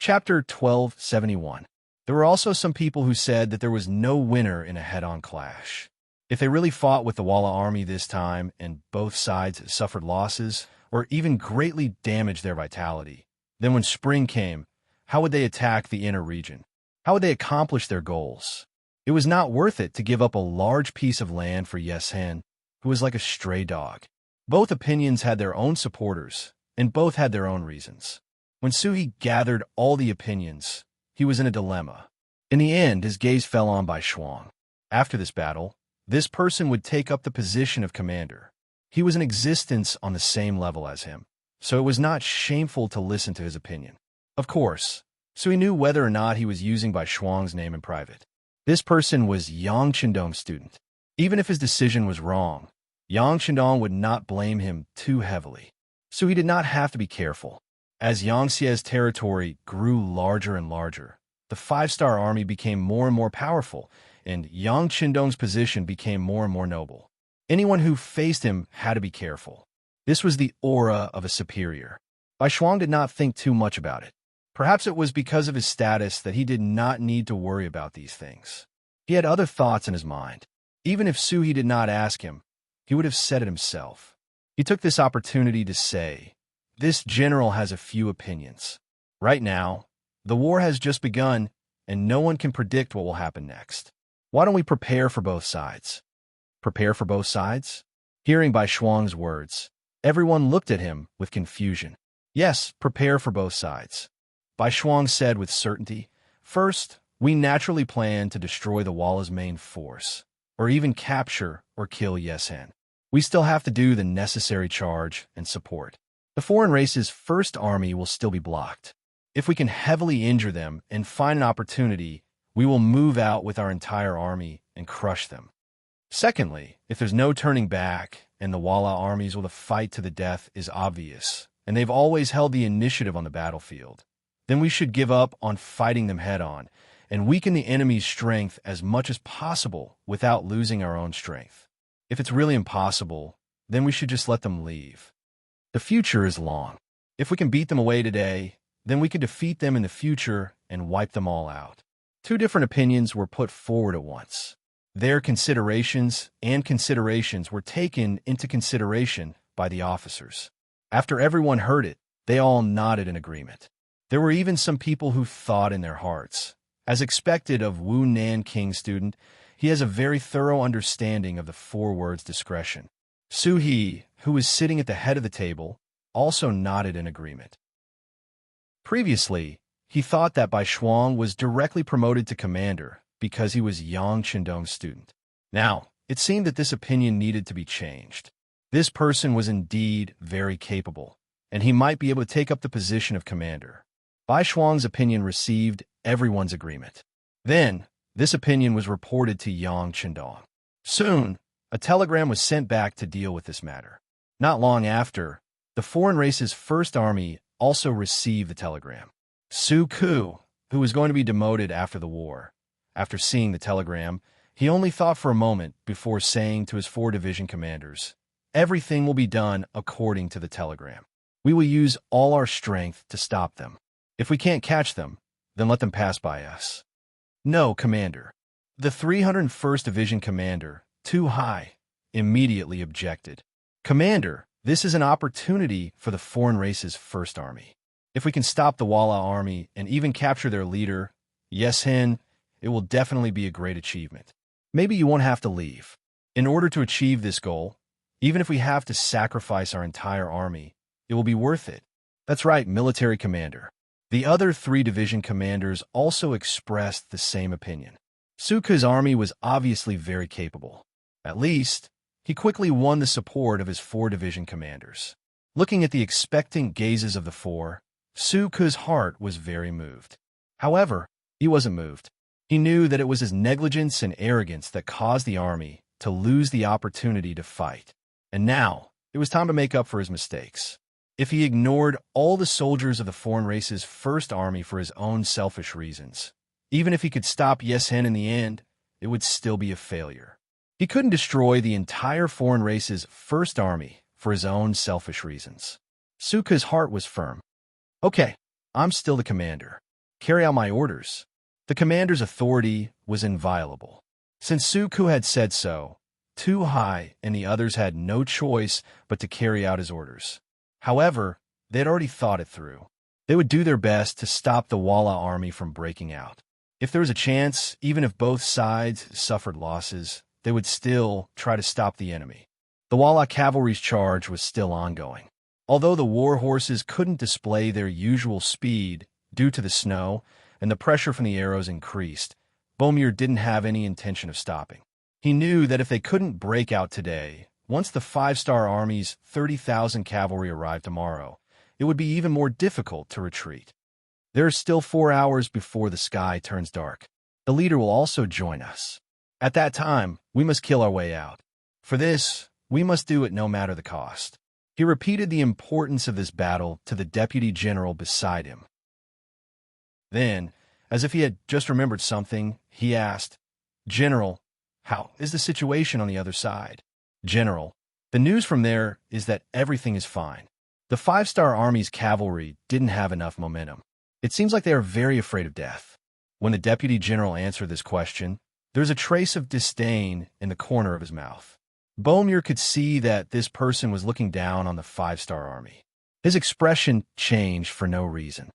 Chapter 1271. There were also some people who said that there was no winner in a head-on clash. If they really fought with the Walla army this time and both sides suffered losses or even greatly damaged their vitality, then when spring came, how would they attack the inner region? How would they accomplish their goals? It was not worth it to give up a large piece of land for Yes-Hen, who was like a stray dog. Both opinions had their own supporters, and both had their own reasons. When Suhi gathered all the opinions, he was in a dilemma. In the end, his gaze fell on Bai Shuang. After this battle, this person would take up the position of commander. He was in existence on the same level as him, so it was not shameful to listen to his opinion. Of course, Suhi knew whether or not he was using Bai Shuang's name in private. This person was Yang Chendong's student. Even if his decision was wrong, Yang Chendong would not blame him too heavily. So he did not have to be careful. As Yangxie's territory grew larger and larger, the five-star army became more and more powerful, and Yang Chendong's position became more and more noble. Anyone who faced him had to be careful. This was the aura of a superior. Bai Shuang did not think too much about it. Perhaps it was because of his status that he did not need to worry about these things. He had other thoughts in his mind. Even if Suhi did not ask him, he would have said it himself. He took this opportunity to say, "This general has a few opinions. Right now, the war has just begun, and no one can predict what will happen next. Why don't we prepare for both sides?" Prepare for both sides? Hearing Bai Shuang's words, everyone looked at him with confusion. Yes, prepare for both sides. Bai Shuang said with certainty, "First, we naturally plan to destroy the Walla's main force, or even capture or kill Yes-Hen. We still have to do the necessary charge and support. The foreign race's first army will still be blocked. If we can heavily injure them and find an opportunity, we will move out with our entire army and crush them. Secondly, if there's no turning back and the Walla armies with a fight to the death is obvious, and they've always held the initiative on the battlefield, then we should give up on fighting them head-on and weaken the enemy's strength as much as possible without losing our own strength. If it's really impossible, then we should just let them leave. The future is long. If we can beat them away today, then we can defeat them in the future and wipe them all out." Two different opinions were put forward at once. Their considerations were taken into consideration by the officers. After everyone heard it, they all nodded in agreement. There were even some people who thought in their hearts, as expected of Wu Nanking's student, he has a very thorough understanding of the 4 words discretion. Suhi, who was sitting at the head of the table, also nodded in agreement. Previously, he thought that Bai Shuang was directly promoted to commander because he was Yang Chendong's student. Now, it seemed that this opinion needed to be changed. This person was indeed very capable, and he might be able to take up the position of commander. Bai Shuang's opinion received everyone's agreement. Then, this opinion was reported to Yang Chendong. Soon, a telegram was sent back to deal with this matter. Not long after, the foreign race's first army also received the telegram. Su Ku, who was going to be demoted after the war, after seeing the telegram, he only thought for a moment before saying to his 4 division commanders, "Everything will be done according to the telegram. We will use all our strength to stop them. If we can't catch them, then let them pass by us." "No, Commander." The 301st Division commander, Tu Hai, immediately objected. "Commander, this is an opportunity for the foreign race's first army. If we can stop the Walla army and even capture their leader, Yes-Hen, it will definitely be a great achievement. Maybe you won't have to leave. In order to achieve this goal, even if we have to sacrifice our entire army, it will be worth it." That's right, military commander. The other 3 division commanders also expressed the same opinion. Suku's army was obviously very capable. At least, he quickly won the support of his 4 division commanders. Looking at the expectant gazes of the 4, Suku's heart was very moved. However, he wasn't moved. He knew that it was his negligence and arrogance that caused the army to lose the opportunity to fight. And now, it was time to make up for his mistakes. If he ignored all the soldiers of the foreign race's first army for his own selfish reasons, even if he could stop Yes-Hen in the end, it would still be a failure. He couldn't destroy the entire foreign race's first army for his own selfish reasons. Suku's heart was firm. "Okay, I'm still the commander. Carry out my orders. The commander's authority was inviolable. Since Su Ku had said so, Tu Hai and the others had no choice but to carry out his orders. However, they had already thought it through. They would do their best to stop the Walla army from breaking out. If there was a chance, even if both sides suffered losses, they would still try to stop the enemy. The Walla cavalry's charge was still ongoing. Although the war horses couldn't display their usual speed due to the snow and the pressure from the arrows increased, Bomir didn't have any intention of stopping. He knew that if they couldn't break out today, once the 5-star army's 30,000 cavalry arrived tomorrow, it would be even more difficult to retreat. There are still 4 hours before the sky turns dark. The leader will also join us. At that time, we must kill our way out. For this, we must do it no matter the cost. He repeated the importance of this battle to the deputy general beside him. Then, as if he had just remembered something, he asked, "General, how is the situation on the other side?" "General, the news from there is that everything is fine. The 5-star army's cavalry didn't have enough momentum. It seems like they are very afraid of death." When the deputy general answered this question, there was a trace of disdain in the corner of his mouth. Bomir could see that this person was looking down on the 5-star army. His expression changed for no reason.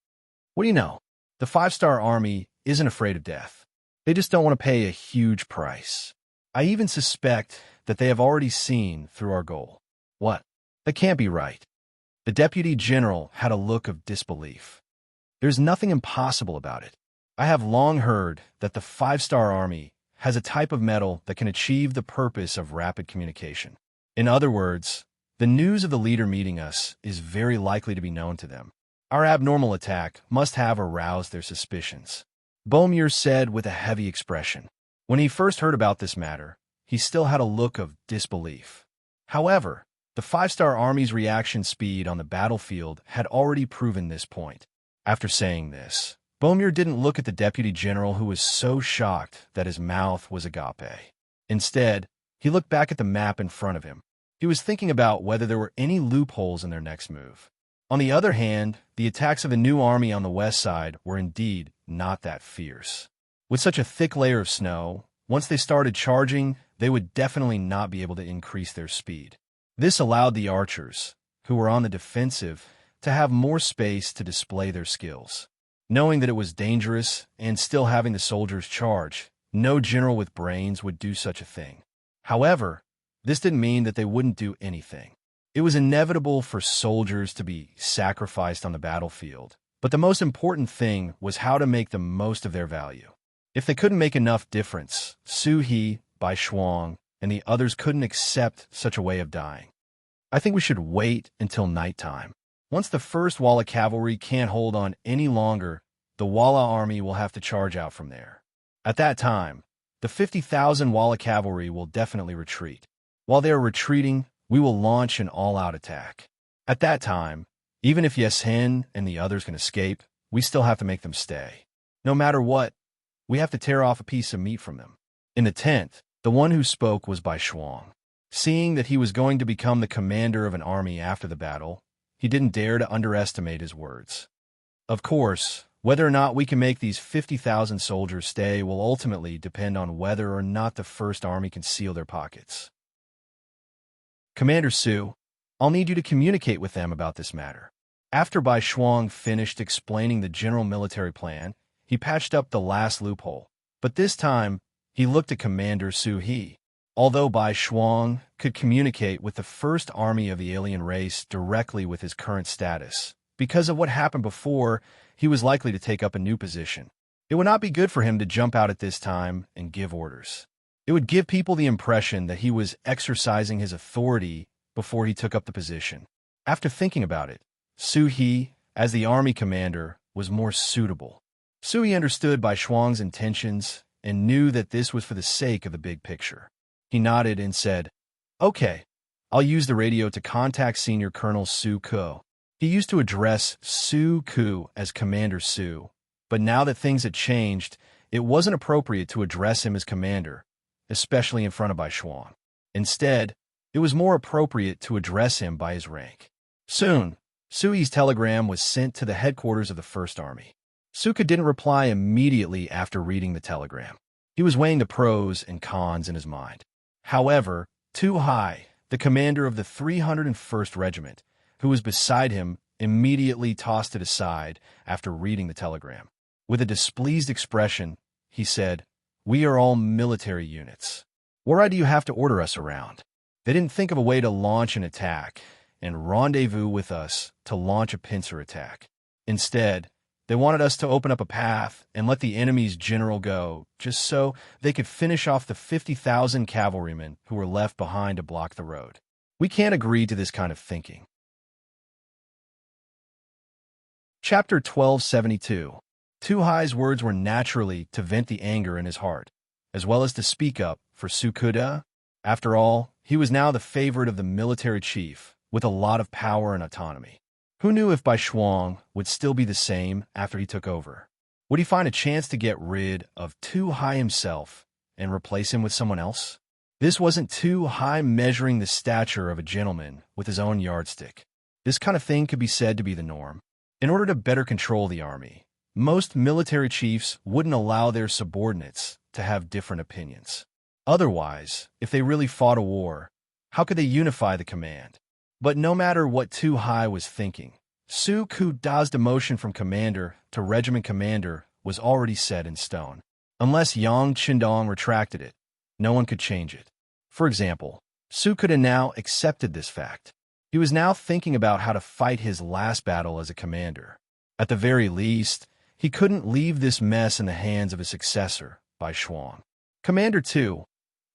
"What do you know? The 5-star army isn't afraid of death. They just don't want to pay a huge price. I even suspect that they have already seen through our goal." "What? That can't be right." The deputy general had a look of disbelief. "There's nothing impossible about it. I have long heard that the 5-star army has a type of metal that can achieve the purpose of rapid communication. In other words, the news of the leader meeting us is very likely to be known to them. Our abnormal attack must have aroused their suspicions," Bomir said with a heavy expression. When he first heard about this matter, he still had a look of disbelief. However, the 5-star army's reaction speed on the battlefield had already proven this point. After saying this, Bomir didn't look at the deputy general, who was so shocked that his mouth was agape. Instead, he looked back at the map in front of him. He was thinking about whether there were any loopholes in their next move. On the other hand, the attacks of the new army on the west side were indeed not that fierce. With such a thick layer of snow, once they started charging, they would definitely not be able to increase their speed. This allowed the archers, who were on the defensive, to have more space to display their skills. Knowing that it was dangerous and still having the soldiers charge, no general with brains would do such a thing. However, this didn't mean that they wouldn't do anything. It was inevitable for soldiers to be sacrificed on the battlefield, but the most important thing was how to make the most of their value. If they couldn't make enough difference, Su He, Bai Shuang, and the others couldn't accept such a way of dying. "I think we should wait until nighttime. Once the first Walla cavalry can't hold on any longer, the Walla army will have to charge out from there. At that time, the 50,000 Walla cavalry will definitely retreat. While they are retreating, we will launch an all-out attack. At that time, even if Yes Hen and the others can escape, we still have to make them stay. No matter what, we have to tear off a piece of meat from them." In the tent, the one who spoke was Bai Shuang. Seeing that he was going to become the commander of an army after the battle, he didn't dare to underestimate his words. "Of course, whether or not we can make these 50,000 soldiers stay will ultimately depend on whether or not the First Army can seal their pockets. Commander Su, I'll need you to communicate with them about this matter." After Bai Shuang finished explaining the general military plan, he patched up the last loophole. But this time, he looked at Commander Su He. Although Bai Shuang could communicate with the First Army of the alien race directly with his current status, because of what happened before, he was likely to take up a new position. It would not be good for him to jump out at this time and give orders. It would give people the impression that he was exercising his authority before he took up the position. After thinking about it, Su He, as the army commander, was more suitable. Su He understood Bai Shuang's intentions and knew that this was for the sake of the big picture. He nodded and said, "Okay, I'll use the radio to contact Senior Colonel Su Ku." He used to address Su Ku as Commander Su, but now that things had changed, it wasn't appropriate to address him as commander, especially in front of Bai Shuang. Instead, it was more appropriate to address him by his rank. Soon, Sui's telegram was sent to the headquarters of the First Army. Suka didn't reply immediately after reading the telegram. He was weighing the pros and cons in his mind. However, Tu Hai, the commander of the 301st Regiment, who was beside him, immediately tossed it aside after reading the telegram. With a displeased expression, he said, "We are all military units. Why do you have to order us around?" They didn't think of a way to launch an attack and rendezvous with us to launch a pincer attack. Instead, they wanted us to open up a path and let the enemy's general go, just so they could finish off the 50,000 cavalrymen who were left behind to block the road. We can't agree to this kind of thinking. Chapter 1272. Tu Hai's words were naturally to vent the anger in his heart, as well as to speak up for Sukuda. After all, he was now the favorite of the military chief, with a lot of power and autonomy. Who knew if Bai Shuang would still be the same after he took over? Would he find a chance to get rid of Tu Hai himself and replace him with someone else? This wasn't Tu Hai measuring the stature of a gentleman with his own yardstick. This kind of thing could be said to be the norm. In order to better control the army, most military chiefs wouldn't allow their subordinates to have different opinions. Otherwise, if they really fought a war, how could they unify the command? But no matter what Tu Hai was thinking, Su Kuda's demotion from commander to regiment commander was already set in stone. Unless Yang Qindong retracted it, no one could change it. For example, Su Kuda now accepted this fact. He was now thinking about how to fight his last battle as a commander. At the very least, he couldn't leave this mess in the hands of his successor, Bai Shuang. Commander 2,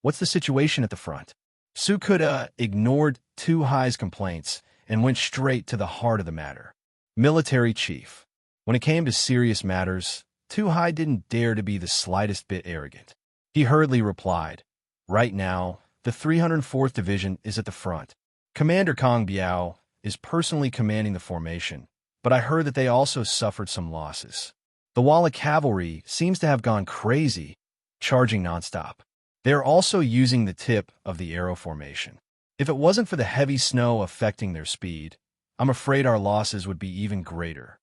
what's the situation at the front? Su Kuda ignored Tu Hai's complaints and went straight to the heart of the matter. Military chief. When it came to serious matters, Tu Hai didn't dare to be the slightest bit arrogant. He hurriedly replied, "Right now, the 304th Division is at the front. Commander Kang Biao is personally commanding the formation, but I heard that they also suffered some losses. The Walla cavalry seems to have gone crazy, charging nonstop. They're also using the tip of the arrow formation. If it wasn't for the heavy snow affecting their speed, I'm afraid our losses would be even greater."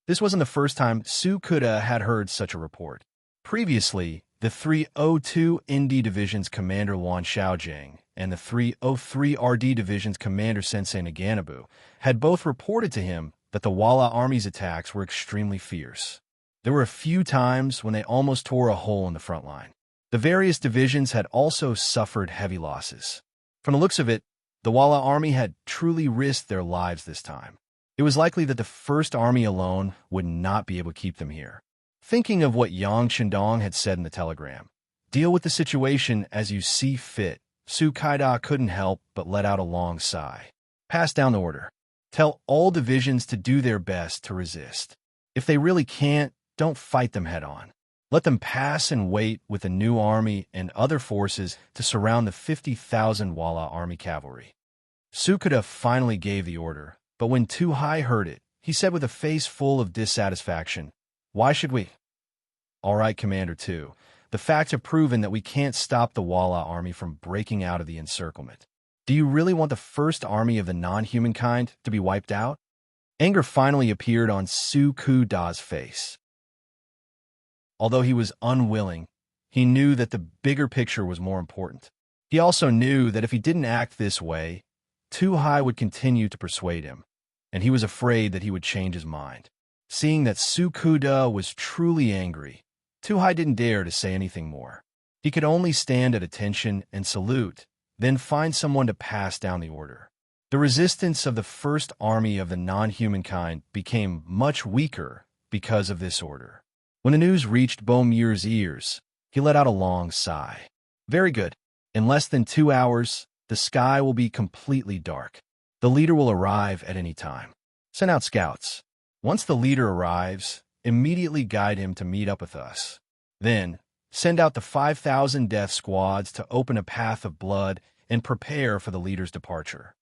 This wasn't the first time Su Kuda had heard such a report. Previously, the 302 ND Division's commander Wan Xiaojing and the 303 RD Division's commander Sensei Naganabu had both reported to him that the Walla Army's attacks were extremely fierce. There were a few times when they almost tore a hole in the front line. The various divisions had also suffered heavy losses. From the looks of it, the Walla Army had truly risked their lives this time. It was likely that the First Army alone would not be able to keep them here. Thinking of what Yang Qindong had said in the telegram, "Deal with the situation as you see fit," Su Kaida couldn't help but let out a long sigh. Pass down the order. Tell all divisions to do their best to resist. If they really can't, don't fight them head-on. Let them pass and wait with the new army and other forces to surround the 50,000 Walla Army cavalry. Sukuda finally gave the order, but when Tu Hai heard it, he said with a face full of dissatisfaction, "Why should we?" "All right, Commander 2. The facts have proven that we can't stop the Walla Army from breaking out of the encirclement. Do you really want the first army of the non-human kind to be wiped out?" Anger finally appeared on Su Kuda's face. Although he was unwilling, he knew that the bigger picture was more important. He also knew that if he didn't act this way, Tu Hai would continue to persuade him, and he was afraid that he would change his mind. Seeing that Su Kuda was truly angry, Tu Hai didn't dare to say anything more. He could only stand at attention and salute, then find someone to pass down the order. The resistance of the first army of the non-human kind became much weaker because of this order. When the news reached Beaumuir's ears, he let out a long sigh. "Very good. In less than 2 hours, the sky will be completely dark. The leader will arrive at any time. Send out scouts. Once the leader arrives, immediately guide him to meet up with us. Then, send out the 5,000 death squads to open a path of blood and prepare for the leader's departure."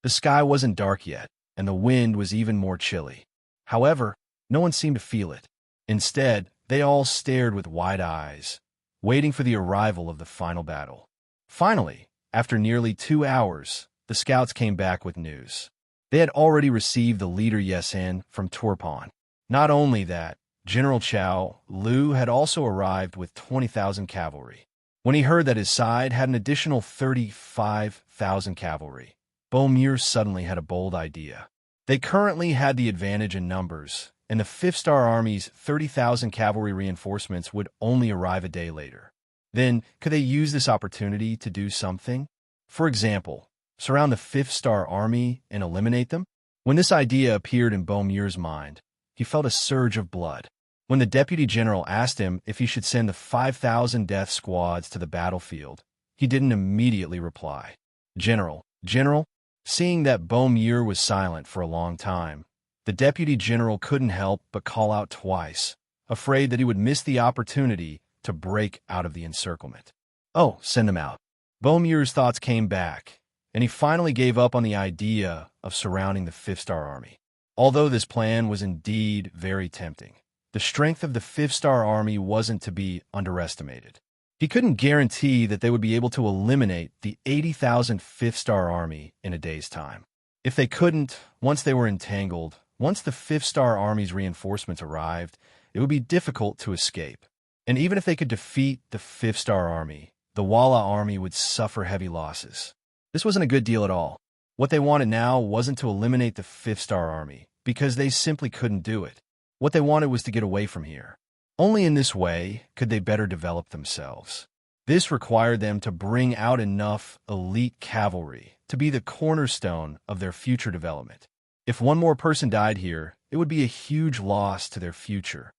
The sky wasn't dark yet, and the wind was even more chilly. However, no one seemed to feel it. Instead, they all stared with wide eyes, waiting for the arrival of the final battle. Finally, after nearly 2 hours, the scouts came back with news. They had already received the leader Yesen from Turpan. Not only that, General Chao Lu had also arrived with 20,000 cavalry. When he heard that his side had an additional 35,000 cavalry, Beaumier suddenly had a bold idea. They currently had the advantage in numbers, and the 5th Star Army's 30,000 cavalry reinforcements would only arrive a day later. Then, could they use this opportunity to do something? For example, surround the 5th Star Army and eliminate them? When this idea appeared in Beaumier's mind, he felt a surge of blood. When the deputy general asked him if he should send the 5,000 death squads to the battlefield, he didn't immediately reply. General. Seeing that Beaumier was silent for a long time, the deputy general couldn't help but call out twice, afraid that he would miss the opportunity to break out of the encirclement. Oh, send them out. Beaumier's thoughts came back, and he finally gave up on the idea of surrounding the 5th Star Army. Although this plan was indeed very tempting, the strength of the 5th Star Army wasn't to be underestimated. He couldn't guarantee that they would be able to eliminate the 80,000 5th Star Army in a day's time. If they couldn't, once they were entangled, once the 5th Star Army's reinforcements arrived, it would be difficult to escape. And even if they could defeat the 5th Star Army, the Walla Army would suffer heavy losses. This wasn't a good deal at all. What they wanted now wasn't to eliminate the 5th Star Army, because they simply couldn't do it. What they wanted was to get away from here. Only in this way could they better develop themselves. This required them to bring out enough elite cavalry to be the cornerstone of their future development. If one more person died here, it would be a huge loss to their future.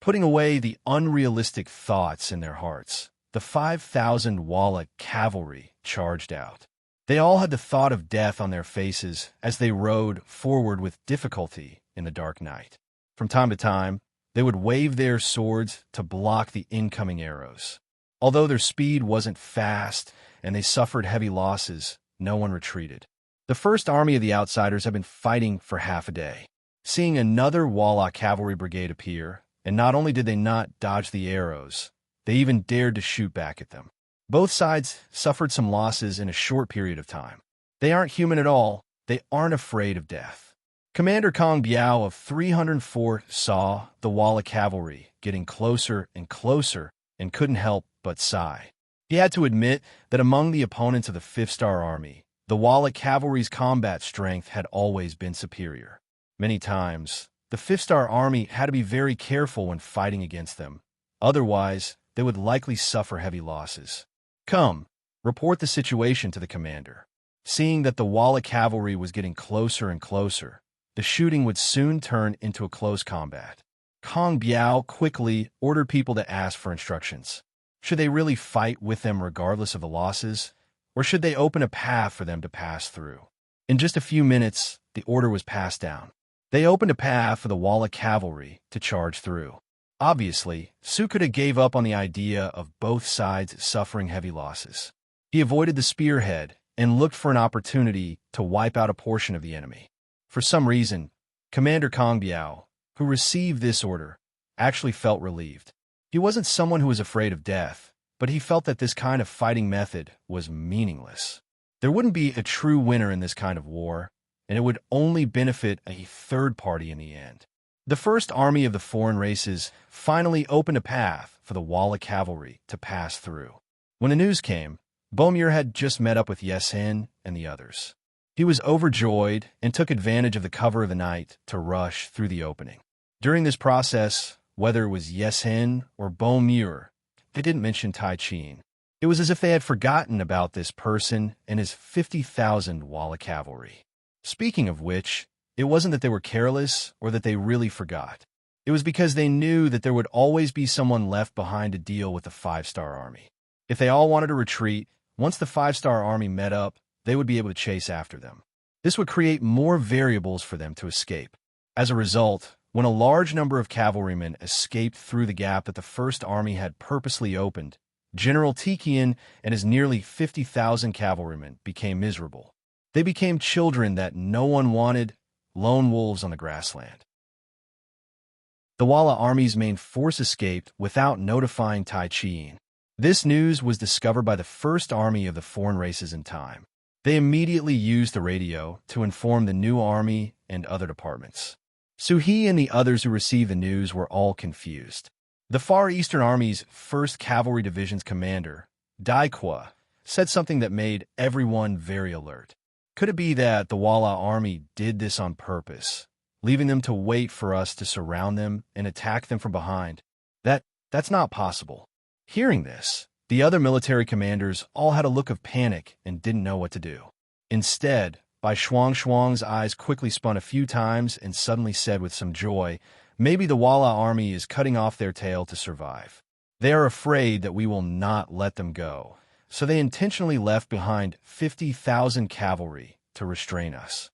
Putting away the unrealistic thoughts in their hearts, the 5,000 Walla cavalry charged out. They all had the thought of death on their faces as they rode forward with difficulty in the dark night. From time to time, they would wave their swords to block the incoming arrows. Although their speed wasn't fast and they suffered heavy losses, no one retreated. The 1st Army of the Outsiders had been fighting for half a day. Seeing another Walla cavalry brigade appear, and not only did they not dodge the arrows, they even dared to shoot back at them. Both sides suffered some losses in a short period of time. They aren't human at all. They aren't afraid of death. Commander Kong Biao of 304 saw the Walla cavalry getting closer and closer and couldn't help but sigh. He had to admit that among the opponents of the 5th Star Army, the Walla cavalry's combat strength had always been superior. Many times, the 5th Star Army had to be very careful when fighting against them. Otherwise, they would likely suffer heavy losses. Come, report the situation to the commander. Seeing that the Walla cavalry was getting closer and closer, the shooting would soon turn into a close combat. Kong Biao quickly ordered people to ask for instructions. Should they really fight with them regardless of the losses, or should they open a path for them to pass through? In just a few minutes, the order was passed down. They opened a path for the Walla cavalry to charge through. Obviously, Sukuda gave up on the idea of both sides suffering heavy losses. He avoided the spearhead and looked for an opportunity to wipe out a portion of the enemy. For some reason, Commander Kong Biao, who received this order, actually felt relieved. He wasn't someone who was afraid of death, but he felt that this kind of fighting method was meaningless. There wouldn't be a true winner in this kind of war, and it would only benefit a third party in the end. The 1st Army of the Foreign Races finally opened a path for the Walla cavalry to pass through. When the news came, Beaumier had just met up with Yesen and the others. He was overjoyed and took advantage of the cover of the night to rush through the opening. During this process, whether it was Yesen or Beaumier, they didn't mention Tai Chin. It was as if they had forgotten about this person and his 50,000 Walla cavalry. Speaking of which, it wasn't that they were careless or that they really forgot. It was because they knew that there would always be someone left behind to deal with the 5-Star Army. If they all wanted to retreat, once the 5-Star Army met up, they would be able to chase after them. This would create more variables for them to escape. As a result, when a large number of cavalrymen escaped through the gap that the 1st Army had purposely opened, General Tikian and his nearly 50,000 cavalrymen became miserable. They became children that no one wanted, lone wolves on the grassland. The Walla Army's main force escaped without notifying Tai Chin. This news was discovered by the 1st Army of the Foreign Races in time. They immediately used the radio to inform the new army and other departments. Suhi and the others who received the news were all confused. The Far Eastern Army's 1st Cavalry Division's commander, Daikwa, said something that made everyone very alert. Could it be that the Walla army did this on purpose, leaving them to wait for us to surround them and attack them from behind? That's not possible. Hearing this, the other military commanders all had a look of panic and didn't know what to do. Instead, Bai Shuang's eyes quickly spun a few times and suddenly said with some joy, "Maybe the Walla army is cutting off their tail to survive. They are afraid that we will not let them go, so they intentionally left behind 50,000 cavalry to restrain us."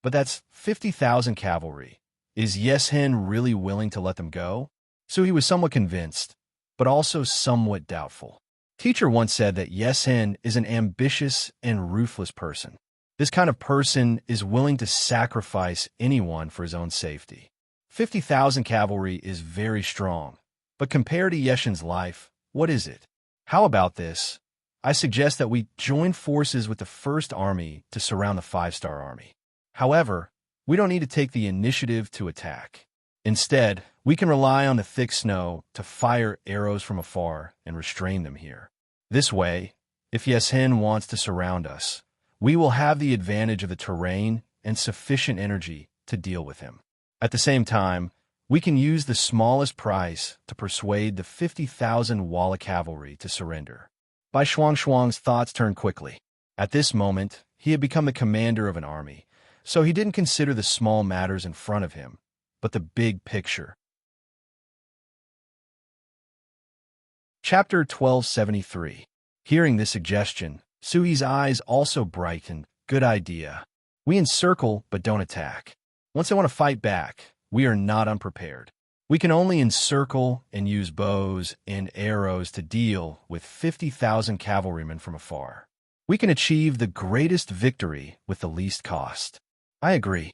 But that's 50,000 cavalry. Is Yeshen really willing to let them go? So he was somewhat convinced, but also somewhat doubtful. Teacher once said that Yeshen is an ambitious and ruthless person. This kind of person is willing to sacrifice anyone for his own safety. 50,000 cavalry is very strong, but compared to Yeshen's life, what is it? How about this? I suggest that we join forces with the 1st Army to surround the 5-star Army. However, we don't need to take the initiative to attack. Instead, we can rely on the thick snow to fire arrows from afar and restrain them here. This way, if Yeshen wants to surround us, we will have the advantage of the terrain and sufficient energy to deal with him. At the same time, we can use the smallest price to persuade the 50,000 Walla cavalry to surrender. Bai Shuang's thoughts turned quickly. At this moment, he had become the commander of an army, so he didn't consider the small matters in front of him, but the big picture. Chapter 1273. Hearing this suggestion, Suhi's eyes also brightened. Good idea. We encircle, but don't attack. Once they want to fight back, we are not unprepared. We can only encircle and use bows and arrows to deal with 50,000 cavalrymen from afar. We can achieve the greatest victory with the least cost. I agree.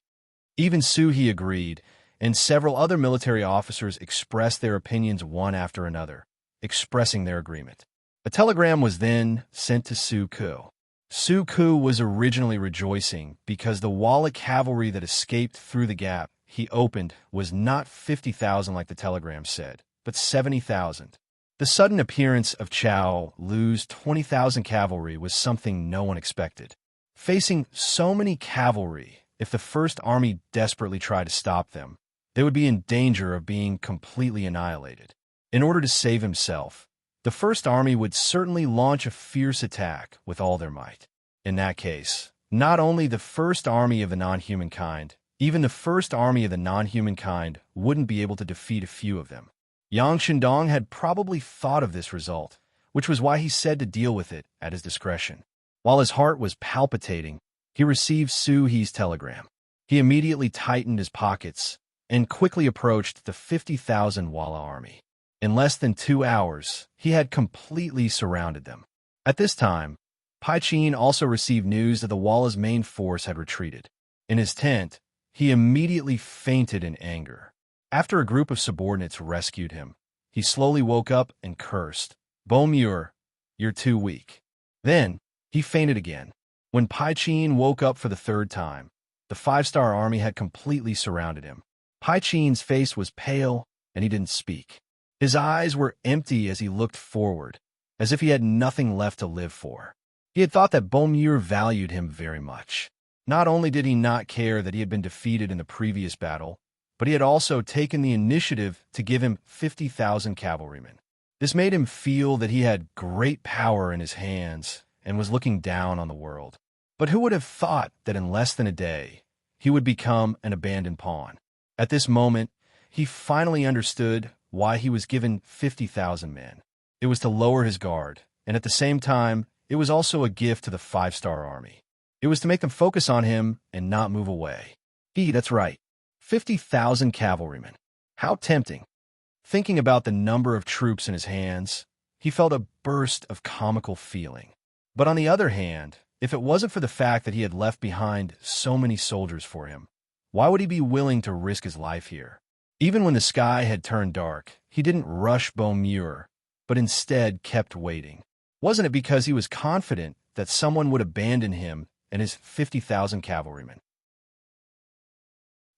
Even Suhi agreed, and several other military officers expressed their opinions one after another, expressing their agreement. A telegram was then sent to Su Ku. Su Ku was originally rejoicing because the Walla cavalry that escaped through the gap he opened was not 50,000 like the telegram said, but 70,000. The sudden appearance of Chao Lu's 20,000 cavalry was something no one expected. Facing so many cavalry, if the 1st Army desperately tried to stop them, they would be in danger of being completely annihilated. In order to save himself, the 1st Army would certainly launch a fierce attack with all their might. In that case, not only the 1st Army of the non-human kind, even the 1st Army of the non-human kind wouldn't be able to defeat a few of them. Yang Shindong had probably thought of this result, which was why he said to deal with it at his discretion. While his heart was palpitating, he received Suhi's telegram. He immediately tightened his pockets and quickly approached the 50,000 Walla army. In less than 2 hours, he had completely surrounded them. At this time, Pai Qin also received news that the Walla's main force had retreated. In his tent, he immediately fainted in anger. After a group of subordinates rescued him, he slowly woke up and cursed, "Beaumur, you're too weak." Then, he fainted again. When Pai Qin woke up for the 3rd time, the 5-star army had completely surrounded him. Pai Qin's face was pale, and he didn't speak. His eyes were empty as he looked forward, as if he had nothing left to live for. He had thought that Beaumur valued him very much. Not only did he not care that he had been defeated in the previous battle, but he had also taken the initiative to give him 50,000 cavalrymen. This made him feel that he had great power in his hands and was looking down on the world. But who would have thought that in less than a day, he would become an abandoned pawn? At this moment, he finally understood why he was given 50,000 men. It was to lower his guard, and at the same time, it was also a gift to the 5-star army. It was to make them focus on him and not move away. That's right. 50,000 cavalrymen. How tempting. Thinking about the number of troops in his hands, he felt a burst of comical feeling. But on the other hand, if it wasn't for the fact that he had left behind so many soldiers for him, why would he be willing to risk his life here? Even when the sky had turned dark, he didn't rush Beaumur, but instead kept waiting. Wasn't it because he was confident that someone would abandon him and his 50,000 cavalrymen?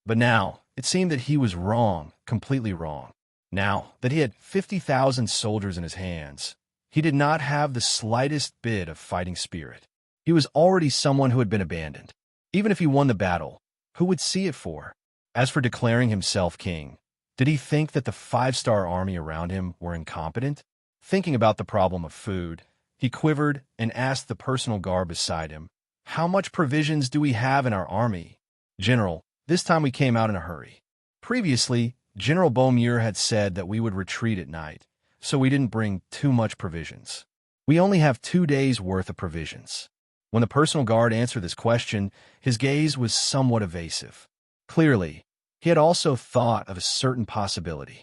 But now, it seemed that he was wrong, completely wrong. Now that he had 50,000 soldiers in his hands, he did not have the slightest bit of fighting spirit. He was already someone who had been abandoned. Even if he won the battle, who would see it for? As for declaring himself king, did he think that the 5-star army around him were incompetent? Thinking about the problem of food, he quivered and asked the personal guard beside him, "How much provisions do we have in our army?" "General, this time we came out in a hurry. Previously, General Beaumier had said that we would retreat at night, so we didn't bring too much provisions. We only have 2 days' worth of provisions." When the personal guard answered this question, his gaze was somewhat evasive. Clearly, he had also thought of a certain possibility.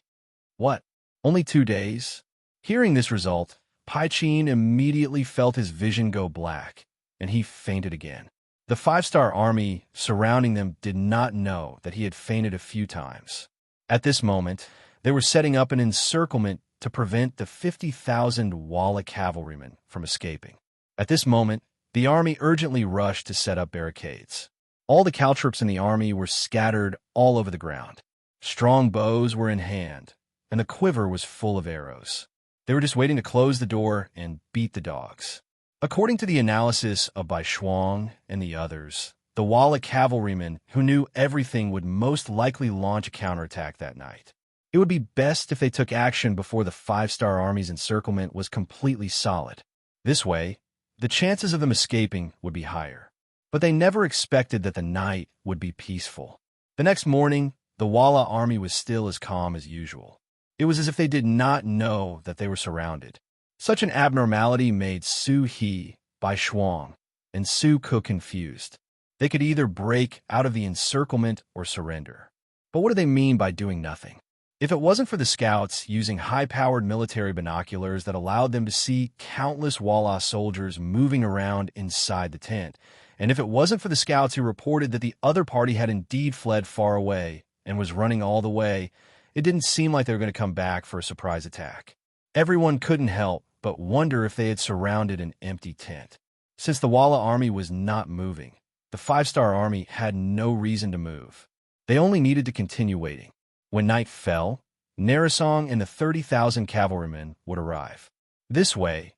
What? Only 2 days? Hearing this result, Paichin immediately felt his vision go black, and he fainted again. The 5-star army surrounding them did not know that he had fainted a few times. At this moment, they were setting up an encirclement to prevent the 50,000 Walla cavalrymen from escaping. At this moment, the army urgently rushed to set up barricades. All the caltrops in the army were scattered all over the ground. Strong bows were in hand, and the quiver was full of arrows. They were just waiting to close the door and beat the dogs. According to the analysis of Bai Shuang and the others, the Walla cavalrymen who knew everything would most likely launch a counterattack that night. It would be best if they took action before the 5-star army's encirclement was completely solid. This way, the chances of them escaping would be higher. But they never expected that the night would be peaceful. The next morning, the Walla army was still as calm as usual. It was as if they did not know that they were surrounded. Such an abnormality made Su He, Bai Shuang, and Su Ke confused. They could either break out of the encirclement or surrender. But what do they mean by doing nothing? If it wasn't for the scouts using high-powered military binoculars that allowed them to see countless Walla soldiers moving around inside the tent, and if it wasn't for the scouts who reported that the other party had indeed fled far away and was running all the way, it didn't seem like they were going to come back for a surprise attack. Everyone couldn't help but wonder if they had surrounded an empty tent. Since the Walla army was not moving, the 5-star army had no reason to move. They only needed to continue waiting. When night fell, Narisong and the 30,000 cavalrymen would arrive. This way,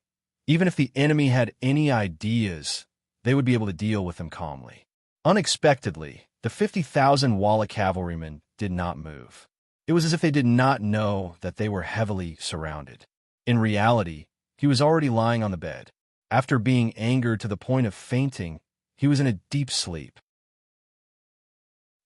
even if the enemy had any ideas, they would be able to deal with them calmly. Unexpectedly, the 50,000 Walla cavalrymen did not move. It was as if they did not know that they were heavily surrounded. In reality, he was already lying on the bed. After being angered to the point of fainting, he was in a deep sleep.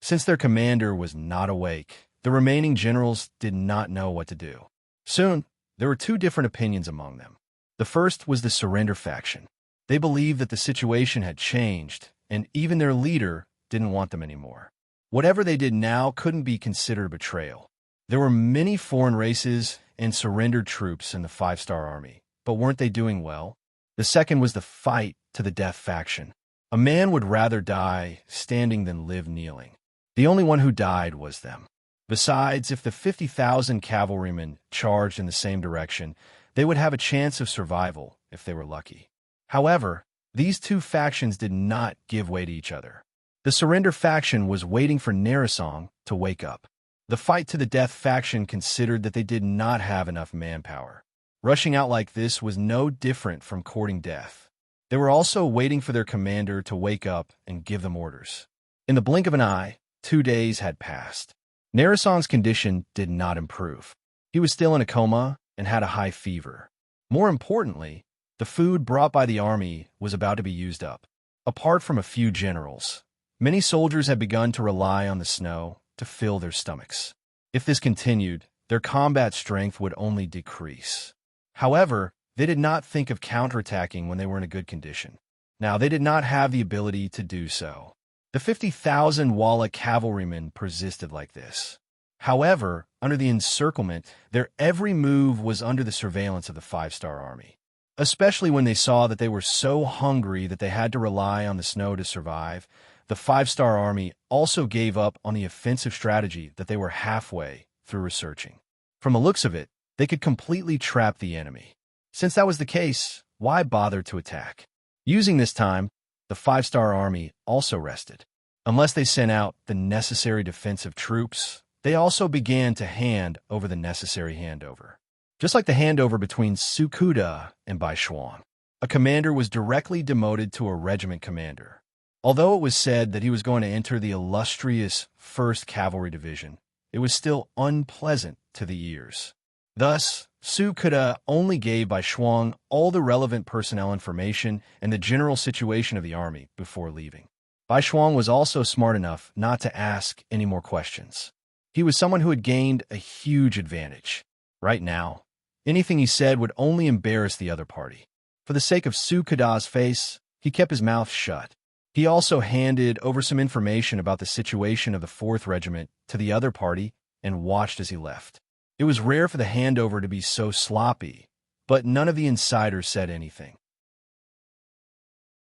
Since their commander was not awake, the remaining generals did not know what to do. Soon, there were 2 different opinions among them. The first was the surrender faction. They believed that the situation had changed, and even their leader didn't want them anymore. Whatever they did now couldn't be considered betrayal. There were many foreign races and surrendered troops in the 5-star army, but weren't they doing well? The second was the fight to the death faction. A man would rather die standing than live kneeling. The only one who died was them. Besides, if the 50,000 cavalrymen charged in the same direction, they would have a chance of survival if they were lucky. However, these 2 factions did not give way to each other. The surrender faction was waiting for Narisong to wake up. The fight to the death faction considered that they did not have enough manpower. Rushing out like this was no different from courting death. They were also waiting for their commander to wake up and give them orders. In the blink of an eye, 2 days had passed. Narisong's condition did not improve. He was still in a coma and had a high fever. More importantly, the food brought by the army was about to be used up. Apart from a few generals, many soldiers had begun to rely on the snow to fill their stomachs. If this continued, their combat strength would only decrease. However, they did not think of counterattacking when they were in a good condition. Now, they did not have the ability to do so. The 50,000 Walla cavalrymen persisted like this. However, under the encirclement, their every move was under the surveillance of the 5-star army. Especially when they saw that they were so hungry that they had to rely on the snow to survive, the 5-star army also gave up on the offensive strategy that they were halfway through researching. From the looks of it, they could completely trap the enemy. Since that was the case, why bother to attack? Using this time, the 5-star army also rested. Unless they sent out the necessary defensive troops, they also began to hand over the necessary handover. Just like the handover between Sukuda and Baishuang, a commander was directly demoted to a regiment commander. Although it was said that he was going to enter the illustrious 1st Cavalry Division, it was still unpleasant to the ears. Thus, Sukuda only gave Baishuang all the relevant personnel information and the general situation of the army before leaving. Baishuang was also smart enough not to ask any more questions. He was someone who had gained a huge advantage. Right now, anything he said would only embarrass the other party. For the sake of Sukuda's face, he kept his mouth shut. He also handed over some information about the situation of the 4th Regiment to the other party and watched as he left. It was rare for the handover to be so sloppy, but none of the insiders said anything.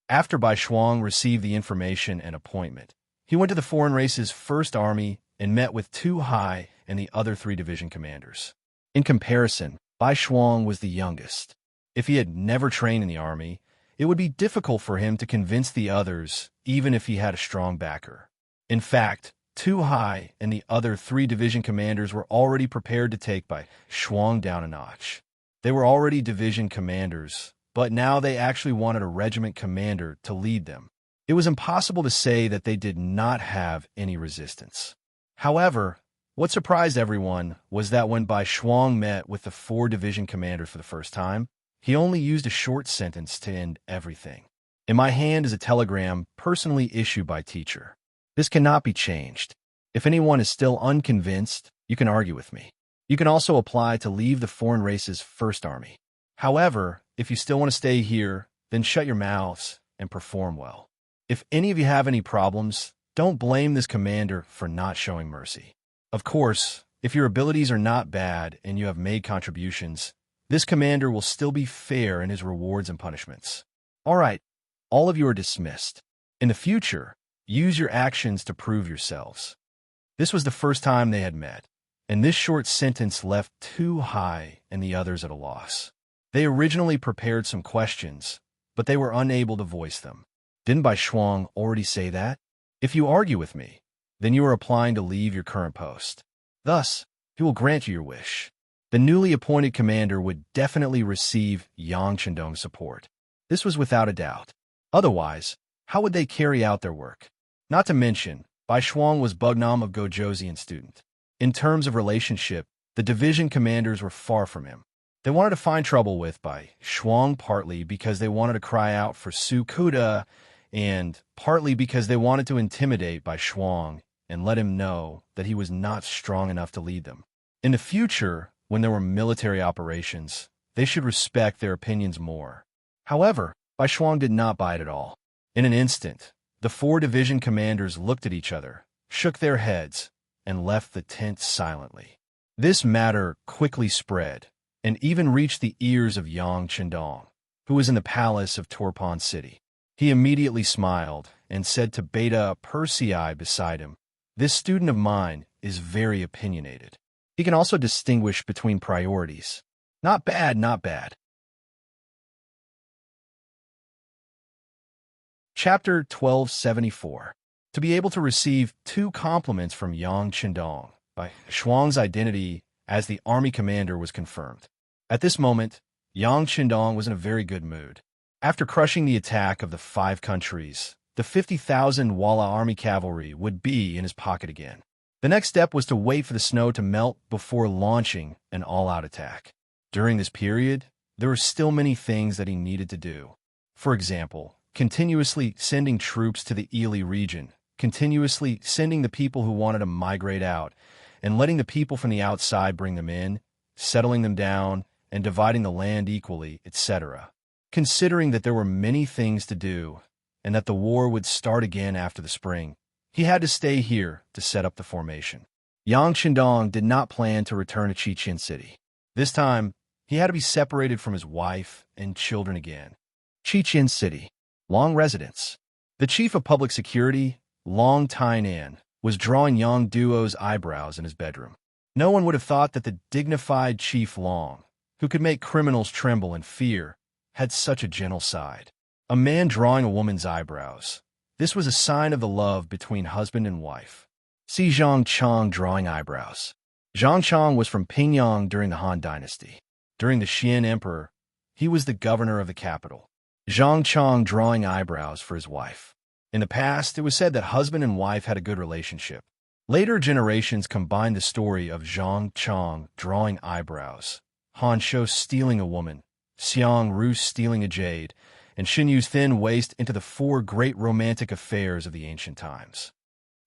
After Baishuang received the information and appointment, he went to the foreign race's 1st Army and met with Tu Hai and the other 3 division commanders. In comparison, Baishuang was the youngest. If he had never trained in the army, it would be difficult for him to convince the others, even if he had a strong backer. In fact, Tu Hai and the other 3 division commanders were already prepared to take Baishuang down a notch. They were already division commanders, but now they actually wanted a regiment commander to lead them. It was impossible to say that they did not have any resistance. However, what surprised everyone was that when Baishuang met with the 4 division commanders for the first time, he only used a short sentence to end everything. In my hand is a telegram personally issued by teacher. This cannot be changed. If anyone is still unconvinced, you can argue with me. You can also apply to leave the foreign race's 1st Army. However, if you still want to stay here, then shut your mouths and perform well. If any of you have any problems, don't blame this commander for not showing mercy. Of course, if your abilities are not bad and you have made contributions, this commander will still be fair in his rewards and punishments. All right, all of you are dismissed. In the future, use your actions to prove yourselves. This was the first time they had met, and this short sentence left Tu Hai and the others at a loss. They originally prepared some questions, but they were unable to voice them. Didn't Baishuang already say that? If you argue with me, then you are applying to leave your current post. Thus, he will grant you your wish. The newly appointed commander would definitely receive Yang Chendong's support. This was without a doubt. Otherwise, how would they carry out their work? Not to mention, Baishuang was Bugnam of Gojoseon student. In terms of relationship, the division commanders were far from him. They wanted to find trouble with Baishuang partly because they wanted to cry out for Sukuda and partly because they wanted to intimidate Baishuang and let him know that he was not strong enough to lead them. In the future, when there were military operations, they should respect their opinions more. However, Baishuang did not buy it at all. In an instant, the 4 division commanders looked at each other, shook their heads, and left the tent silently. This matter quickly spread, and even reached the ears of Yang Chendong, who was in the palace of Torpon City. He immediately smiled and said to Beta Persei beside him, "This student of mine is very opinionated. He can also distinguish between priorities. Not bad, not bad." Chapter 1274. To be able to receive 2 compliments from Yang Chendong, Baishuang's identity as the army commander was confirmed. At this moment, Yang Chendong was in a very good mood. After crushing the attack of the 5 countries, the 50,000 Walla army cavalry would be in his pocket again. The next step was to wait for the snow to melt before launching an all-out attack. During this period, there were still many things that he needed to do. For example, continuously sending troops to the Ili region, continuously sending the people who wanted to migrate out, and letting the people from the outside bring them in, settling them down, and dividing the land equally, etc. Considering that there were many things to do, and that the war would start again after the spring, he had to stay here to set up the formation. Yang Chendong did not plan to return to Chichen City. This time, he had to be separated from his wife and children again. Chichen City. Long residence. The chief of public security, Long Tainan, was drawing Yang Duo's eyebrows in his bedroom. No one would have thought that the dignified Chief Long, who could make criminals tremble in fear, had such a gentle side. A man drawing a woman's eyebrows. This was a sign of the love between husband and wife. See Zhang Chong drawing eyebrows. Zhang Chong was from Pingyang during the Han Dynasty. During the Xian Emperor, he was the governor of the capital. Zhang Chong drawing eyebrows for his wife. In the past, it was said that husband and wife had a good relationship. Later generations combined the story of Zhang Chong drawing eyebrows, Han Shou stealing a woman, Xiang Ru stealing a jade, and Xin Yu's thin waist into the four great romantic affairs of the ancient times.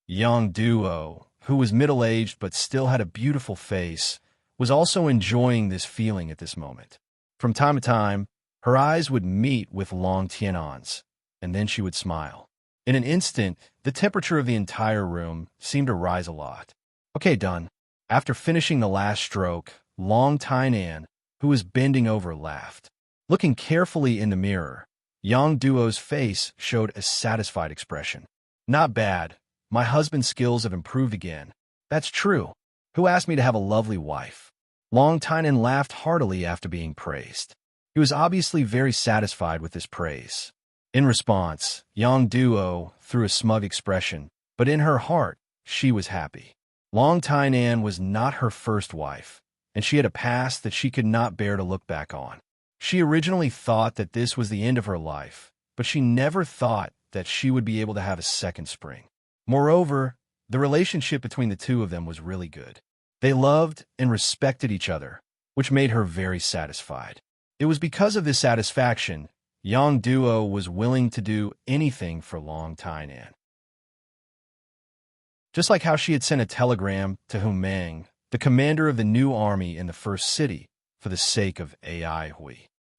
Yang Duo, who was middle-aged but still had a beautiful face, was also enjoying this feeling at this moment. From time to time, her eyes would meet with Long Tianan's, and then she would smile. In an instant, the temperature of the entire room seemed to rise a lot. Okay, done. After finishing the last stroke, Long Tainan, who was bending over, laughed. Looking carefully in the mirror, Yang Duo's face showed a satisfied expression. Not bad. My husband's skills have improved again. That's true. Who asked me to have a lovely wife? Long Tainan laughed heartily after being praised. He was obviously very satisfied with this praise. In response, Yang Duo threw a smug expression, but in her heart, she was happy. Long Tainan was not her first wife, and she had a past that she could not bear to look back on. She originally thought that this was the end of her life, but she never thought that she would be able to have a second spring. Moreover, the relationship between the two of them was really good. They loved and respected each other, which made her very satisfied. It was because of this satisfaction, Yang Duo was willing to do anything for Long Tainan. Just like how she had sent a telegram to Hu Meng, the commander of the new army in the first city, for the sake of Ai Hui.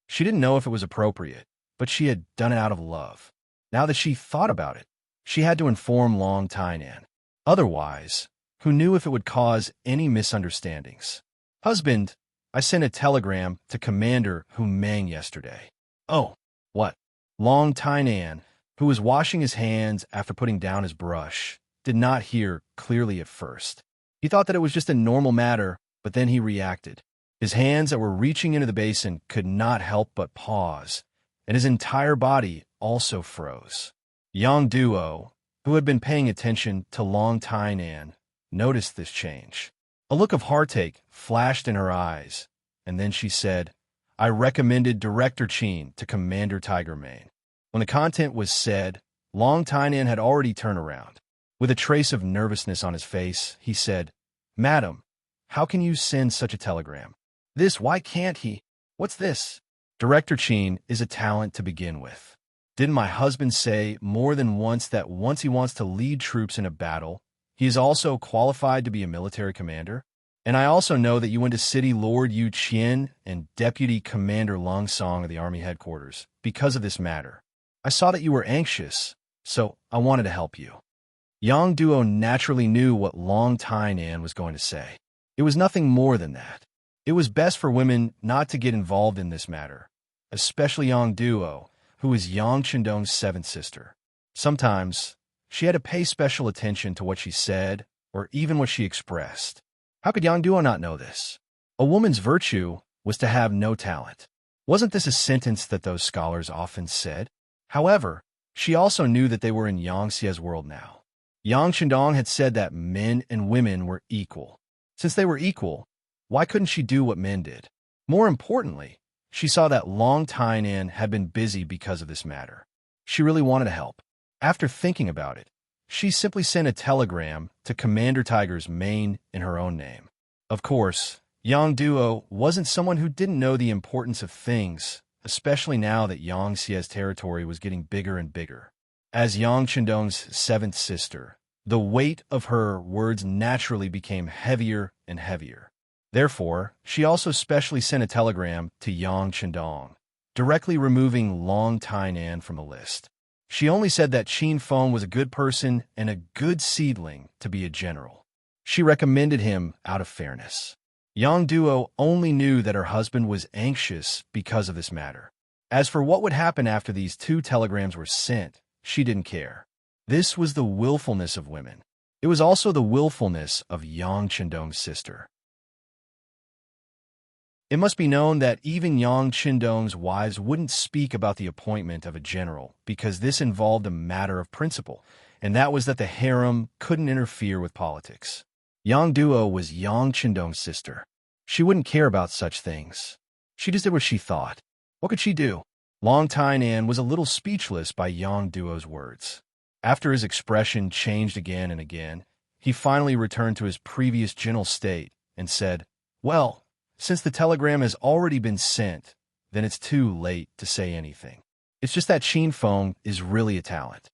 She didn't know if it was appropriate, but she had done it out of love. Now that she thought about it, she had to inform Long Tainan. Otherwise, who knew if it would cause any misunderstandings? Husband, I sent a telegram to Commander Hu Meng yesterday. Oh, what? Long Tainan, who was washing his hands after putting down his brush, did not hear clearly at first. He thought that it was just a normal matter, but then he reacted. His hands that were reaching into the basin could not help but pause, and his entire body also froze. Yang Duo, who had been paying attention to Long Tainan, noticed this change. A look of heartache flashed in her eyes, and then she said, I recommended Director Qin to Commander Tiger Mane. When the content was said, Long Tainan had already turned around. With a trace of nervousness on his face, he said, Madam, how can you send such a telegram? Why can't he? What's this? Director Qin is a talent to begin with. Didn't my husband say more than once that once he wants to lead troops in a battle, he is also qualified to be a military commander? And I also know that you went to City Lord Yu Qian and Deputy Commander Lung Song of the Army Headquarters because of this matter. I saw that you were anxious, so I wanted to help you. Yang Duo naturally knew what Long Tainan was going to say. It was nothing more than that. It was best for women not to get involved in this matter, especially Yang Duo, who was Yang Chendong's seventh sister. Sometimes, she had to pay special attention to what she said or even what she expressed. How could Yang Duo not know this? A woman's virtue was to have no talent. Wasn't this a sentence that those scholars often said? However, she also knew that they were in Yang Xie's world now. Yang Chendong had said that men and women were equal. Since they were equal, why couldn't she do what men did? More importantly, she saw that Long Tainan had been busy because of this matter. She really wanted to help. After thinking about it, she simply sent a telegram to Commander Tiger's Mane in her own name. Of course, Yang Duo wasn't someone who didn't know the importance of things, especially now that Yang Xie's territory was getting bigger and bigger. As Yang Chendong's seventh sister, the weight of her words naturally became heavier and heavier. Therefore, she also specially sent a telegram to Yang Chendong, directly removing Long Tainan from the list. She only said that Qin Feng was a good person and a good seedling to be a general. She recommended him out of fairness. Yang Duo only knew that her husband was anxious because of this matter. As for what would happen after these two telegrams were sent, she didn't care. This was the willfulness of women. It was also the willfulness of Yang Chendong's sister. It must be known that even Yang Qindong's wives wouldn't speak about the appointment of a general because this involved a matter of principle, and that was that the harem couldn't interfere with politics. Yang Duo was Yang Qindong's sister. She wouldn't care about such things. She just did what she thought. What could she do? Long Tainan was a little speechless by Yang Duo's words. After his expression changed again and again, he finally returned to his previous gentle state and said, "Well, since the telegram has already been sent, then it's too late to say anything. It's just that Qin Feng is really a talent.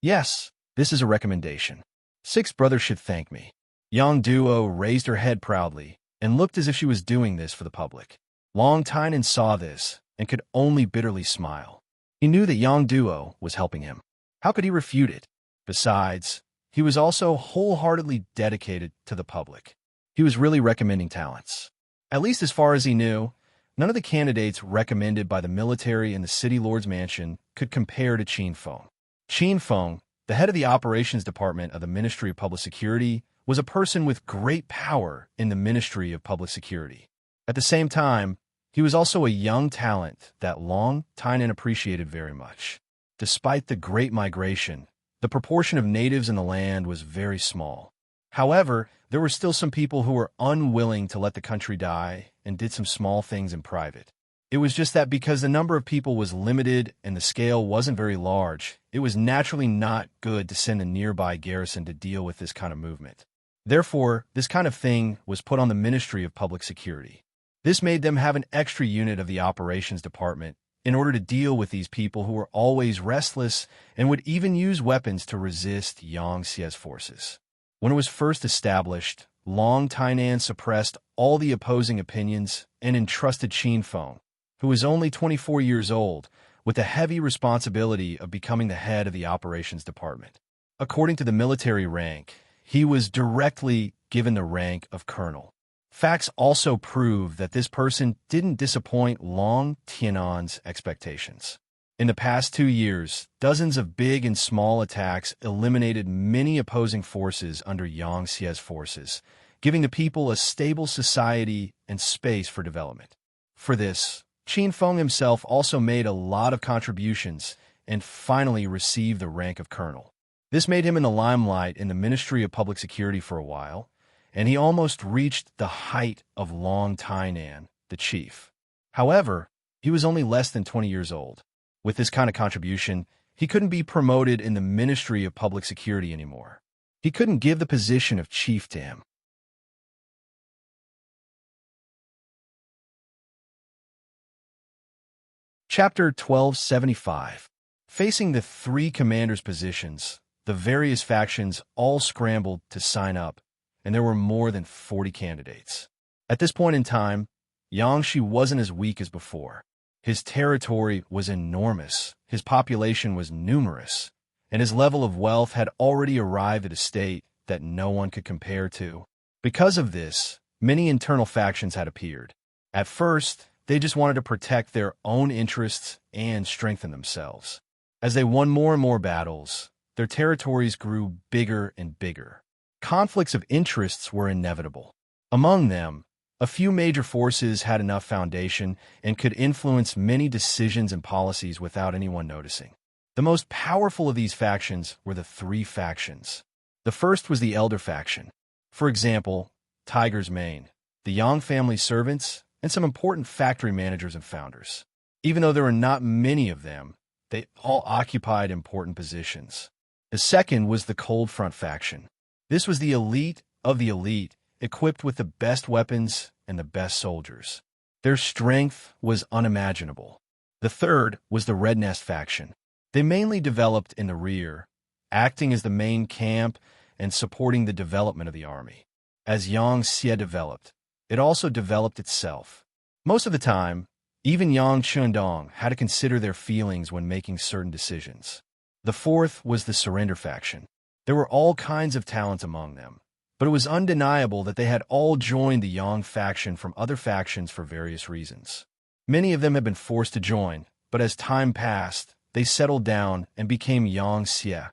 Yes, this is a recommendation. Six brothers should thank me." Yang Duo raised her head proudly and looked as if she was doing this for the public. Long Tainan saw this and could only bitterly smile. He knew that Yang Duo was helping him. How could he refute it? Besides, he was also wholeheartedly dedicated to the public. He was really recommending talents. At least as far as he knew, none of the candidates recommended by the military in the city lord's mansion could compare to Qin Feng. Qin Feng, the head of the operations department of the Ministry of Public Security, was a person with great power in the Ministry of Public Security. At the same time, he was also a young talent that Long Tainan appreciated very much. Despite the great migration, the proportion of natives in the land was very small. However, there were still some people who were unwilling to let the country die and did some small things in private. It was just that because the number of people was limited and the scale wasn't very large, it was naturally not good to send a nearby garrison to deal with this kind of movement. Therefore, this kind of thing was put on the Ministry of Public Security. This made them have an extra unit of the operations department in order to deal with these people who were always restless and would even use weapons to resist Yang Xie's forces. When it was first established, Long Tainan suppressed all the opposing opinions and entrusted Qin Feng, who was only 24 years old, with the heavy responsibility of becoming the head of the operations department. According to the military rank, he was directly given the rank of colonel. Facts also prove that this person didn't disappoint Long Tianan's expectations. In the past 2 years, dozens of big and small attacks eliminated many opposing forces under Yang Xie's forces, giving the people a stable society and space for development. For this, Qin Feng himself also made a lot of contributions and finally received the rank of colonel. This made him in the limelight in the Ministry of Public Security for a while, and he almost reached the height of Long Tainan, the chief. However, he was only less than 20 years old. With this kind of contribution, he couldn't be promoted in the Ministry of Public Security anymore. He couldn't give the position of chief to him. Chapter 1275. Facing the three commanders' positions, the various factions all scrambled to sign up, and there were more than 40 candidates. At this point in time, Yang Shi wasn't as weak as before. His territory was enormous, his population was numerous, and his level of wealth had already arrived at a state that no one could compare to. Because of this, many internal factions had appeared. At first, they just wanted to protect their own interests and strengthen themselves. As they won more and more battles, their territories grew bigger and bigger. Conflicts of interests were inevitable. Among them, a few major forces had enough foundation and could influence many decisions and policies without anyone noticing. The most powerful of these factions were the three factions. The first was the elder faction. For example, Tiger's Mane, the Yang family servants, and some important factory managers and founders. Even though there were not many of them, they all occupied important positions. The second was the Cold Front faction. This was the elite of the elite, equipped with the best weapons and the best soldiers. Their strength was unimaginable. The third was the Red Nest faction. They mainly developed in the rear, acting as the main camp and supporting the development of the army. As Yang Xie developed, it also developed itself. Most of the time, even Yang Qindong had to consider their feelings when making certain decisions. The fourth was the Surrender faction. There were all kinds of talents among them, but it was undeniable that they had all joined the Yang faction from other factions for various reasons. Many of them had been forced to join, but as time passed, they settled down and became Yang Xie,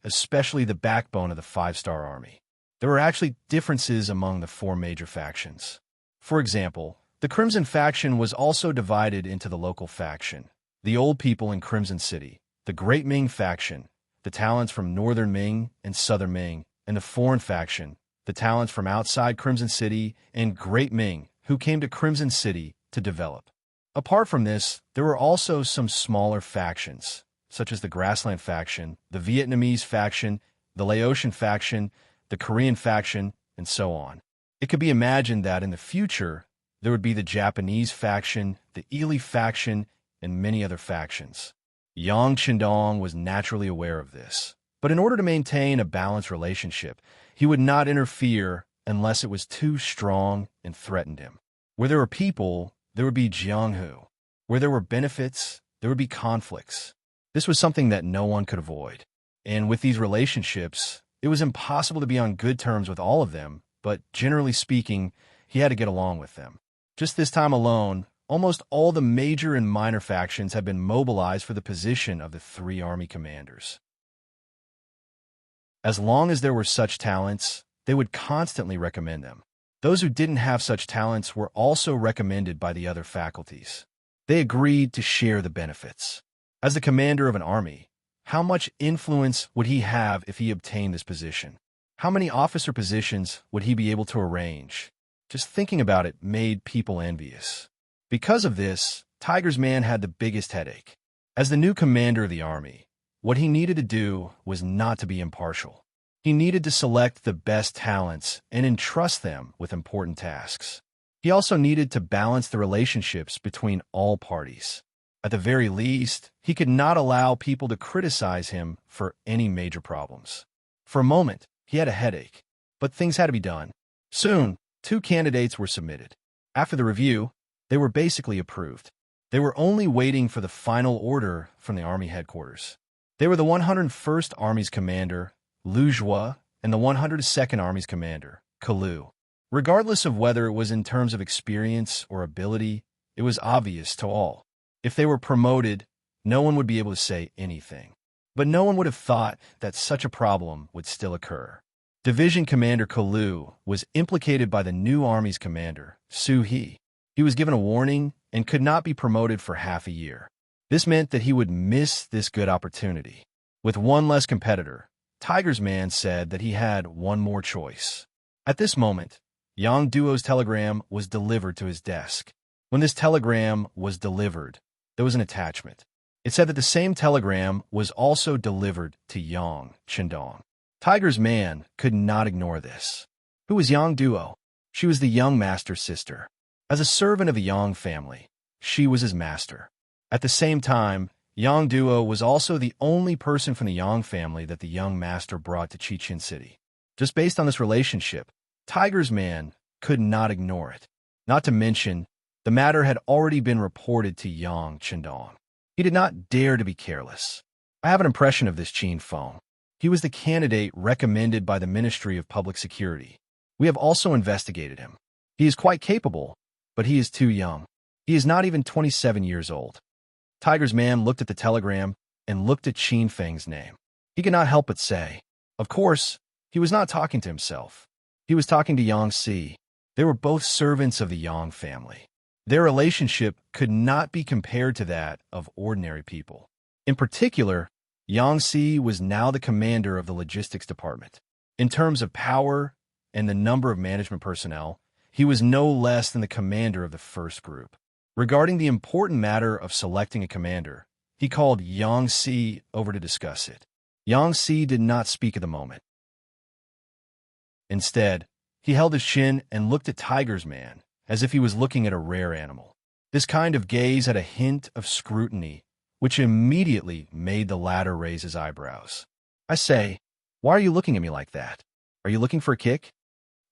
especially the backbone of the five-star army. There were actually differences among the four major factions. For example, The Crimson faction was also divided into the local faction, the old people in Crimson City, the Great Ming faction, the talents from Northern Ming and Southern Ming, and the foreign faction, the talents from outside Crimson City and Great Ming, who came to Crimson City to develop. Apart from this, there were also some smaller factions, such as the Grassland faction, the Vietnamese faction, the Laotian faction, the Korean faction, and so on. It could be imagined that in the future, there would be the Japanese faction, the Ely faction, and many other factions. Yang Qindong was naturally aware of this, but in order to maintain a balanced relationship, he would not interfere unless it was too strong and threatened him. Where there were people, there would be Jianghu. Where there were benefits, there would be conflicts. This was something that no one could avoid. And with these relationships, it was impossible to be on good terms with all of them, but generally speaking, he had to get along with them. Just this time alone, almost all the major and minor factions had been mobilized for the position of the 3 army commanders. As long as there were such talents, they would constantly recommend them. Those who didn't have such talents were also recommended by the other faculties. They agreed to share the benefits. As the commander of an army, how much influence would he have if he obtained this position? How many officer positions would he be able to arrange? Just thinking about it made people envious. Because of this, Tiger's man had the biggest headache. As the new commander of the army, what he needed to do was not to be impartial. He needed to select the best talents and entrust them with important tasks. He also needed to balance the relationships between all parties. At the very least, he could not allow people to criticize him for any major problems. For a moment, he had a headache, but things had to be done. Soon, 2 candidates were submitted. After the review, they were basically approved. They were only waiting for the final order from the Army headquarters. They were the 101st Army's commander, Lu Zhua, and the 102nd Army's commander, Kalu. Regardless of whether it was in terms of experience or ability, it was obvious to all. If they were promoted, no one would be able to say anything. But no one would have thought that such a problem would still occur. Division Commander Kalu was implicated by the new Army's commander, Su He. He was given a warning and could not be promoted for half a year. This meant that he would miss this good opportunity. With one less competitor, Tiger's man said that he had one more choice. At this moment, Yang Duo's telegram was delivered to his desk. When this telegram was delivered, there was an attachment. It said that the same telegram was also delivered to Yang Qindong. Tiger's man could not ignore this. Who was Yang Duo? She was the young master's sister. As a servant of the Yang family, she was his master. At the same time, Yang Duo was also the only person from the Yang family that the young master brought to Chichin City. Just based on this relationship, Tiger's man could not ignore it. Not to mention, the matter had already been reported to Yang Qindong. He did not dare to be careless. I have an impression of this Qin Feng. He was the candidate recommended by the Ministry of Public Security. We have also investigated him. He is quite capable, but he is too young. He is not even 27 years old. Tiger's man looked at the telegram and looked at Qin Feng's name. He could not help but say, of course, he was not talking to himself. He was talking to Yang Si. They were both servants of the Yang family. Their relationship could not be compared to that of ordinary people. In particular, Yang Si was now the commander of the logistics department. In terms of power and the number of management personnel, he was no less than the commander of the first group. Regarding the important matter of selecting a commander, he called Yang Si over to discuss it. Yang Si did not speak at the moment. Instead, he held his chin and looked at Tiger's man as if he was looking at a rare animal. This kind of gaze had a hint of scrutiny, which immediately made the latter raise his eyebrows. I say, why are you looking at me like that? Are you looking for a kick?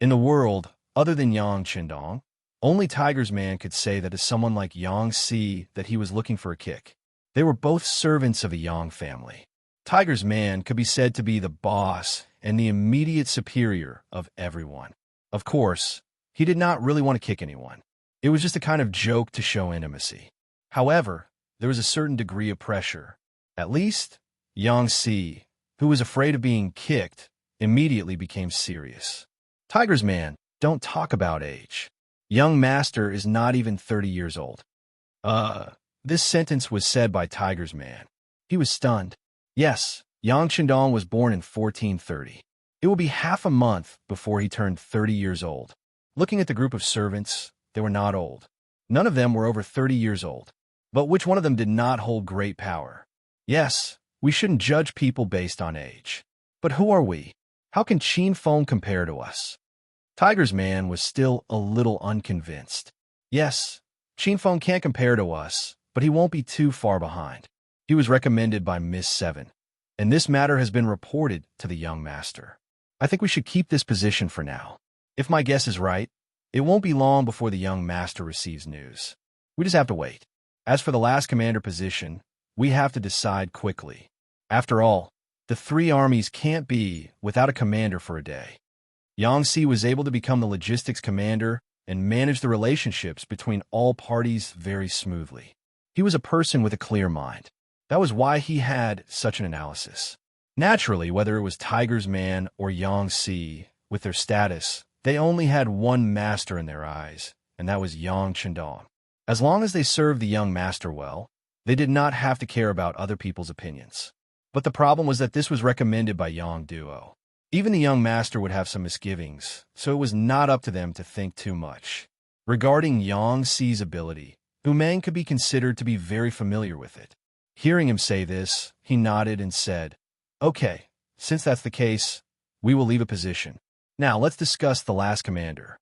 In the world, other than Yang Qindong, only Tiger's man could say that to someone like Yang Si that he was looking for a kick. They were both servants of a Yang family. Tiger's man could be said to be the boss and the immediate superior of everyone. Of course, he did not really want to kick anyone. It was just a kind of joke to show intimacy. However, there was a certain degree of pressure. At least, Yang Si, who was afraid of being kicked, immediately became serious. Tiger's man, don't talk about age. Young master is not even 30 years old. This sentence was said by Tiger's man. He was stunned. Yes, Yang Shandong was born in 1430. It will be half a month before he turned 30 years old. Looking at the group of servants, they were not old. None of them were over 30 years old. But which one of them did not hold great power? Yes, we shouldn't judge people based on age. But who are we? How can Qin Feng compare to us? Tiger's man was still a little unconvinced. Yes, Qin Feng can't compare to us, but he won't be too far behind. He was recommended by Miss Seven, and this matter has been reported to the young master. I think we should keep this position for now. If my guess is right, it won't be long before the young master receives news. We just have to wait. As for the last commander position, we have to decide quickly. After all, the three armies can't be without a commander for a day. Yang Si was able to become the logistics commander and manage the relationships between all parties very smoothly. He was a person with a clear mind. That was why he had such an analysis. Naturally, whether it was Tiger's man or Yang Si, with their status, they only had one master in their eyes, and that was Yang Shandong. As long as they served the young master well, they did not have to care about other people's opinions. But the problem was that this was recommended by Yang Duo. Even the young master would have some misgivings, so it was not up to them to think too much. Regarding Yang Si's ability, Hu Meng could be considered to be very familiar with it. Hearing him say this, he nodded and said, "Okay, since that's the case, we will leave a position. Now let's discuss the last commander."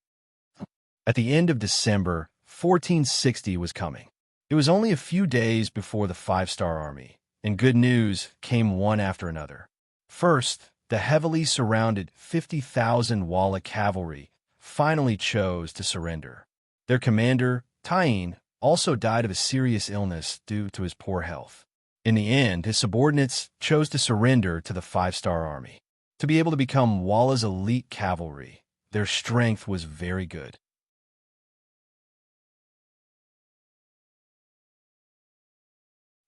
At the end of December, 1460 was coming. It was only a few days before the five-star army, and good news came one after another. First, the heavily surrounded 50,000 Walla cavalry finally chose to surrender. Their commander, Taiyin, also died of a serious illness due to his poor health. In the end, his subordinates chose to surrender to the five-star army. To be able to become Walla's elite cavalry, their strength was very good.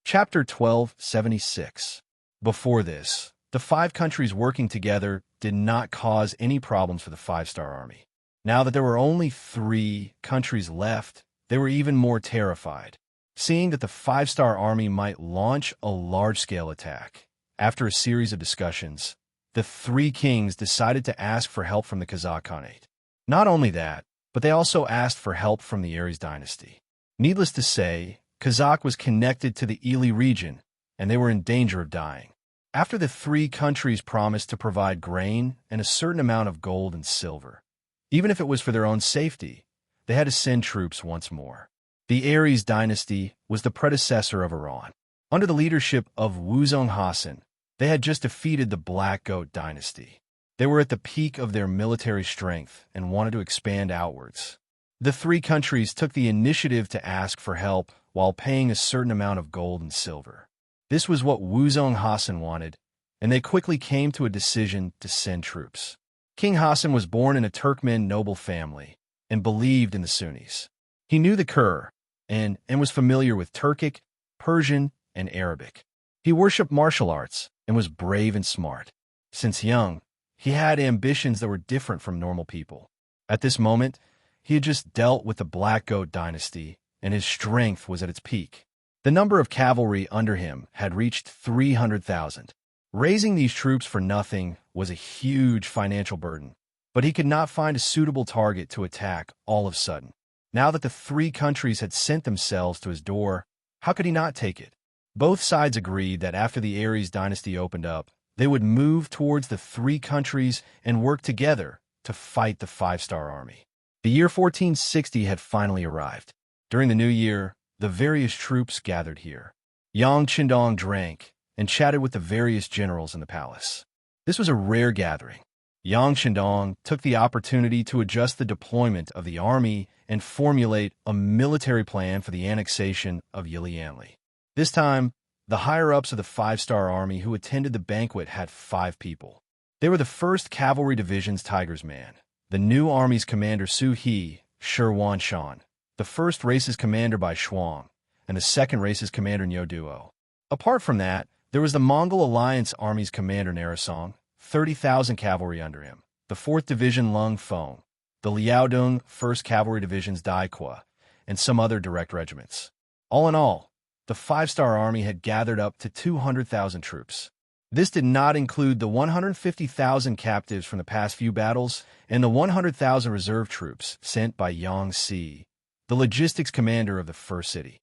Chapter 1276. Before this, the five countries working together did not cause any problems for the five-star army. Now that there were only 3 countries left, they were even more terrified, seeing that the five-star army might launch a large-scale attack. After a series of discussions, the 3 kings decided to ask for help from the Kazakh Khanate. Not only that, but they also asked for help from the Aries dynasty. Needless to say, Kazakh was connected to the Ili region, and they were in danger of dying. After the 3 countries promised to provide grain and a certain amount of gold and silver, even if it was for their own safety, they had to send troops once more. The Aries dynasty was the predecessor of Iran. Under the leadership of Wuzong Hasan, they had just defeated the Black Goat dynasty. They were at the peak of their military strength and wanted to expand outwards. The 3 countries took the initiative to ask for help while paying a certain amount of gold and silver. This was what Wuzong Hasan wanted, and they quickly came to a decision to send troops. King Hasan was born in a Turkmen noble family and believed in the Sunnis. He knew the Qur'an and was familiar with Turkic, Persian, and Arabic. He worshipped martial arts and was brave and smart. Since young, he had ambitions that were different from normal people. At this moment, he had just dealt with the Black Goat dynasty, and his strength was at its peak. The number of cavalry under him had reached 300,000. Raising these troops for nothing was a huge financial burden, but he could not find a suitable target to attack all of a sudden. Now that the 3 countries had sent themselves to his door, how could he not take it? Both sides agreed that after the Aries dynasty opened up, they would move towards the 3 countries and work together to fight the five-star army. The year 1460 had finally arrived. During the new year, the various troops gathered here. Yang Shandong drank and chatted with the various generals in the palace. This was a rare gathering. Yang Shandong took the opportunity to adjust the deployment of the army and formulate a military plan for the annexation of Yilianli. This time, the higher-ups of the five-star army who attended the banquet had 5 people. They were the 1st Cavalry Division's Tiger's Man, the new army's commander Su He, Shi Wan Shan, the 1st race's commander by Shuang, and the 2nd race's commander Niu Duo. Apart from that, there was the Mongol Alliance Army's commander Narasong, 30,000 cavalry under him, the 4th Division Lung Feng, the Liaodong 1st Cavalry Division's Daikwa, and some other direct regiments. All in all, the five-star army had gathered up to 200,000 troops. This did not include the 150,000 captives from the past few battles and the 100,000 reserve troops sent by Yang Si, the logistics commander of the first city.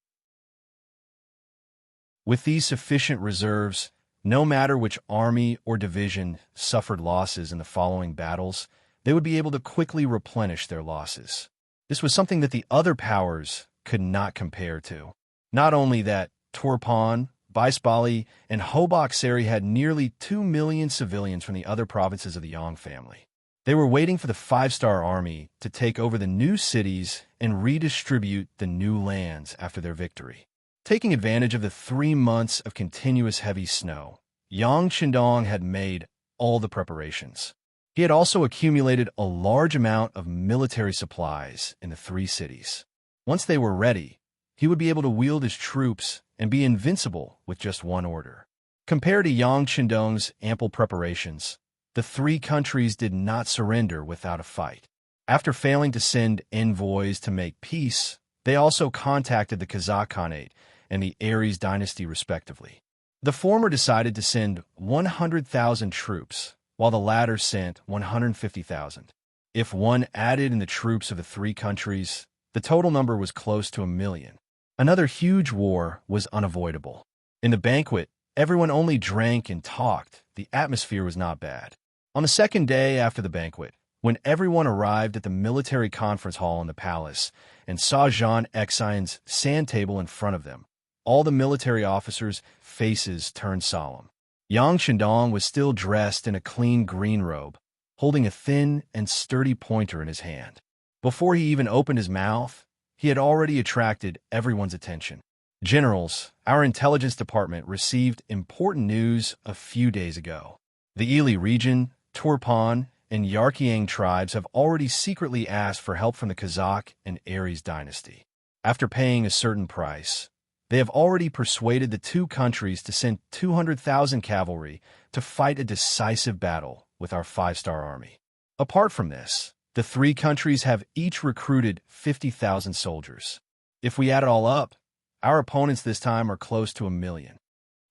With these sufficient reserves, no matter which army or division suffered losses in the following battles, they would be able to quickly replenish their losses. This was something that the other powers could not compare to. Not only that, Turpan, Baisbali, and Hoboksari had nearly 2 million civilians from the other provinces of the Yang family. They were waiting for the five-star army to take over the new cities and redistribute the new lands after their victory. Taking advantage of the 3 months of continuous heavy snow, Yang Qindong had made all the preparations. He had also accumulated a large amount of military supplies in the 3 cities. Once they were ready, he would be able to wield his troops and be invincible with just one order. Compared to Yang Qindong's ample preparations, the 3 countries did not surrender without a fight. After failing to send envoys to make peace, they also contacted the Kazakh Khanate and the Aries dynasty respectively. The former decided to send 100,000 troops, while the latter sent 150,000. If one added in the troops of the 3 countries, the total number was close to 1 million. Another huge war was unavoidable. In the banquet, everyone only drank and talked. The atmosphere was not bad. On the second day after the banquet, when everyone arrived at the military conference hall in the palace and saw Jean Xian's sand table in front of them, all the military officers' faces turned solemn. Yang Qindong was still dressed in a clean green robe, holding a thin and sturdy pointer in his hand. Before he even opened his mouth, he had already attracted everyone's attention. Generals, our intelligence department received important news a few days ago. The Ili region, Turpan, and Yarkyang tribes have already secretly asked for help from the Kazakh and Aries dynasty. After paying a certain price, they have already persuaded the 2 countries to send 200,000 cavalry to fight a decisive battle with our 5-star army. Apart from this, the 3 countries have each recruited 50,000 soldiers. If we add it all up, our opponents this time are close to 1 million.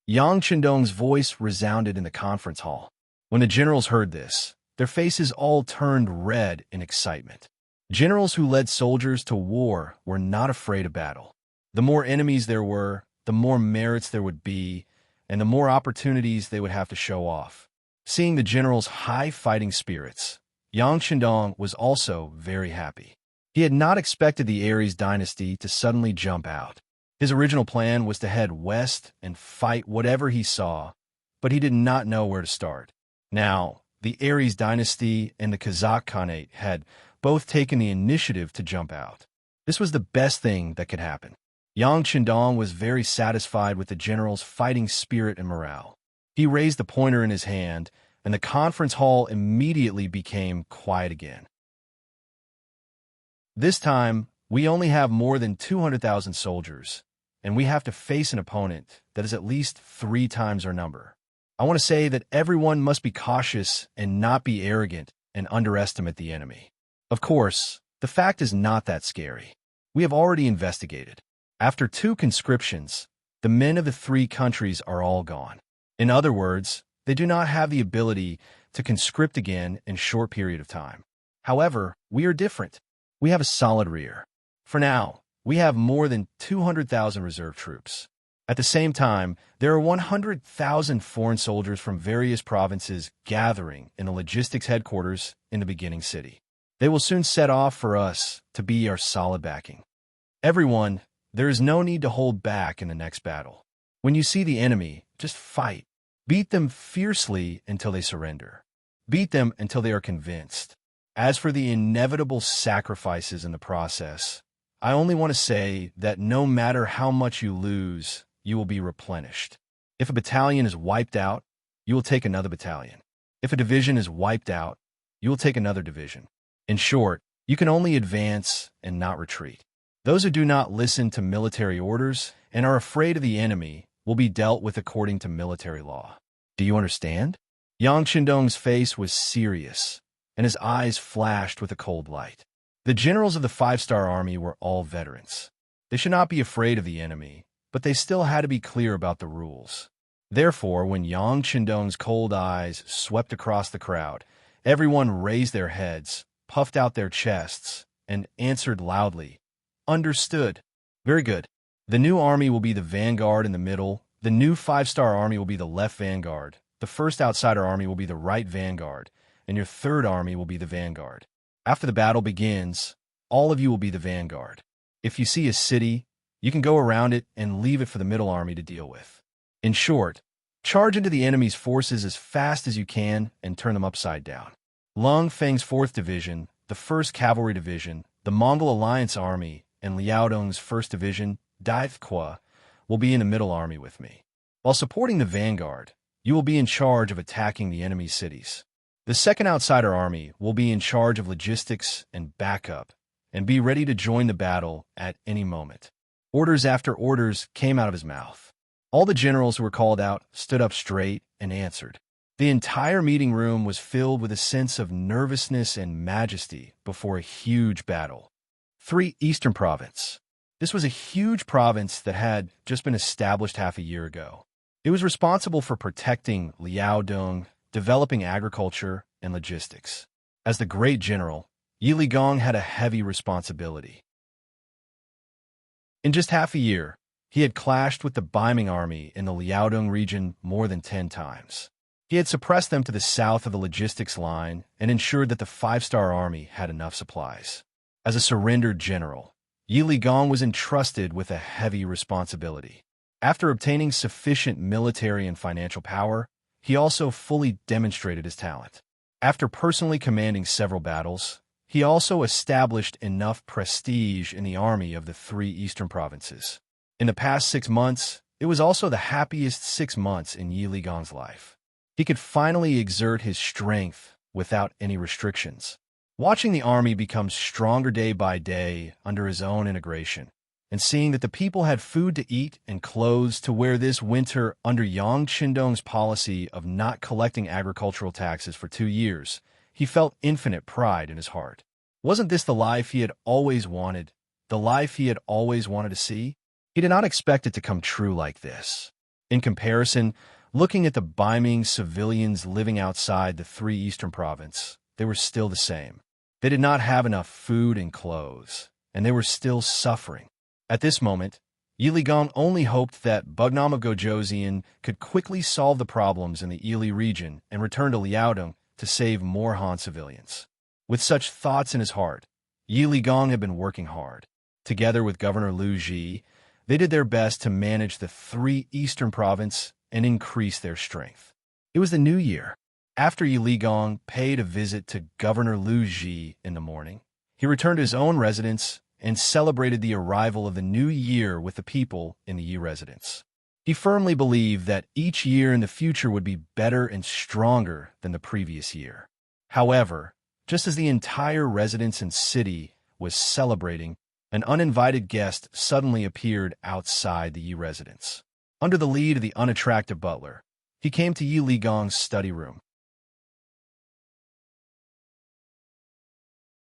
Yang Qindong's voice resounded in the conference hall. When the generals heard this, their faces all turned red in excitement. Generals who led soldiers to war were not afraid of battle. The more enemies there were, the more merits there would be, and the more opportunities they would have to show off. Seeing the generals' high fighting spirits, Yang Qindong was also very happy. He had not expected the Aries dynasty to suddenly jump out. His original plan was to head west and fight whatever he saw, but he did not know where to start. Now, the Aries dynasty and the Kazakh Khanate had both taken the initiative to jump out. This was the best thing that could happen. Yang Qindong was very satisfied with the general's fighting spirit and morale. He raised the pointer in his hand, and the conference hall immediately became quiet again. This time, we only have more than 200,000 soldiers, and we have to face an opponent that is at least 3 times our number. I want to say that everyone must be cautious and not be arrogant and underestimate the enemy. Of course, the fact is not that scary. We have already investigated. After 2 conscriptions, the men of the 3 countries are all gone. In other words, they do not have the ability to conscript again in a short period of time. However, we are different. We have a solid rear. For now, we have more than 200,000 reserve troops. At the same time, there are 100,000 foreign soldiers from various provinces gathering in the logistics headquarters in the beginning city. They will soon set off for us to be our solid backing. Everyone, there is no need to hold back in the next battle. When you see the enemy, just fight. Beat them fiercely until they surrender. Beat them until they are convinced. As for the inevitable sacrifices in the process, I only want to say that no matter how much you lose, you will be replenished. If a battalion is wiped out, you will take another battalion. If a division is wiped out, you will take another division. In short, you can only advance and not retreat. Those who do not listen to military orders and are afraid of the enemy will be dealt with according to military law. Do you understand? Yang Qindong's face was serious, and his eyes flashed with a cold light. The generals of the five-star army were all veterans. They should not be afraid of the enemy, but they still had to be clear about the rules. Therefore, when Yang Qindong's cold eyes swept across the crowd, everyone raised their heads, puffed out their chests, and answered loudly, "Understood." Very good. The new army will be the vanguard in the middle. The new five-star army will be the left vanguard. The first outsider army will be the right vanguard, and your third army will be the vanguard. After the battle begins, all of you will be the vanguard. If you see a city, you can go around it and leave it for the middle army to deal with. In short, charge into the enemy's forces as fast as you can and turn them upside down. Lung Feng's 4th Division, the 1st Cavalry Division, the Mongol Alliance Army, and Liao Dong's 1st Division, Daithkwa, will be in the middle army with me. While supporting the vanguard, you will be in charge of attacking the enemy's cities. The 2nd Outsider Army will be in charge of logistics and backup, and be ready to join the battle at any moment. Orders after orders came out of his mouth. All the generals who were called out stood up straight and answered. The entire meeting room was filled with a sense of nervousness and majesty before a huge battle. 3. Eastern Province. This was a huge province that had just been established half a year ago. It was responsible for protecting Liaodong, developing agriculture and logistics. As the great general, Yi Ligong had a heavy responsibility. In just half a year, he had clashed with the Baiming army in the Liaodong region more than 10 times. He had suppressed them to the south of the logistics line and ensured that the five-star army had enough supplies. As a surrendered general, Yi Ligong was entrusted with a heavy responsibility. After obtaining sufficient military and financial power, he also fully demonstrated his talent. After personally commanding several battles, he also established enough prestige in the army of the 3 eastern provinces. In the past 6 months, it was also the happiest 6 months in Yi Ligong's life. He could finally exert his strength without any restrictions. Watching the army become stronger day by day under his own integration, and seeing that the people had food to eat and clothes to wear this winter under Yang Qindong's policy of not collecting agricultural taxes for 2 years, he felt infinite pride in his heart. Wasn't this the life he had always wanted, the life he had always wanted to see? He did not expect it to come true like this. In comparison, looking at the Baiming civilians living outside the 3 eastern province, they were still the same. They did not have enough food and clothes, and they were still suffering. At this moment, Yi Ligong only hoped that Bugnam of Gojoseon could quickly solve the problems in the Ili region and return to Liaodong to save more Han civilians. With such thoughts in his heart, Yi Ligong had been working hard. Together with Governor Liu Ji, they did their best to manage the 3 eastern province and increase their strength. It was the new year. After Yi Ligong paid a visit to Governor Liu Ji in the morning, he returned to his own residence and celebrated the arrival of the new year with the people in the Yi residence. He firmly believed that each year in the future would be better and stronger than the previous year. However, just as the entire residence and city was celebrating, an uninvited guest suddenly appeared outside the Yi residence. Under the lead of the unattractive butler, he came to Yi Ligong's study room.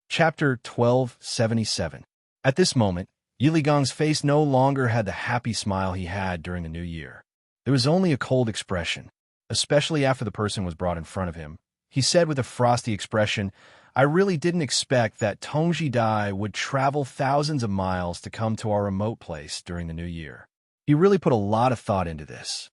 Chapter 1277. At this moment, Yi Ligong's face no longer had the happy smile he had during the new year. There was only a cold expression, especially after the person was brought in front of him. He said with a frosty expression, "I really didn't expect that Tongji Dai would travel thousands of miles to come to our remote place during the new year. He really put a lot of thought into this."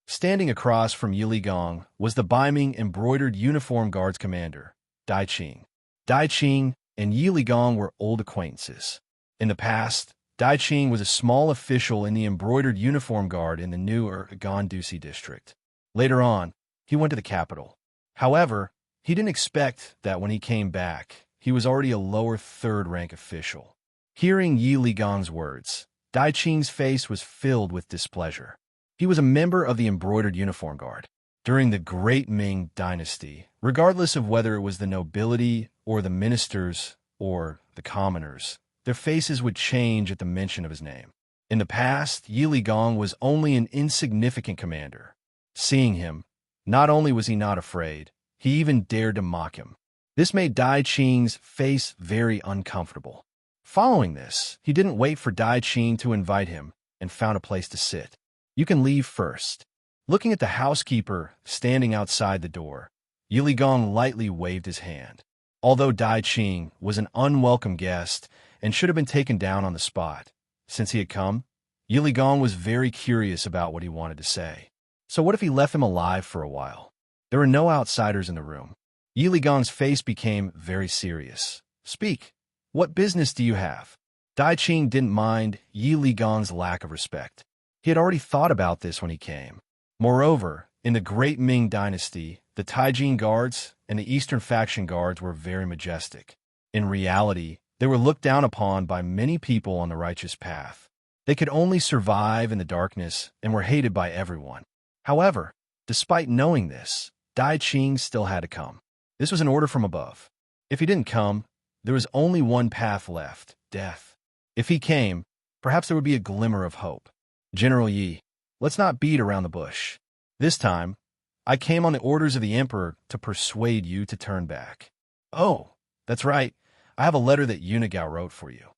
Standing across from Yi Ligong was the Baiming embroidered uniform guards commander, Dai Qing. Dai Qing and Yi Ligong were old acquaintances. In the past, Dai Qing was a small official in the embroidered uniform guard in the new Gandusi district. Later on, he went to the capital. However, he didn't expect that when he came back, he was already a lower third-rank official. Hearing Yi Ligong's words, Dai Qing's face was filled with displeasure. He was a member of the embroidered uniform guard. During the Great Ming Dynasty, regardless of whether it was the nobility or the ministers or the commoners, their faces would change at the mention of his name. In the past, Yi Ligong was only an insignificant commander. Seeing him, not only was he not afraid, he even dared to mock him. This made Dai Qing's face very uncomfortable. Following this, he didn't wait for Dai Qing to invite him and found a place to sit. "You can leave first." Looking at the housekeeper standing outside the door, Yi Gong lightly waved his hand. Although Dai Qing was an unwelcome guest and should have been taken down on the spot, since he had come, Yi Gong was very curious about what he wanted to say. So what if he left him alive for a while? There were no outsiders in the room. Yi Gong's face became very serious. "Speak. What business do you have?" Dai Qing didn't mind Yi Gong's lack of respect. He had already thought about this when he came. Moreover, in the Great Ming Dynasty, the Taijin Guards and the Eastern Faction Guards were very majestic. In reality, they were looked down upon by many people on the righteous path. They could only survive in the darkness and were hated by everyone. However, despite knowing this, Dai Qing still had to come. This was an order from above. If he didn't come, there was only one path left: death. If he came, perhaps there would be a glimmer of hope. "General Yi, let's not beat around the bush. This time, I came on the orders of the Emperor to persuade you to turn back." "Oh, that's right. I have a letter that Yunagao wrote for you."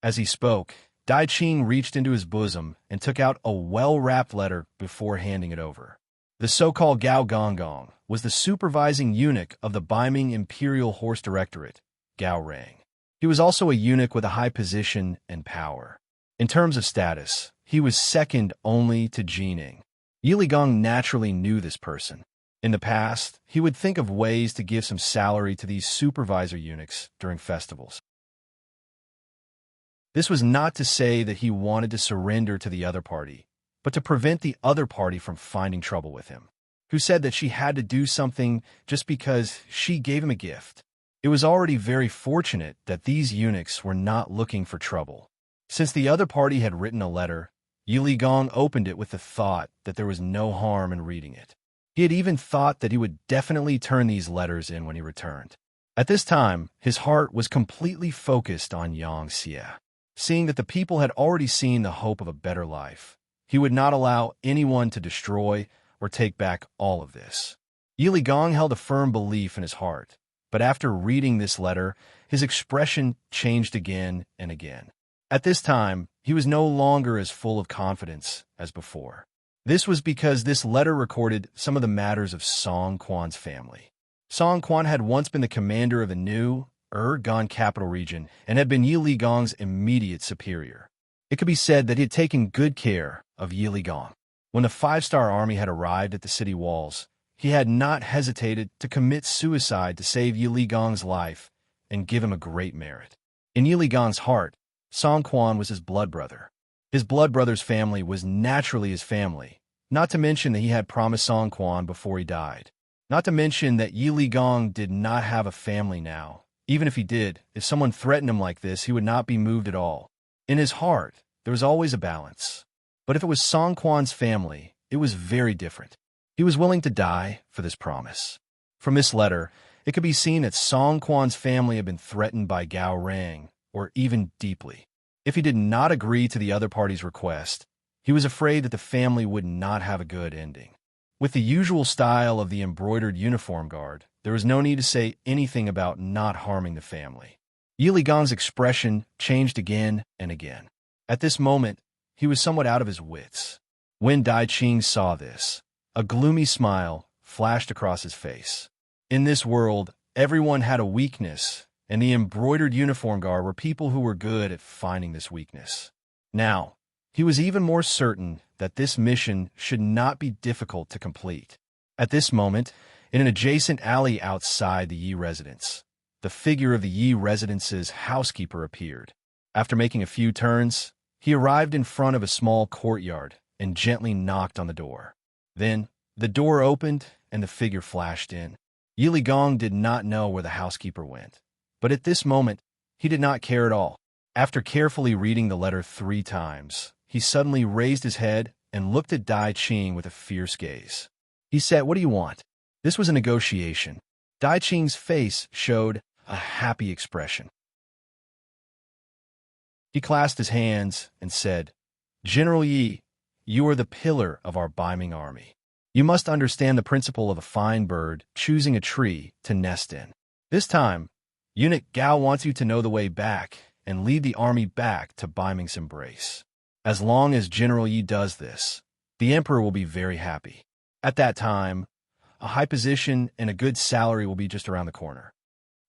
As he spoke, Dai Qing reached into his bosom and took out a well-wrapped letter before handing it over. The so-called Gao Gonggong was the supervising eunuch of the Beiming Imperial Horse Directorate, Gao Rang. He was also a eunuch with a high position and power. In terms of status, he was second only to Jining. Yi Gong naturally knew this person. In the past, he would think of ways to give some salary to these supervisor eunuchs during festivals. This was not to say that he wanted to surrender to the other party, but to prevent the other party from finding trouble with him, who said that she had to do something just because she gave him a gift. It was already very fortunate that these eunuchs were not looking for trouble. Since the other party had written a letter, Yi Gong opened it with the thought that there was no harm in reading it. He had even thought that he would definitely turn these letters in when he returned. At this time, his heart was completely focused on Yang Xie. Seeing that the people had already seen the hope of a better life, he would not allow anyone to destroy or take back all of this. Yi Gong held a firm belief in his heart, but after reading this letter, his expression changed again and again. At this time, he was no longer as full of confidence as before. This was because this letter recorded some of the matters of Song Quan's family. Song Quan had once been the commander of the new Gan capital region and had been Yi Gong's immediate superior. It could be said that he had taken good care of Yi Gong. When the five-star army had arrived at the city walls, he had not hesitated to commit suicide to save Yi Gong's life and give him a great merit. In Yi Gong's heart, Song Quan was his blood brother. His blood brother's family was naturally his family, not to mention that he had promised Song Quan before he died. Not to mention that Yi Gong did not have a family now. Even if he did, if someone threatened him like this, he would not be moved at all. In his heart, there was always a balance. But if it was Song Quan's family, it was very different. He was willing to die for this promise. From this letter, it could be seen that Song Quan's family had been threatened by Gao Rang, or even deeply. If he did not agree to the other party's request, he was afraid that the family would not have a good ending. With the usual style of the embroidered uniform guard, there was no need to say anything about not harming the family. Yi Gong's expression changed again and again. At this moment, he was somewhat out of his wits. When Dai Qing saw this, a gloomy smile flashed across his face. In this world, everyone had a weakness, and the embroidered uniform guard were people who were good at finding this weakness. Now, he was even more certain that this mission should not be difficult to complete. At this moment, in an adjacent alley outside the Yi residence, the figure of the Yi residence's housekeeper appeared. After making a few turns, he arrived in front of a small courtyard and gently knocked on the door. Then, the door opened and the figure flashed in. Yi Gong did not know where the housekeeper went, but at this moment, he did not care at all. After carefully reading the letter 3 times, he suddenly raised his head and looked at Dai Qing with a fierce gaze. He said, "What do you want?" This was a negotiation. Dai Qing's face showed a happy expression. He clasped his hands and said, "General Yi, you are the pillar of our Beiming army. You must understand the principle of a fine bird choosing a tree to nest in. This time, Eunuch Gao wants you to know the way back and lead the army back to Baiming's embrace. As long as General Yi does this, the emperor will be very happy. At that time, a high position and a good salary will be just around the corner.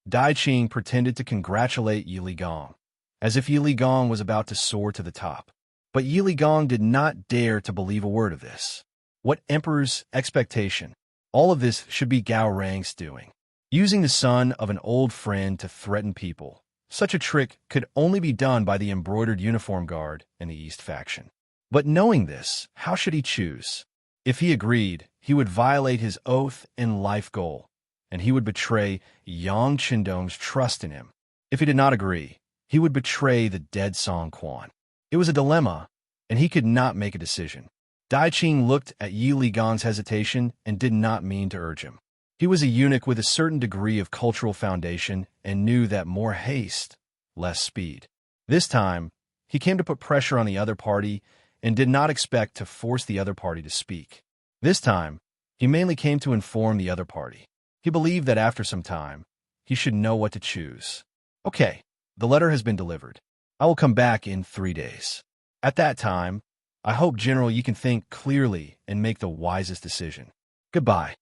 Dai Qing pretended to congratulate Yi Ligong, as if Yi Ligong was about to soar to the top. But Yi Ligong did not dare to believe a word of this. What emperor's expectation? All of this should be Gao Rang's doing. Using the son of an old friend to threaten people, such a trick could only be done by the embroidered uniform guard in the East faction. But knowing this, how should he choose? If he agreed, he would violate his oath and life goal, and he would betray Yang Qindong's trust in him. If he did not agree, he would betray the dead Song Quan. It was a dilemma, and he could not make a decision. Dai Qing looked at Yi Ligong's hesitation and did not mean to urge him. He was a eunuch with a certain degree of cultural foundation and knew that more haste, less speed. This time, he came to put pressure on the other party and did not expect to force the other party to speak. This time, he mainly came to inform the other party. He believed that after some time, he should know what to choose. Okay, the letter has been delivered. I will come back in 3 days. At that time, I hope, General, you can think clearly and make the wisest decision. Goodbye.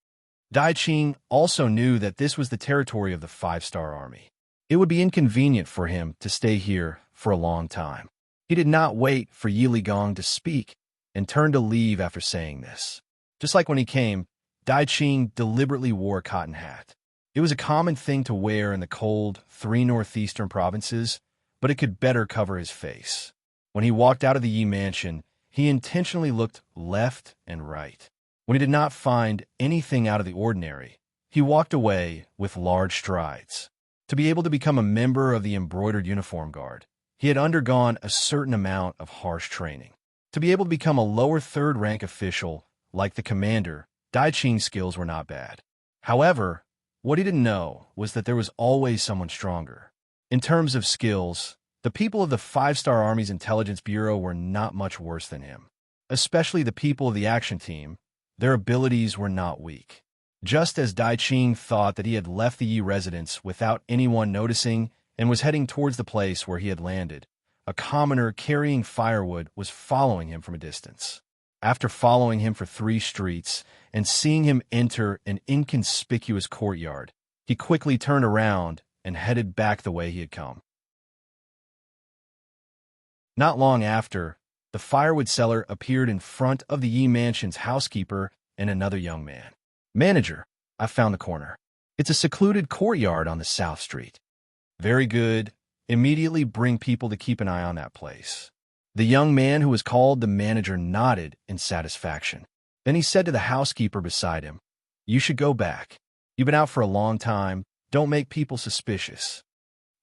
Dai Qing also knew that this was the territory of the 5-star army. It would be inconvenient for him to stay here for a long time. He did not wait for Yi Ligong to speak and turned to leave after saying this. Just like when he came, Dai Qing deliberately wore a cotton hat. It was a common thing to wear in the cold 3 northeastern provinces, but it could better cover his face. When he walked out of the Yi mansion, he intentionally looked left and right. When he did not find anything out of the ordinary, he walked away with large strides. To be able to become a member of the embroidered uniform guard, he had undergone a certain amount of harsh training. To be able to become a lower 3rd rank official, like the commander, Dai Qing's skills were not bad. However, what he didn't know was that there was always someone stronger. In terms of skills, the people of the 5-star Army's intelligence bureau were not much worse than him. Especially the people of the action team, their abilities were not weak. Just as Dai Qing thought that he had left the Yi residence without anyone noticing and was heading towards the place where he had landed, a commoner carrying firewood was following him from a distance. After following him for 3 streets and seeing him enter an inconspicuous courtyard, he quickly turned around and headed back the way he had come. Not long after, the firewood seller appeared in front of the Yi mansion's housekeeper and another young man. Manager, I found the corner. It's a secluded courtyard on the South Street. Very good. Immediately bring people to keep an eye on that place. The young man who was called the manager nodded in satisfaction. Then he said to the housekeeper beside him, You should go back. You've been out for a long time. Don't make people suspicious.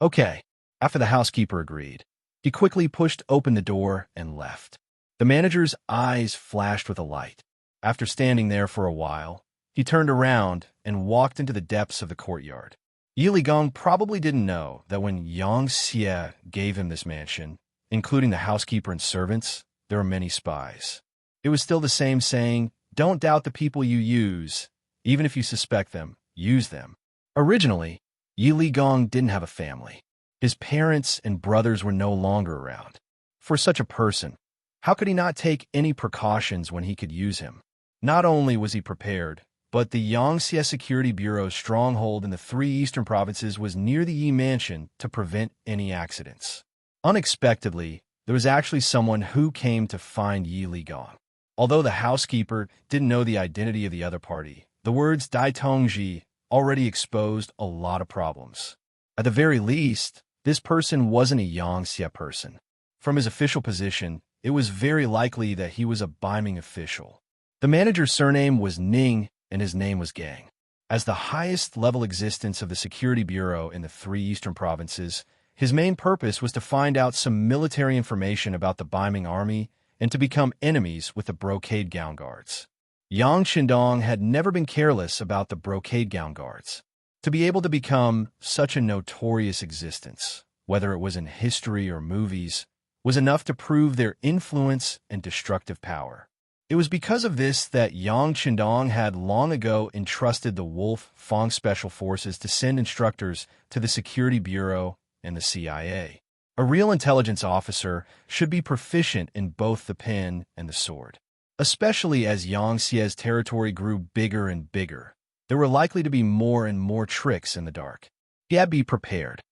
Okay. After the housekeeper agreed, he quickly pushed open the door and left. The manager's eyes flashed with a light. After standing there for a while, he turned around and walked into the depths of the courtyard. Yi Ligong probably didn't know that when Yang Xie gave him this mansion, including the housekeeper and servants, there were many spies. It was still the same saying, don't doubt the people you use. Even if you suspect them, use them. Originally, Yi Ligong didn't have a family. His parents and brothers were no longer around. For such a person, how could he not take any precautions when he could use him? Not only was he prepared, but the Yangxie Security Bureau's stronghold in the 3 eastern provinces was near the Yi mansion to prevent any accidents. Unexpectedly, there was actually someone who came to find Yi Ligong. Although the housekeeper didn't know the identity of the other party, the words Dai Tongji already exposed a lot of problems. At the very least, this person wasn't a Yangxie person. From his official position, it was very likely that he was a Baiming official. The manager's surname was Ning, and his name was Gang. As the highest-level existence of the Security Bureau in the 3 eastern provinces, his main purpose was to find out some military information about the Baiming army and to become enemies with the brocade gown guards. Yang Qindong had never been careless about the brocade gown guards. To be able to become such a notorious existence, whether it was in history or movies, was enough to prove their influence and destructive power. It was because of this that Yang Qindong had long ago entrusted the Wolf Fong Special Forces to send instructors to the Security Bureau and the CIA. A real intelligence officer should be proficient in both the pen and the sword. Especially as Yang Xie's territory grew bigger and bigger, there were likely to be more and more tricks in the dark. He had to be prepared.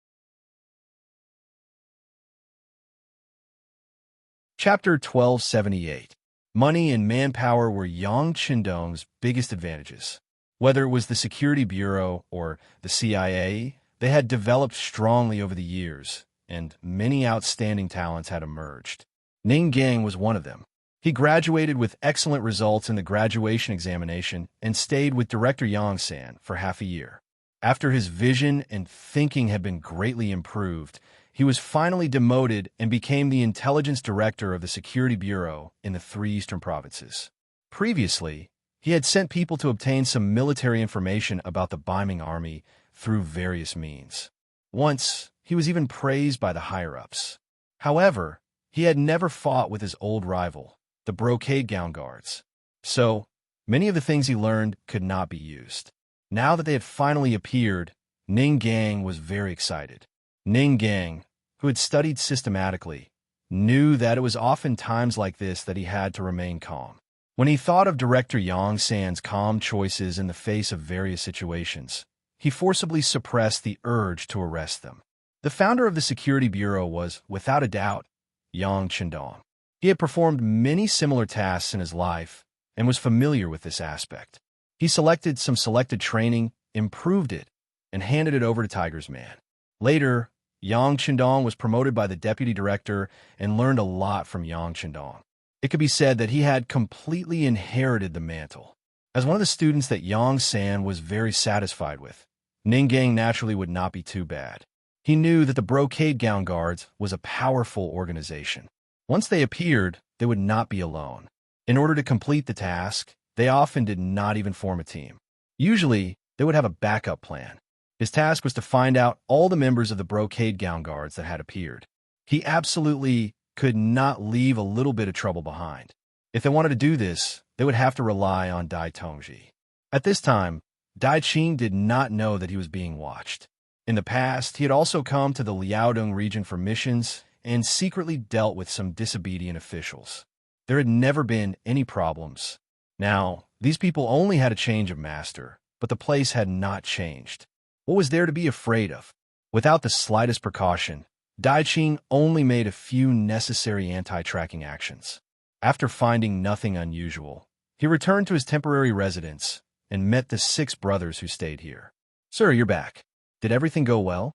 Chapter 1278. Money and manpower were Yang Qindong's biggest advantages. Whether it was the Security Bureau or the CIA, they had developed strongly over the years, and many outstanding talents had emerged. Ning Gang was one of them. He graduated with excellent results in the graduation examination and stayed with Director Yang San for half a year. After his vision and thinking had been greatly improved, he was finally demoted and became the intelligence director of the Security Bureau in the 3 eastern provinces. Previously, he had sent people to obtain some military information about the Baiming army through various means. Once, he was even praised by the higher-ups. However, he had never fought with his old rival, the brocade gown guards. So, many of the things he learned could not be used. Now that they had finally appeared, Ning Gang was very excited. Ning Gang, who had studied systematically, knew that it was often times like this that he had to remain calm. When he thought of Director Yang San's calm choices in the face of various situations, he forcibly suppressed the urge to arrest them. The founder of the Security Bureau was, without a doubt, Yang Qindong. He had performed many similar tasks in his life and was familiar with this aspect. He selected some selected training, improved it, and handed it over to Tiger's Man. Later, Yang Qindong was promoted by the deputy director and learned a lot from Yang Qindong. It could be said that he had completely inherited the mantle. As one of the students that Yang San was very satisfied with, Ning Gang naturally would not be too bad. He knew that the Brocade Gown Guards was a powerful organization. Once they appeared, they would not be alone. In order to complete the task, they often did not even form a team. Usually, they would have a backup plan. His task was to find out all the members of the Brocade Gown Guards that had appeared. He absolutely could not leave a little bit of trouble behind. If they wanted to do this, they would have to rely on Dai Tongji. At this time, Dai Qing did not know that he was being watched. In the past, he had also come to the Liaodong region for missions and secretly dealt with some disobedient officials. There had never been any problems. Now, these people only had a change of master, but the place had not changed. What was there to be afraid of? Without the slightest precaution, Dai Qing only made a few necessary anti-tracking actions. After finding nothing unusual, he returned to his temporary residence and met the 6 brothers who stayed here. "Sir, you're back. Did everything go well?"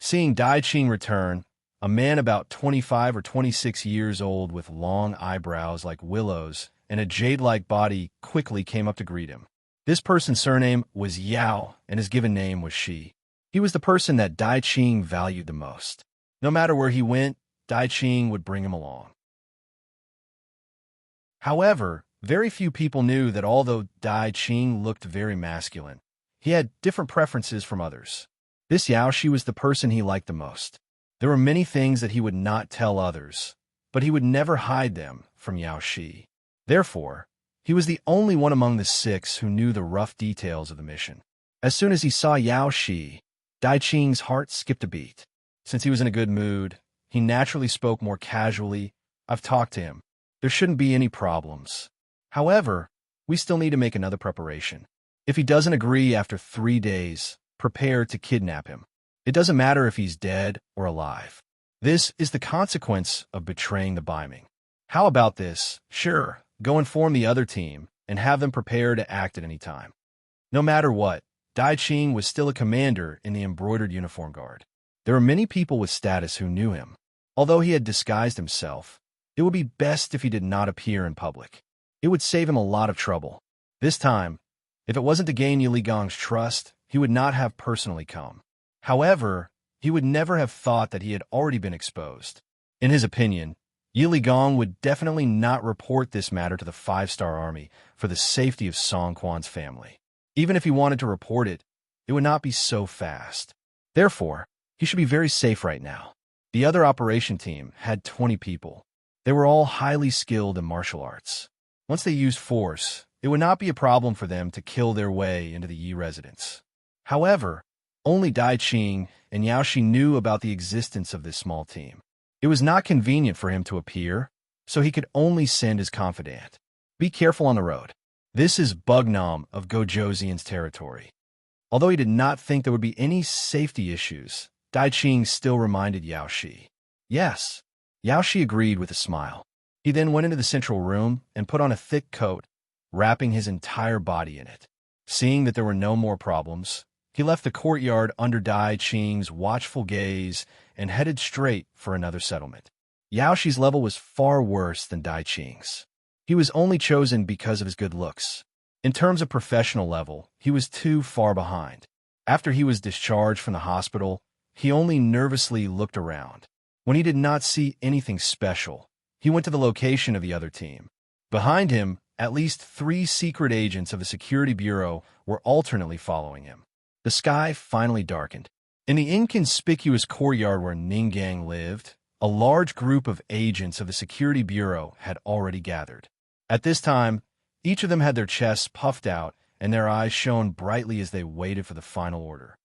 Seeing Dai Qing return, a man about 25 or 26 years old with long eyebrows like willows and a jade-like body quickly came up to greet him. This person's surname was Yao, and his given name was Shi. He was the person that Dai Qing valued the most. No matter where he went, Dai Qing would bring him along. However, very few people knew that although Dai Qing looked very masculine, he had different preferences from others. This Yao Shi was the person he liked the most. There were many things that he would not tell others, but he would never hide them from Yao Shi. Therefore, he was the only one among the 6 who knew the rough details of the mission. As soon as he saw Yao Shi, Dai Qing's heart skipped a beat. Since he was in a good mood, he naturally spoke more casually. "I've talked to him. There shouldn't be any problems. However, we still need to make another preparation. If he doesn't agree after 3 days, prepare to kidnap him. It doesn't matter if he's dead or alive. This is the consequence of betraying the Baiming. How about this? Sure, go inform the other team and have them prepare to act at any time." No matter what, Dai Qing was still a commander in the embroidered uniform guard. There were many people with status who knew him. Although he had disguised himself, it would be best if he did not appear in public. It would save him a lot of trouble. This time, if it wasn't to gain Yili Gong's trust, he would not have personally come. However, he would never have thought that he had already been exposed. In his opinion, Yili Gong would definitely not report this matter to the 5-star army for the safety of Song Quan's family. Even if he wanted to report it, it would not be so fast. Therefore, he should be very safe right now. The other operation team had 20 people. They were all highly skilled in martial arts. Once they used force, it would not be a problem for them to kill their way into the Yi residence. However, only Dai Qing and Yao Shi knew about the existence of this small team. It was not convenient for him to appear, so he could only send his confidant. Be careful on the road. This is Bugnam of Gojoseon's territory. Although he did not think there would be any safety issues, Dai Qing still reminded Yao Shi. Yes, Yao Shi agreed with a smile. He then went into the central room and put on a thick coat, wrapping his entire body in it. Seeing that there were no more problems, he left the courtyard under Dai Qing's watchful gaze and headed straight for another settlement. Yao Shi's level was far worse than Dai Qing's. He was only chosen because of his good looks. In terms of professional level, he was too far behind. After he was discharged from the hospital, he only nervously looked around. When he did not see anything special, he went to the location of the other team. Behind him, at least 3 secret agents of the Security Bureau were alternately following him. The sky finally darkened. In the inconspicuous courtyard where Ninggang lived, a large group of agents of the Security Bureau had already gathered. At this time, each of them had their chests puffed out and their eyes shone brightly as they waited for the final order.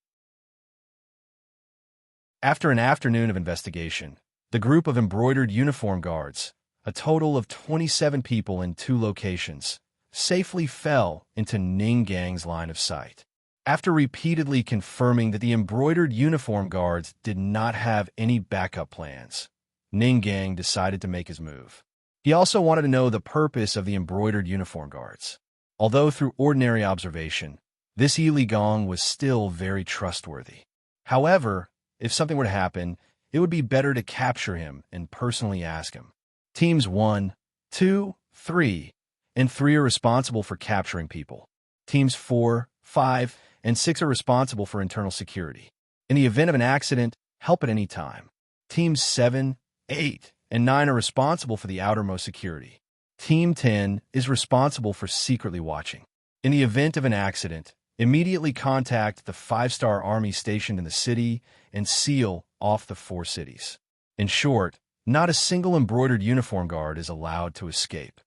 After an afternoon of investigation, the group of embroidered uniform guards, a total of 27 people in 2 locations, safely fell into Ninggang's line of sight. After repeatedly confirming that the embroidered uniform guards did not have any backup plans, Ninggang decided to make his move. He also wanted to know the purpose of the embroidered uniform guards. Although through ordinary observation, this Yi Gong was still very trustworthy. However, if something were to happen, it would be better to capture him and personally ask him. Teams 1, 2, 3, and 3 are responsible for capturing people. Teams 4, 5, and 6 are responsible for internal security. In the event of an accident, help at any time. Teams 7, 8, and 9 are responsible for the outermost security. Team 10 is responsible for secretly watching. In the event of an accident, immediately contact the 5-star army stationed in the city and seal off the 4 cities. In short, not a single embroidered uniform guard is allowed to escape.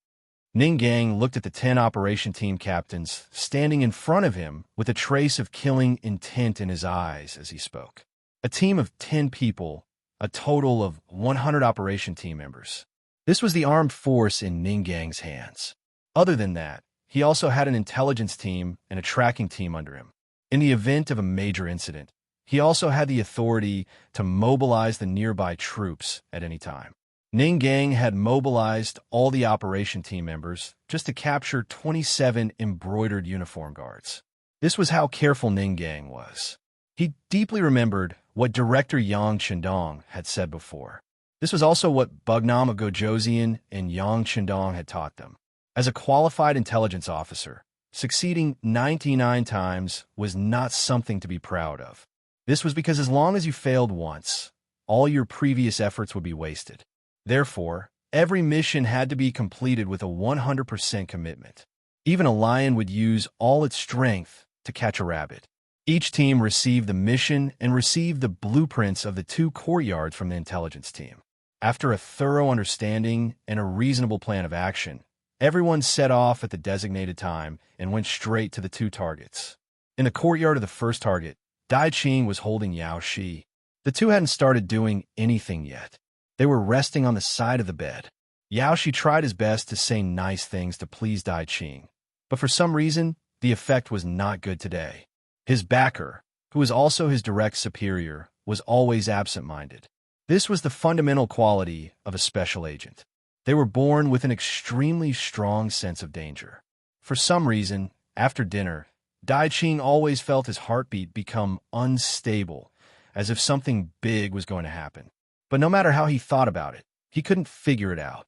Ninggang looked at the 10 operation team captains standing in front of him with a trace of killing intent in his eyes as he spoke. A team of 10 people, a total of 100 operation team members. This was the armed force in Ninggang's hands. Other than that, he also had an intelligence team and a tracking team under him. In the event of a major incident, he also had the authority to mobilize the nearby troops at any time. Ninggang had mobilized all the operation team members just to capture 27 embroidered uniform guards. This was how careful Ninggang was. He deeply remembered what Director Yang Chendong had said before. This was also what Bugnam of Gojoseon and Yang Chendong had taught them. As a qualified intelligence officer, succeeding 99 times was not something to be proud of. This was because as long as you failed once, all your previous efforts would be wasted. Therefore, every mission had to be completed with a 100% commitment. Even a lion would use all its strength to catch a rabbit. Each team received the mission and received the blueprints of the 2 courtyards from the intelligence team. After a thorough understanding and a reasonable plan of action, everyone set off at the designated time and went straight to the 2 targets. In the courtyard of the first target, Dai Qing was holding Yao Shi. The 2 hadn't started doing anything yet. They were resting on the side of the bed. Yao Shi tried his best to say nice things to please Dai Qing, but for some reason, the effect was not good today. His backer, who was also his direct superior, was always absent-minded. This was the fundamental quality of a special agent. They were born with an extremely strong sense of danger. For some reason, after dinner, Dai Qing always felt his heartbeat become unstable, as if something big was going to happen. But no matter how he thought about it, he couldn't figure it out.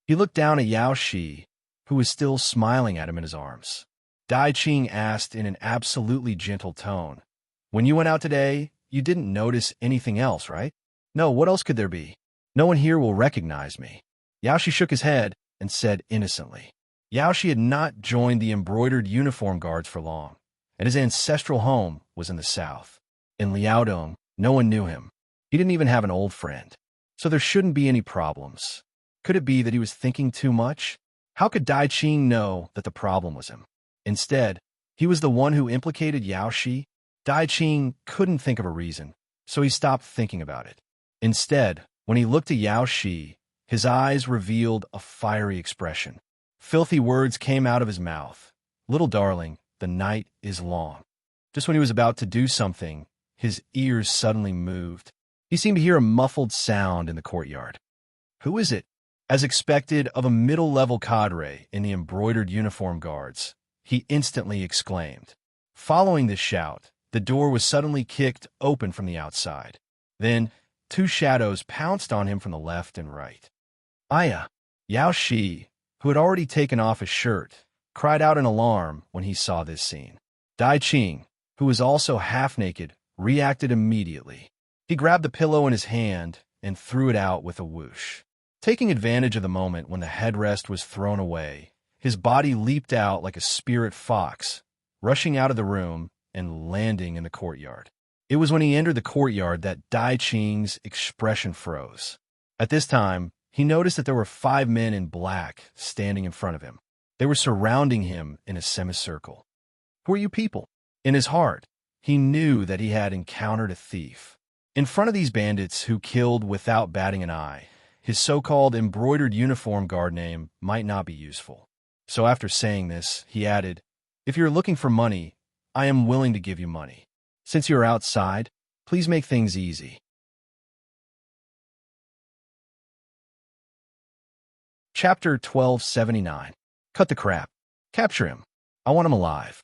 He looked down at Yao Shi, who was still smiling at him in his arms. Dai Qing asked in an absolutely gentle tone, "When you went out today, you didn't notice anything else, right?" "No, what else could there be? No one here will recognize me." Yao Shi shook his head and said innocently. Yao Shi had not joined the embroidered uniform guards for long, and his ancestral home was in the south. In Liaodong, no one knew him. He didn't even have an old friend, so there shouldn't be any problems. Could it be that he was thinking too much? How could Dai Qing know that the problem was him? Instead, he was the one who implicated Yao Shi. Dai Qing couldn't think of a reason, so he stopped thinking about it. Instead, when he looked at Yao Shi, his eyes revealed a fiery expression. Filthy words came out of his mouth. "Little darling, the night is long." Just when he was about to do something, his ears suddenly moved. He seemed to hear a muffled sound in the courtyard. Who is it? As expected of a middle-level cadre in the embroidered uniform guards, he instantly exclaimed. Following this shout, the door was suddenly kicked open from the outside. Then, two shadows pounced on him from the left and right. Aya! Yao Shi, who had already taken off his shirt, cried out in alarm when he saw this scene. Dai Qing, who was also half-naked, reacted immediately. He grabbed the pillow in his hand and threw it out with a whoosh. Taking advantage of the moment when the headrest was thrown away, his body leaped out like a spirit fox, rushing out of the room and landing in the courtyard. It was when he entered the courtyard that Dai Qing's expression froze. At this time, he noticed that there were 5 men in black standing in front of him. They were surrounding him in a semicircle. Who are you people? In his heart, he knew that he had encountered a thief. In front of these bandits who killed without batting an eye, his so-called embroidered uniform guard name might not be useful. So after saying this, he added, "If you're looking for money, I am willing to give you money. Since you're outside, please make things easy." Chapter 1279. Cut the crap. Capture him. I want him alive.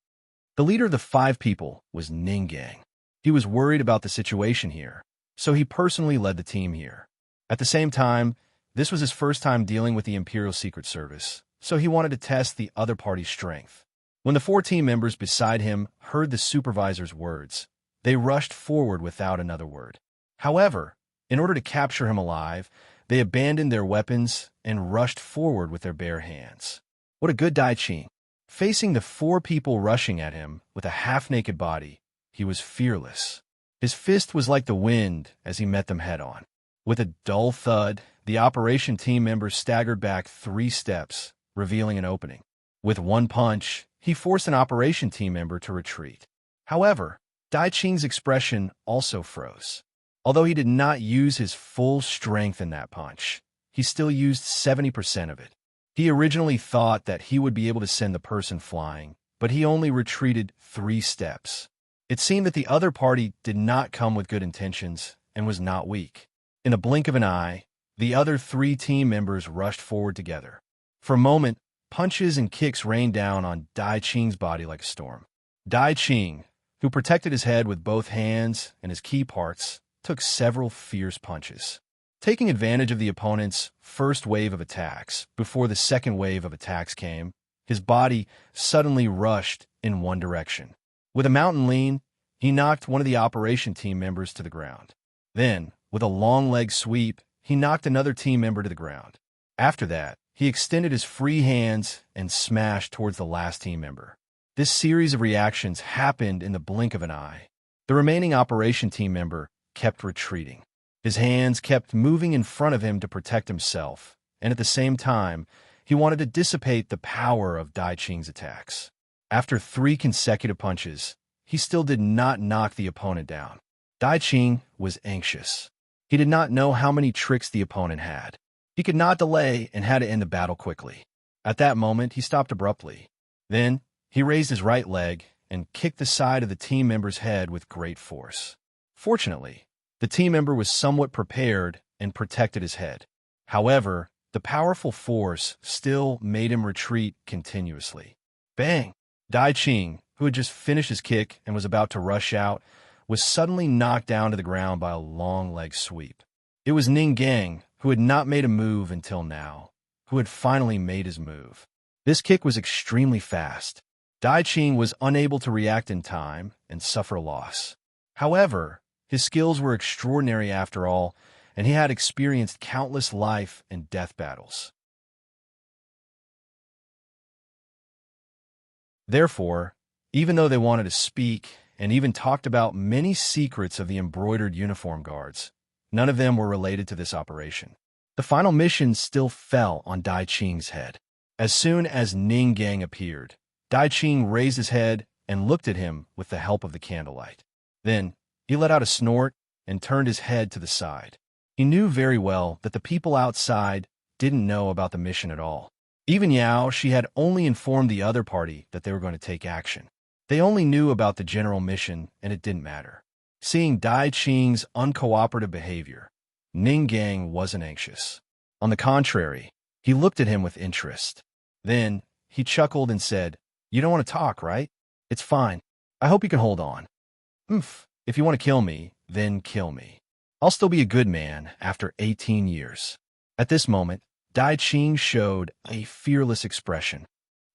The leader of the 5 people was Ning Gang. He was worried about the situation here, so he personally led the team here. At the same time, this was his first time dealing with the Imperial Secret Service, so he wanted to test the other party's strength. When the 4 team members beside him heard the supervisor's words, they rushed forward without another word. However, in order to capture him alive, they abandoned their weapons and rushed forward with their bare hands. What a good Dai Qing. Facing the 4 people rushing at him with a half-naked body, he was fearless. His fist was like the wind as he met them head-on. With a dull thud, the operation team members staggered back 3 steps, revealing an opening. With one punch, he forced an operation team member to retreat. However, Dai Qing's expression also froze. Although he did not use his full strength in that punch, he still used 70% of it. He originally thought that he would be able to send the person flying, but he only retreated 3 steps. It seemed that the other party did not come with good intentions and was not weak. In a blink of an eye, the other 3 team members rushed forward together. For a moment, punches and kicks rained down on Dai Qing's body like a storm. Dai Qing, who protected his head with both hands and his key parts, took several fierce punches. Taking advantage of the opponent's first wave of attacks before the second wave of attacks came, his body suddenly rushed in one direction. With a mountain lean, he knocked one of the operation team members to the ground. Then, with a long leg sweep, he knocked another team member to the ground. After that, he extended his free hands and smashed towards the last team member. This series of reactions happened in the blink of an eye. The remaining operation team member kept retreating. His hands kept moving in front of him to protect himself, and at the same time, he wanted to dissipate the power of Dai Qing's attacks. After 3 consecutive punches, he still did not knock the opponent down. Dai Qing was anxious. He did not know how many tricks the opponent had. He could not delay and had to end the battle quickly. At that moment, he stopped abruptly. Then, he raised his right leg and kicked the side of the team member's head with great force. Fortunately, the team member was somewhat prepared and protected his head. However, the powerful force still made him retreat continuously. Bang! Dai Qing, who had just finished his kick and was about to rush out, was suddenly knocked down to the ground by a long leg sweep. It was Ning Gang, who had not made a move until now, who had finally made his move. This kick was extremely fast. Dai Qing was unable to react in time and suffer a loss. However, his skills were extraordinary after all, and he had experienced countless life and death battles. Therefore, even though they wanted to speak and even talked about many secrets of the embroidered uniform guards, none of them were related to this operation. The final mission still fell on Dai Qing's head. As soon as Ning Gang appeared, Dai Qing raised his head and looked at him with the help of the candlelight. Then, he let out a snort and turned his head to the side. He knew very well that the people outside didn't know about the mission at all. Even Yao, she had only informed the other party that they were going to take action. They only knew about the general mission, and it didn't matter. Seeing Dai Qing's uncooperative behavior, Ning Gang wasn't anxious. On the contrary, he looked at him with interest. Then, he chuckled and said, "You don't want to talk, right? It's fine. I hope you can hold on. If you want to kill me, then kill me. I'll still be a good man after 18 years. At this moment, Dai Qing showed a fearless expression.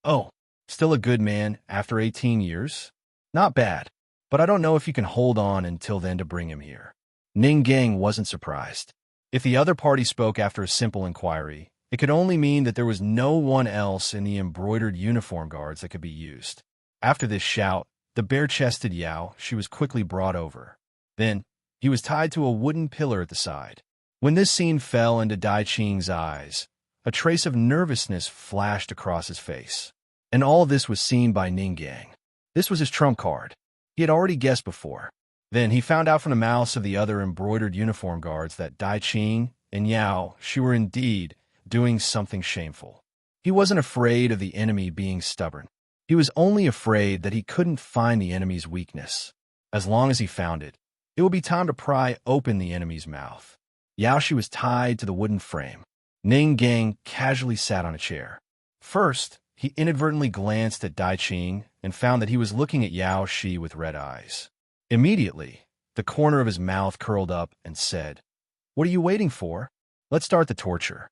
"Oh, still a good man after 18 years? Not bad, but I don't know if you can hold on until then to bring him here." Ning Gang wasn't surprised. If the other party spoke after a simple inquiry, it could only mean that there was no one else in the embroidered uniform guards that could be used. After this shout, the bare-chested Yao, she was quickly brought over. Then, he was tied to a wooden pillar at the side. When this scene fell into Dai Qing's eyes, a trace of nervousness flashed across his face. And all this was seen by Ning Gang. This was his trump card. He had already guessed before. Then he found out from the mouths of the other embroidered uniform guards that Dai Qing and Yao, she were indeed doing something shameful. He wasn't afraid of the enemy being stubborn. He was only afraid that he couldn't find the enemy's weakness. As long as he found it, it would be time to pry open the enemy's mouth. Yaoshi was tied to the wooden frame. Ning Gang casually sat on a chair. First, he inadvertently glanced at Dai Qing and found that he was looking at Yaoshi with red eyes. Immediately, the corner of his mouth curled up and said, "What are you waiting for? Let's start the torture."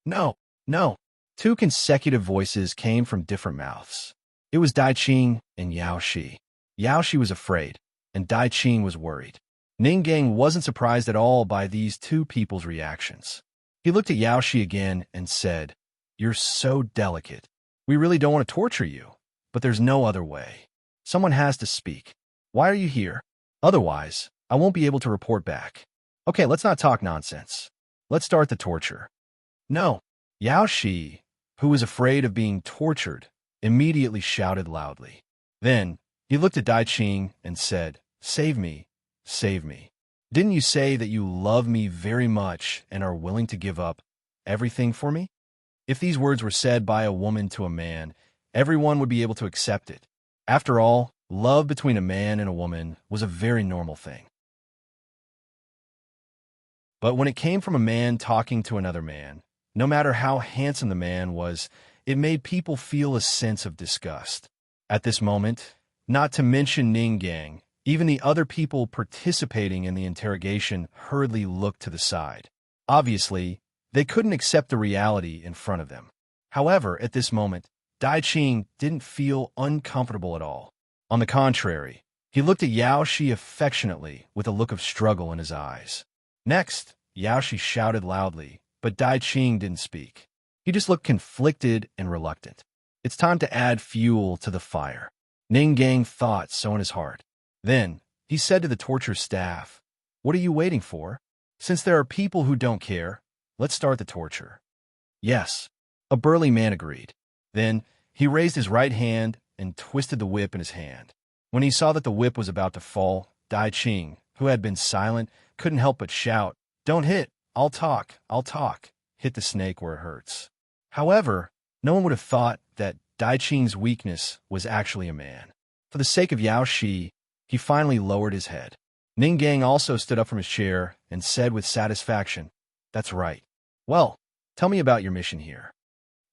"No, no." Two consecutive voices came from different mouths. It was Dai Qing and Yaoshi. Yaoshi was afraid, and Dai Qing was worried. Ning Gang wasn't surprised at all by these two people's reactions. He looked at Yaoshi again and said, "You're so delicate. We really don't want to torture you, but there's no other way. Someone has to speak. Why are you here? Otherwise, I won't be able to report back. Okay, let's not talk nonsense. Let's start the torture." "No." Yaoshi, who was afraid of being tortured, immediately shouted loudly. Then, he looked at Dai Qing and said, "Save me, save me. Didn't you say that you love me very much and are willing to give up everything for me?" If these words were said by a woman to a man, everyone would be able to accept it. After all, love between a man and a woman was a very normal thing. But when it came from a man talking to another man, no matter how handsome the man was, it made people feel a sense of disgust. At this moment, not to mention Ning Gang, even the other people participating in the interrogation hurriedly looked to the side. Obviously, they couldn't accept the reality in front of them. However, at this moment, Dai Qing didn't feel uncomfortable at all. On the contrary, he looked at Yaoshi affectionately with a look of struggle in his eyes. Next, Yaoshi shouted loudly, but Dai Qing didn't speak. He just looked conflicted and reluctant. It's time to add fuel to the fire. Ning Gang thought so in his heart. Then, he said to the torture staff, "What are you waiting for? Since there are people who don't care, let's start the torture." "Yes," a burly man agreed. Then, he raised his right hand and twisted the whip in his hand. When he saw that the whip was about to fall, Dai Qing, who had been silent, couldn't help but shout, "Don't hit! I'll talk! I'll talk! Hit the snake where it hurts." However, no one would have thought that Dai Qing's weakness was actually a man. For the sake of Yaoshi, he finally lowered his head. Ning Gang also stood up from his chair and said with satisfaction, "That's right. Well, tell me about your mission here."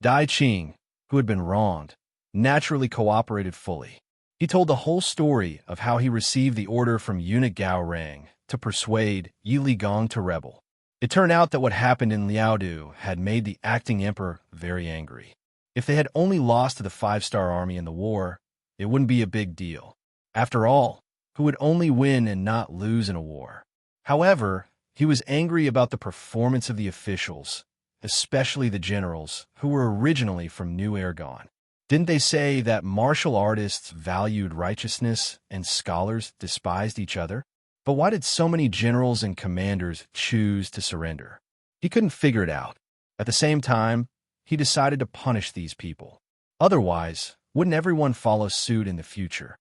Dai Qing, who had been wronged, naturally cooperated fully. He told the whole story of how he received the order from eunuch Gao Rang to persuade Yi Ligong to rebel. It turned out that what happened in Liaodu had made the acting emperor very angry. If they had only lost to the five-star army in the war, it wouldn't be a big deal. After all, who would only win and not lose in a war? However, he was angry about the performance of the officials, especially the generals, who were originally from New Ergon. Didn't they say that martial artists valued righteousness and scholars despised each other? But why did so many generals and commanders choose to surrender? He couldn't figure it out. At the same time, he decided to punish these people. Otherwise, wouldn't everyone follow suit in the future?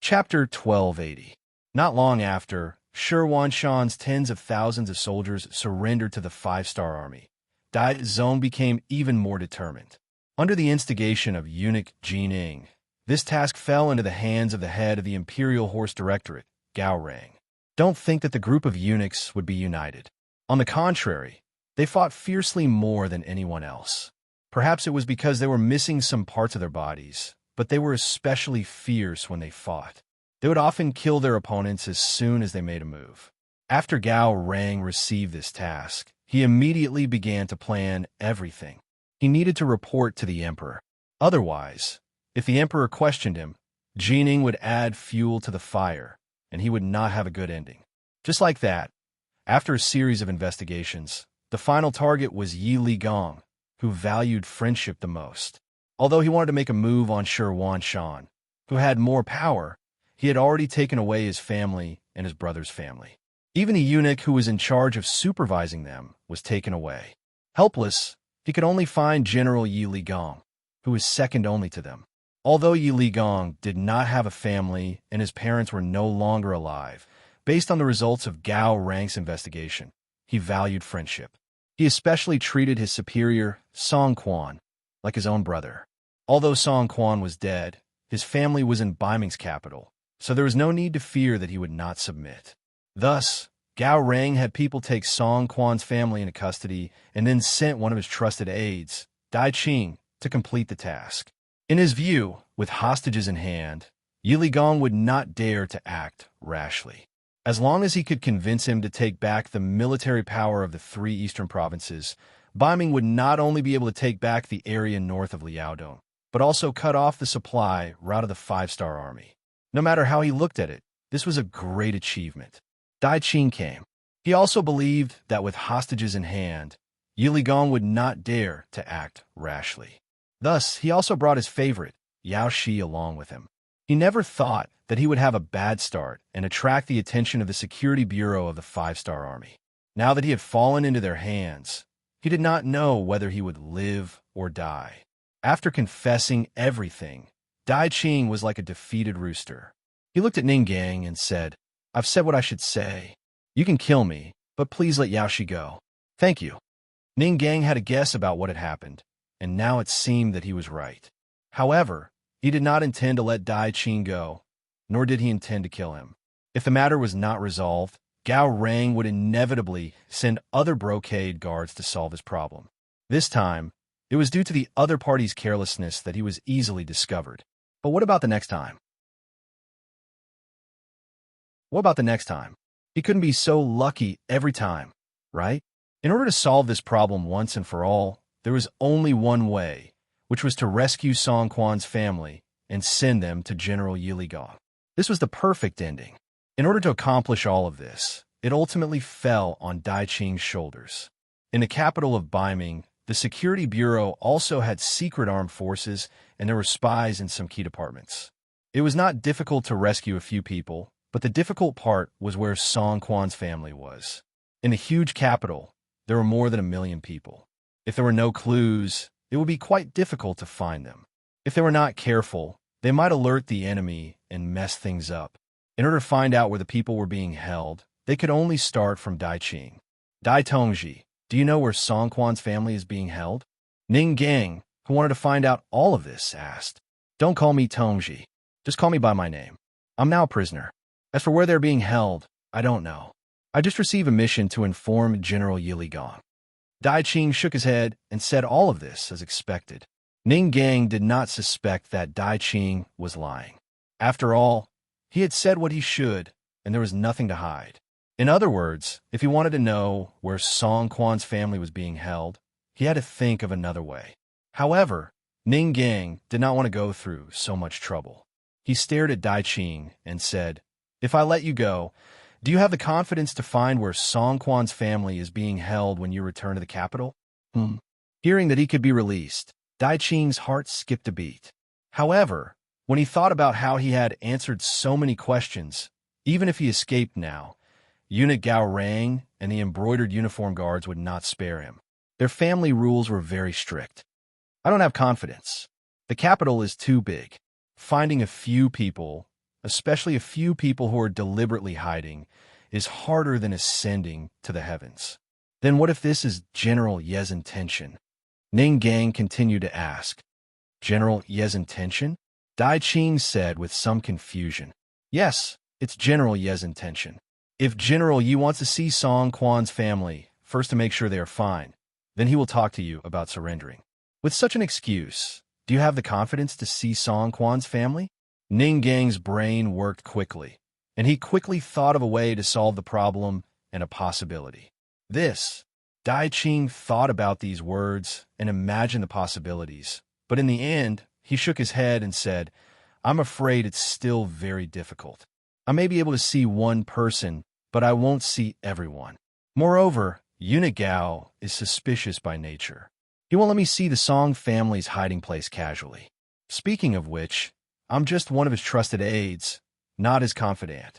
Chapter 1280. Not long after, Shan's tens of thousands of soldiers surrendered to the five-star army. Dai Zong became even more determined. Under the instigation of eunuch Jining, this task fell into the hands of the head of the Imperial Horse Directorate, Gao Rang. Don't think that the group of eunuchs would be united. On the contrary, they fought fiercely more than anyone else. Perhaps it was because they were missing some parts of their bodies, but they were especially fierce when they fought. They would often kill their opponents as soon as they made a move. After Gao Rang received this task, he immediately began to plan everything. He needed to report to the emperor. Otherwise, if the emperor questioned him, Jining would add fuel to the fire, and he would not have a good ending. Just like that, after a series of investigations, the final target was Yi Ligong, who valued friendship the most. Although he wanted to make a move on Shan, who had more power, he had already taken away his family and his brother's family. Even the eunuch who was in charge of supervising them was taken away. Helpless, he could only find General Yi Ligong, who was second only to them. Although Yi Ligong did not have a family and his parents were no longer alive, based on the results of Gao Rang's investigation, he valued friendship. He especially treated his superior, Song Quan, like his own brother. Although Song Quan was dead, his family was in Baiming's capital, so there was no need to fear that he would not submit. Thus, Gao Rang had people take Song Quan's family into custody and then sent one of his trusted aides, Dai Qing, to complete the task. In his view, with hostages in hand, Yi Ligong would not dare to act rashly. As long as he could convince him to take back the military power of the three eastern provinces, Baiming would not only be able to take back the area north of Liaodong, but also cut off the supply route of the five-star army. No matter how he looked at it, this was a great achievement. Dai Qing came. He also believed that with hostages in hand, Yi Ligong would not dare to act rashly. Thus, he also brought his favorite, Yao Shi, along with him. He never thought that he would have a bad start and attract the attention of the Security Bureau of the five-star army. Now that he had fallen into their hands, he did not know whether he would live or die. After confessing everything, Dai Qing was like a defeated rooster. He looked at Ning Gang and said, "I've said what I should say. You can kill me, but please let Yao Shi go. Thank you." Ning Gang had a guess about what had happened, and now it seemed that he was right. However, he did not intend to let Dai Qing go, nor did he intend to kill him. If the matter was not resolved, Gao Rang would inevitably send other brocade guards to solve his problem. This time, it was due to the other party's carelessness that he was easily discovered. But what about the next time? What about the next time? He couldn't be so lucky every time, right? In order to solve this problem once and for all, there was only one way, which was to rescue Song Quan's family and send them to General Yi Ligong. This was the perfect ending. In order to accomplish all of this, it ultimately fell on Dai Qing's shoulders. In the capital of Baiming, the Security Bureau also had secret armed forces, and there were spies in some key departments. It was not difficult to rescue a few people, but the difficult part was where Song Quan's family was. In the huge capital, there were more than 1 million people. If there were no clues, it would be quite difficult to find them. If they were not careful, they might alert the enemy and mess things up. In order to find out where the people were being held, they could only start from Dai Qing. Dai Tongji, do you know where Song Quan's family is being held? Ning Gang, who wanted to find out all of this, asked. Don't call me Tongji. Just call me by my name. I'm now a prisoner. As for where they're being held, I don't know. I just received a mission to inform General Yi Ligong. Dai Qing shook his head and said all of this as expected. Ning Gang did not suspect that Dai Qing was lying. After all, he had said what he should, and there was nothing to hide. In other words, if he wanted to know where Song Quan's family was being held, he had to think of another way. However, Ning Gang did not want to go through so much trouble. He stared at Dai Qing and said, If I let you go, do you have the confidence to find where Song Quan's family is being held when you return to the capital? Hearing that he could be released, Dai Qing's heart skipped a beat. However, when he thought about how he had answered so many questions, Even if he escaped now, Eunuch Gao Rang and the embroidered uniform guards would not spare him. Their family rules were very strict. I don't have confidence. The capital is too big. Finding a few people, especially a few people who are deliberately hiding, is harder than ascending to the heavens. Then what if this is General Ye's intention? Ning Gang continued to ask. General Ye's intention? Dai Qing said with some confusion. Yes, it's General Ye's intention. If General Yi wants to see Song Quan's family, first to make sure they are fine, then he will talk to you about surrendering. With such an excuse, do you have the confidence to see Song Quan's family? Ning Gang's brain worked quickly, and he quickly thought of a way to solve the problem and a possibility. Dai Qing thought about these words and imagined the possibilities, but in the end, he shook his head and said, I'm afraid it's still very difficult. I may be able to see one person, but I won't see everyone. Moreover, Eunuch Gao is suspicious by nature. He won't let me see the Song family's hiding place casually. Speaking of which, I'm just one of his trusted aides, not his confidant.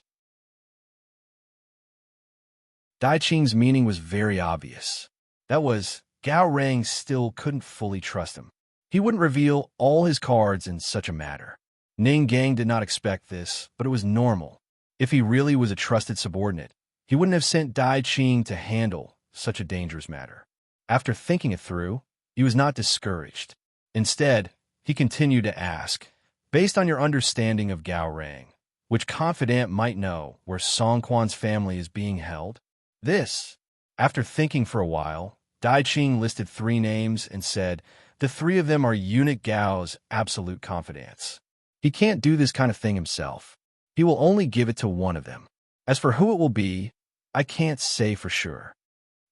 Dai Qing's meaning was very obvious. That was, Gao Rang still couldn't fully trust him. He wouldn't reveal all his cards in such a matter. Ning Gang did not expect this, but it was normal. If he really was a trusted subordinate, he wouldn't have sent Dai Qing to handle such a dangerous matter. After thinking it through, he was not discouraged. Instead, he continued to ask, based on your understanding of Gao Rang, which confidant might know where Song Quan's family is being held? After thinking for a while, Dai Qing listed 3 names and said, the 3 of them are Eunuch Gao's absolute confidants. He can't do this kind of thing himself. He will only give it to one of them. As for who it will be, I can't say for sure.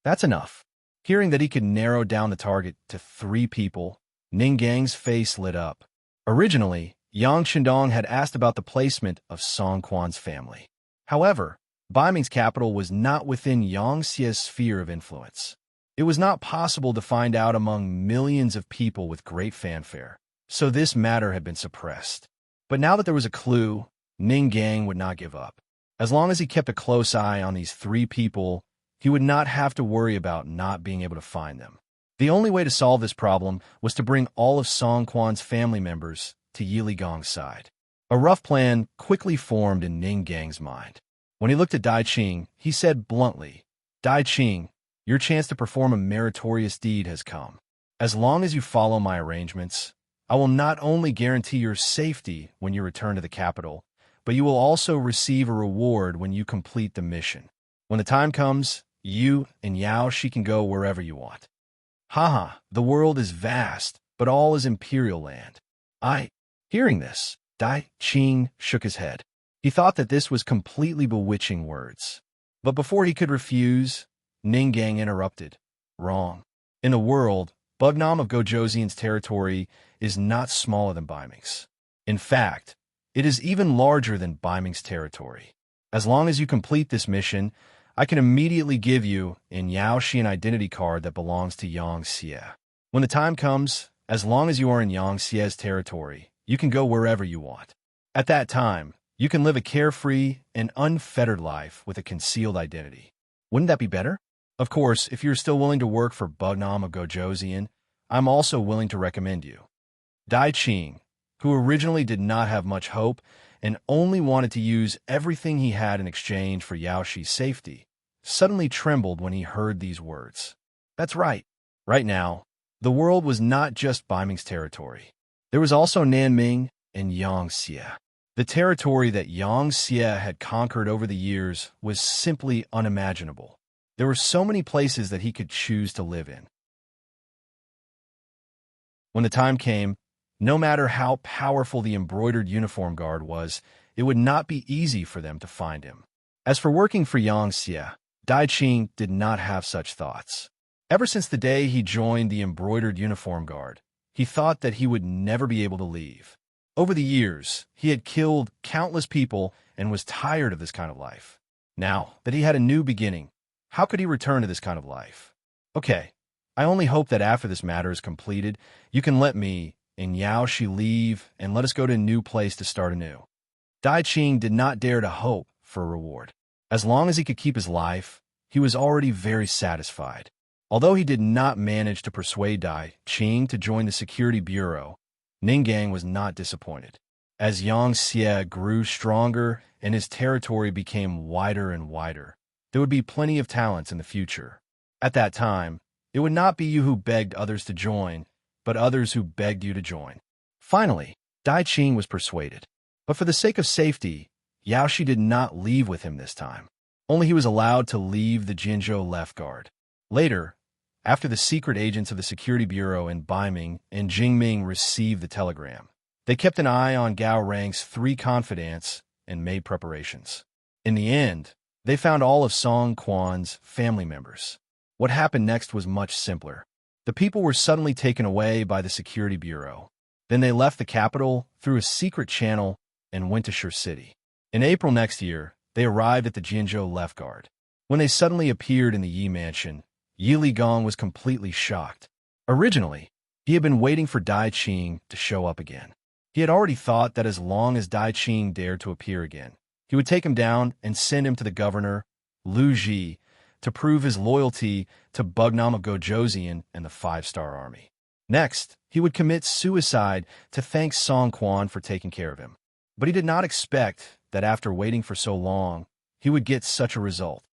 That's enough. Hearing that he could narrow down the target to 3 people, Ning Gang's face lit up. Originally, Yang Shandong had asked about the placement of Song Quan's family. However, Baiming's capital was not within Yang Xie's sphere of influence. It was not possible to find out among millions of people with great fanfare, so this matter had been suppressed. But now that there was a clue, Ning Gang would not give up. As long as he kept a close eye on these 3 people, he would not have to worry about not being able to find them. The only way to solve this problem was to bring all of Song Quan's family members to Yili Gong's side. A rough plan quickly formed in Ning Gang's mind. When he looked at Dai Qing, he said bluntly, Dai Qing, your chance to perform a meritorious deed has come. As long as you follow my arrangements, I will not only guarantee your safety when you return to the capital, but you will also receive a reward when you complete the mission. When the time comes, you and Yao Shi can go wherever you want. Haha, the world is vast, but all is imperial land. Hearing this, Dai Qing shook his head. He thought that this was completely bewitching words. But before he could refuse, Ning Gang interrupted. Wrong. In a world, Bugnam of Gojoseon's territory is not smaller than Baiming's. In fact, it is even larger than Baiming's territory. As long as you complete this mission, I can immediately give you in Yao Shi an identity card that belongs to Yang Xie. When the time comes, as long as you are in Yang Xie's territory, you can go wherever you want. At that time, you can live a carefree and unfettered life with a concealed identity. Wouldn't that be better? Of course, if you're still willing to work for Bugnam of Gojoseon, I'm also willing to recommend you. Dai Qing, who originally did not have much hope and only wanted to use everything he had in exchange for Yao Shi's safety, suddenly trembled when he heard these words. That's right. Right now, the world was not just Baiming's territory. There was also Nanming and Yang Xie. The territory that Yang Xie had conquered over the years was simply unimaginable. There were so many places that he could choose to live in. When the time came, no matter how powerful the embroidered uniform guard was, it would not be easy for them to find him. As for working for Yang Xie, Dai Qing did not have such thoughts. Ever since the day he joined the embroidered uniform guard, he thought that he would never be able to leave. Over the years, he had killed countless people and was tired of this kind of life. Now that he had a new beginning, how could he return to this kind of life? Okay, I only hope that after this matter is completed, you can let me and Yao Shi leave and let us go to a new place to start anew. Dai Qing did not dare to hope for a reward. As long as he could keep his life, he was already very satisfied. Although he did not manage to persuade Dai Qing to join the security bureau, Ninggang was not disappointed. As Yang Xie grew stronger and his territory became wider and wider, there would be plenty of talents in the future. At that time, it would not be you who begged others to join, but others who begged you to join. Finally, Dai Qing was persuaded. But for the sake of safety, Yao Shi did not leave with him this time. Only he was allowed to leave the Jinzhou left guard. Later, after the secret agents of the Security Bureau in Baiming and Jingming received the telegram, they kept an eye on Gao Rang's 3 confidants and made preparations. In the end, they found all of Song Quan's family members. What happened next was much simpler. The people were suddenly taken away by the Security Bureau. Then they left the capital through a secret channel and went to Shur City. In April next year, they arrived at the Jinzhou left guard. When they suddenly appeared in the Yi mansion, Yi Ligong was completely shocked. Originally, he had been waiting for Dai Qing to show up again. He had already thought that as long as Dai Qing dared to appear again, he would take him down and send him to the governor, Lu Ji, to prove his loyalty to Bugnam of Gojoseon and the 5-star army. Next, he would commit suicide to thank Song Quan for taking care of him. But he did not expect that after waiting for so long, he would get such a result.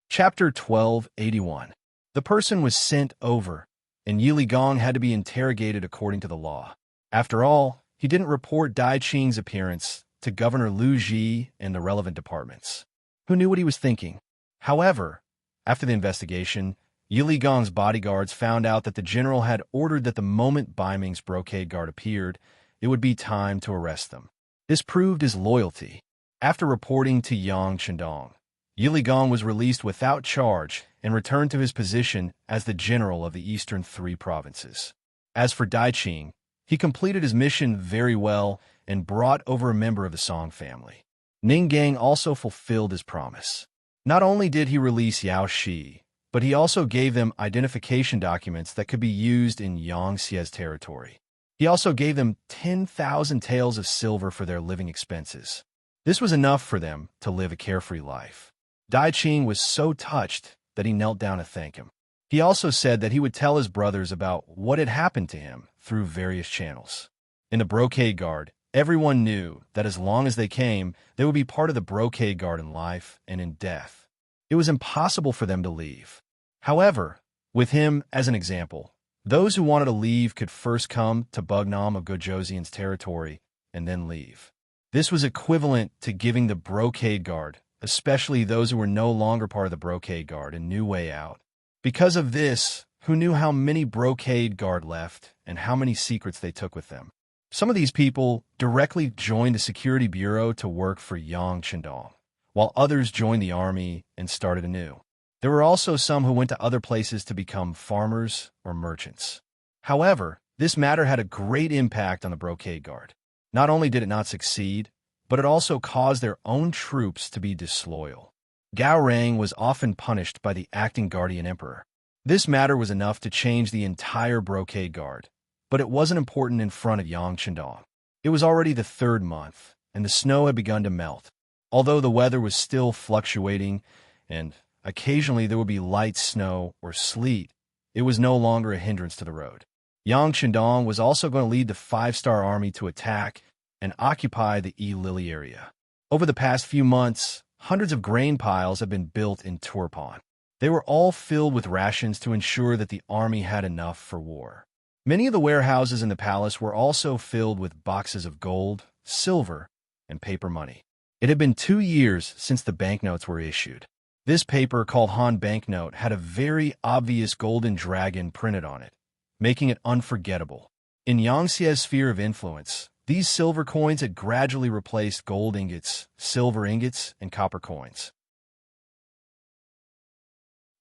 Chapter 1281. The person was sent over, and Yi Ligong had to be interrogated according to the law. After all, he didn't report Dai Qing's appearance to Governor Lu Ji and the relevant departments. Who knew what he was thinking? However, after the investigation, Yi Ligong's bodyguards found out that the general had ordered that the moment Baiming's brocade guard appeared, it would be time to arrest them. This proved his loyalty. After reporting to Yang Chendong, Yi Ligong was released without charge and returned to his position as the general of the eastern 3 provinces. As for Dai Qing, he completed his mission very well and brought over a member of the Song family. Ninggang also fulfilled his promise. Not only did he release Yao Shi, but he also gave them identification documents that could be used in Yang Xie's territory. He also gave them 10,000 taels of silver for their living expenses. This was enough for them to live a carefree life. Dai Qing was so touched that he knelt down to thank him. He also said that he would tell his brothers about what had happened to him through various channels. In the brocade guard, everyone knew that as long as they came, they would be part of the brocade guard in life and in death. It was impossible for them to leave. However, with him as an example, those who wanted to leave could first come to Bugnam of Gojoseon's territory and then leave. This was equivalent to giving the brocade guard, especially those who were no longer part of the brocade guard, a new way out. Because of this, who knew how many brocade guard left and how many secrets they took with them? Some of these people directly joined the security bureau to work for Yang Chendong, while others joined the army and started anew. There were also some who went to other places to become farmers or merchants. However, this matter had a great impact on the brocade guard. Not only did it not succeed, but it also caused their own troops to be disloyal. Gao Rang was often punished by the acting guardian emperor. This matter was enough to change the entire brocade guard, but it wasn't important in front of Yang Chendong. It was already the 3rd month, and the snow had begun to melt. Although the weather was still fluctuating, and occasionally there would be light snow or sleet, it was no longer a hindrance to the road. Yang Chendong was also going to lead the 5-star army to attack and occupy the Yi Lily area. Over the past few months, hundreds of grain piles have been built in Turpan. They were all filled with rations to ensure that the army had enough for war. Many of the warehouses in the palace were also filled with boxes of gold, silver, and paper money. It had been 2 years since the banknotes were issued. This paper, called Han banknote, had a very obvious golden dragon printed on it, making it unforgettable. In Yang Xie's sphere of influence, these silver coins had gradually replaced gold ingots, silver ingots, and copper coins.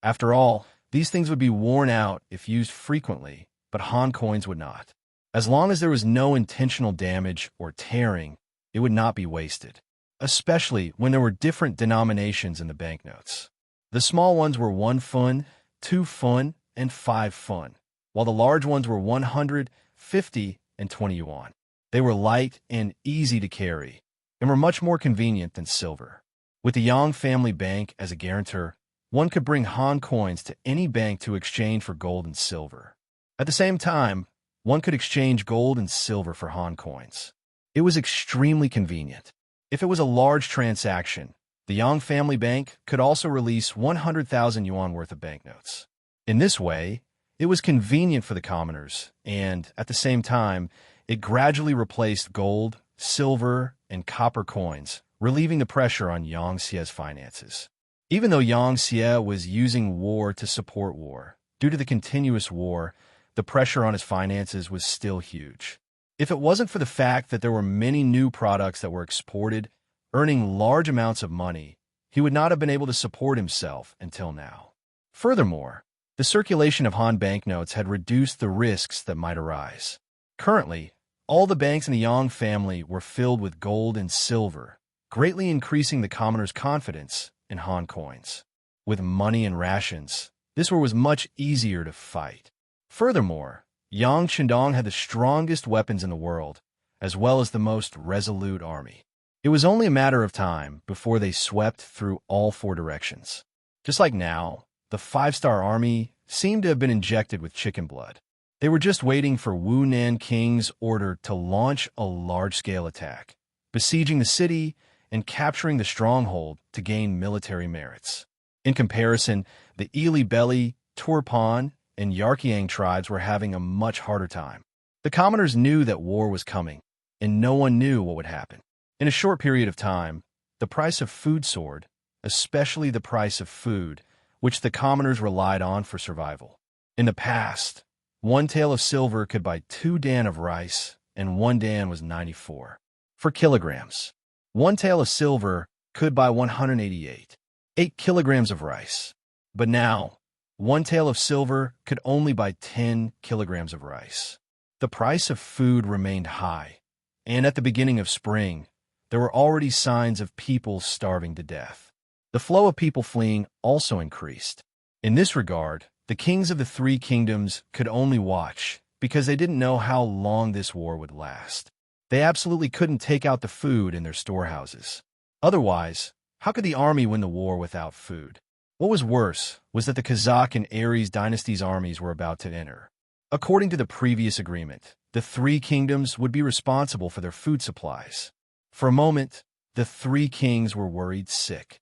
After all, these things would be worn out if used frequently, but Han coins would not. As long as there was no intentional damage or tearing, it would not be wasted, especially when there were different denominations in the banknotes. The small ones were 1 fun, 2 fun, and 5 fun, while the large ones were 100, 50, and 20 yuan. They were light and easy to carry, and were much more convenient than silver. With the Yang family bank as a guarantor, one could bring Han coins to any bank to exchange for gold and silver. At the same time, one could exchange gold and silver for Han coins. It was extremely convenient. If it was a large transaction, the Yang family bank could also release 100,000 yuan worth of banknotes. In this way, it was convenient for the commoners, and, at the same time, it gradually replaced gold, silver, and copper coins, relieving the pressure on Yang Xie's finances. Even though Yang Xie was using war to support war, due to the continuous war, the pressure on his finances was still huge. If it wasn't for the fact that there were many new products that were exported, earning large amounts of money, he would not have been able to support himself until now. Furthermore, the circulation of Han banknotes had reduced the risks that might arise. Currently, all the banks in the Yang family were filled with gold and silver, greatly increasing the commoners' confidence in Han coins. With money and rations, this war was much easier to fight. Furthermore, Yang Chendong had the strongest weapons in the world, as well as the most resolute army. It was only a matter of time before they swept through all four directions. Just like now, the five-star army seemed to have been injected with chicken blood. They were just waiting for Wu Nanking's order to launch a large-scale attack, besieging the city and capturing the stronghold to gain military merits. In comparison, the Ili Belly, Turpan, and Yarkiang tribes were having a much harder time. The commoners knew that war was coming, and no one knew what would happen. In a short period of time, the price of food soared, especially the price of food, which the commoners relied on for survival. In the past, 1 tael of silver could buy 2 dan of rice, and 1 dan was 94. For kilograms, 1 tael of silver could buy 188, 8 kilograms of rice. But now, 1 tael of silver could only buy 10 kilograms of rice. The price of food remained high, and at the beginning of spring, there were already signs of people starving to death. The flow of people fleeing also increased. In this regard, the kings of the 3 kingdoms could only watch because they didn't know how long this war would last. They absolutely couldn't take out the food in their storehouses. Otherwise, how could the army win the war without food? What was worse was that the Kazakh and Aries dynasties' armies were about to enter. According to the previous agreement, the 3 kingdoms would be responsible for their food supplies. For a moment, the 3 kings were worried sick.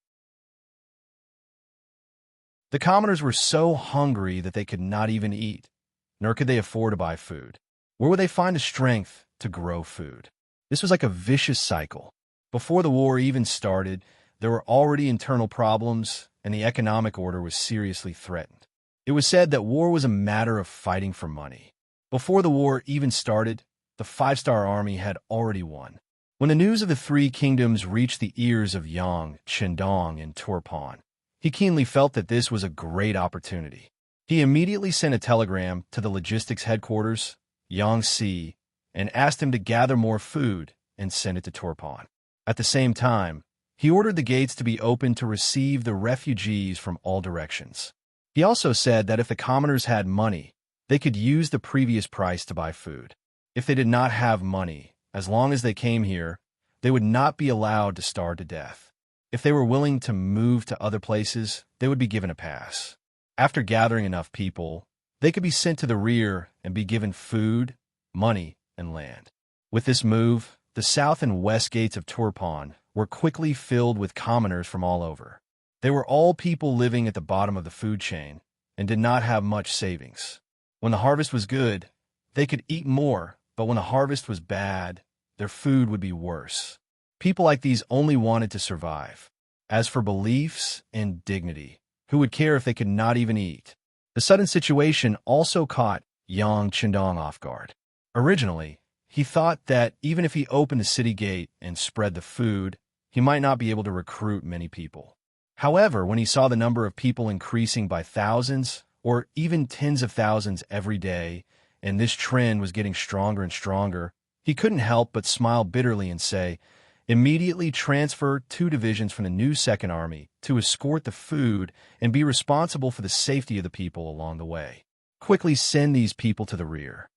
The commoners were so hungry that they could not even eat, nor could they afford to buy food. Where would they find the strength to grow food? This was like a vicious cycle. Before the war even started, there were already internal problems, and the economic order was seriously threatened. It was said that war was a matter of fighting for money. Before the war even started, the 5-star army had already won. When the news of the 3 kingdoms reached the ears of Yang, Chendong, and Turpan, he keenly felt that this was a great opportunity. He immediately sent a telegram to the logistics headquarters, Yangtze, and asked him to gather more food and send it to Turpan. At the same time, he ordered the gates to be opened to receive the refugees from all directions. He also said that if the commoners had money, they could use the previous price to buy food. If they did not have money, as long as they came here, they would not be allowed to starve to death. If they were willing to move to other places, they would be given a pass. After gathering enough people, they could be sent to the rear and be given food, money, and land. With this move, the south and west gates of Turpan were quickly filled with commoners from all over. They were all people living at the bottom of the food chain and did not have much savings. When the harvest was good, they could eat more, but when the harvest was bad, their food would be worse. People like these only wanted to survive. As for beliefs and dignity, who would care if they could not even eat? The sudden situation also caught Yang Chendong off guard. Originally, he thought that even if he opened the city gate and spread the food, he might not be able to recruit many people. However, when he saw the number of people increasing by thousands or even tens of thousands every day, and this trend was getting stronger and stronger, he couldn't help but smile bitterly and say, "Immediately transfer 2 divisions from the new 2nd Army to escort the food and be responsible for the safety of the people along the way. Quickly send these people to the rear."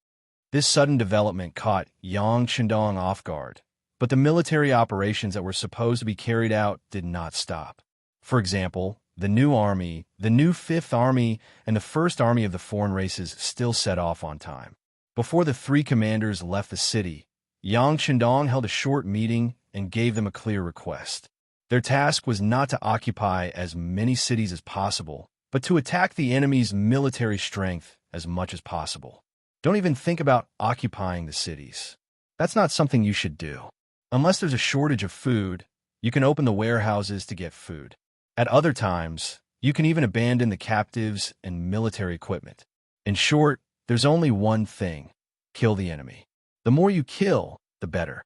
This sudden development caught Yang Shandong off guard, but the military operations that were supposed to be carried out did not stop. For example, the new army, the new Fifth Army, and the First Army of the foreign races still set off on time. Before the three commanders left the city, Yang Shandong held a short meeting and gave them a clear request. Their task was not to occupy as many cities as possible, but to attack the enemy's military strength as much as possible. Don't even think about occupying the cities. That's not something you should do. Unless there's a shortage of food, you can open the warehouses to get food. At other times, you can even abandon the captives and military equipment. In short, there's only one thing: kill the enemy. The more you kill, the better.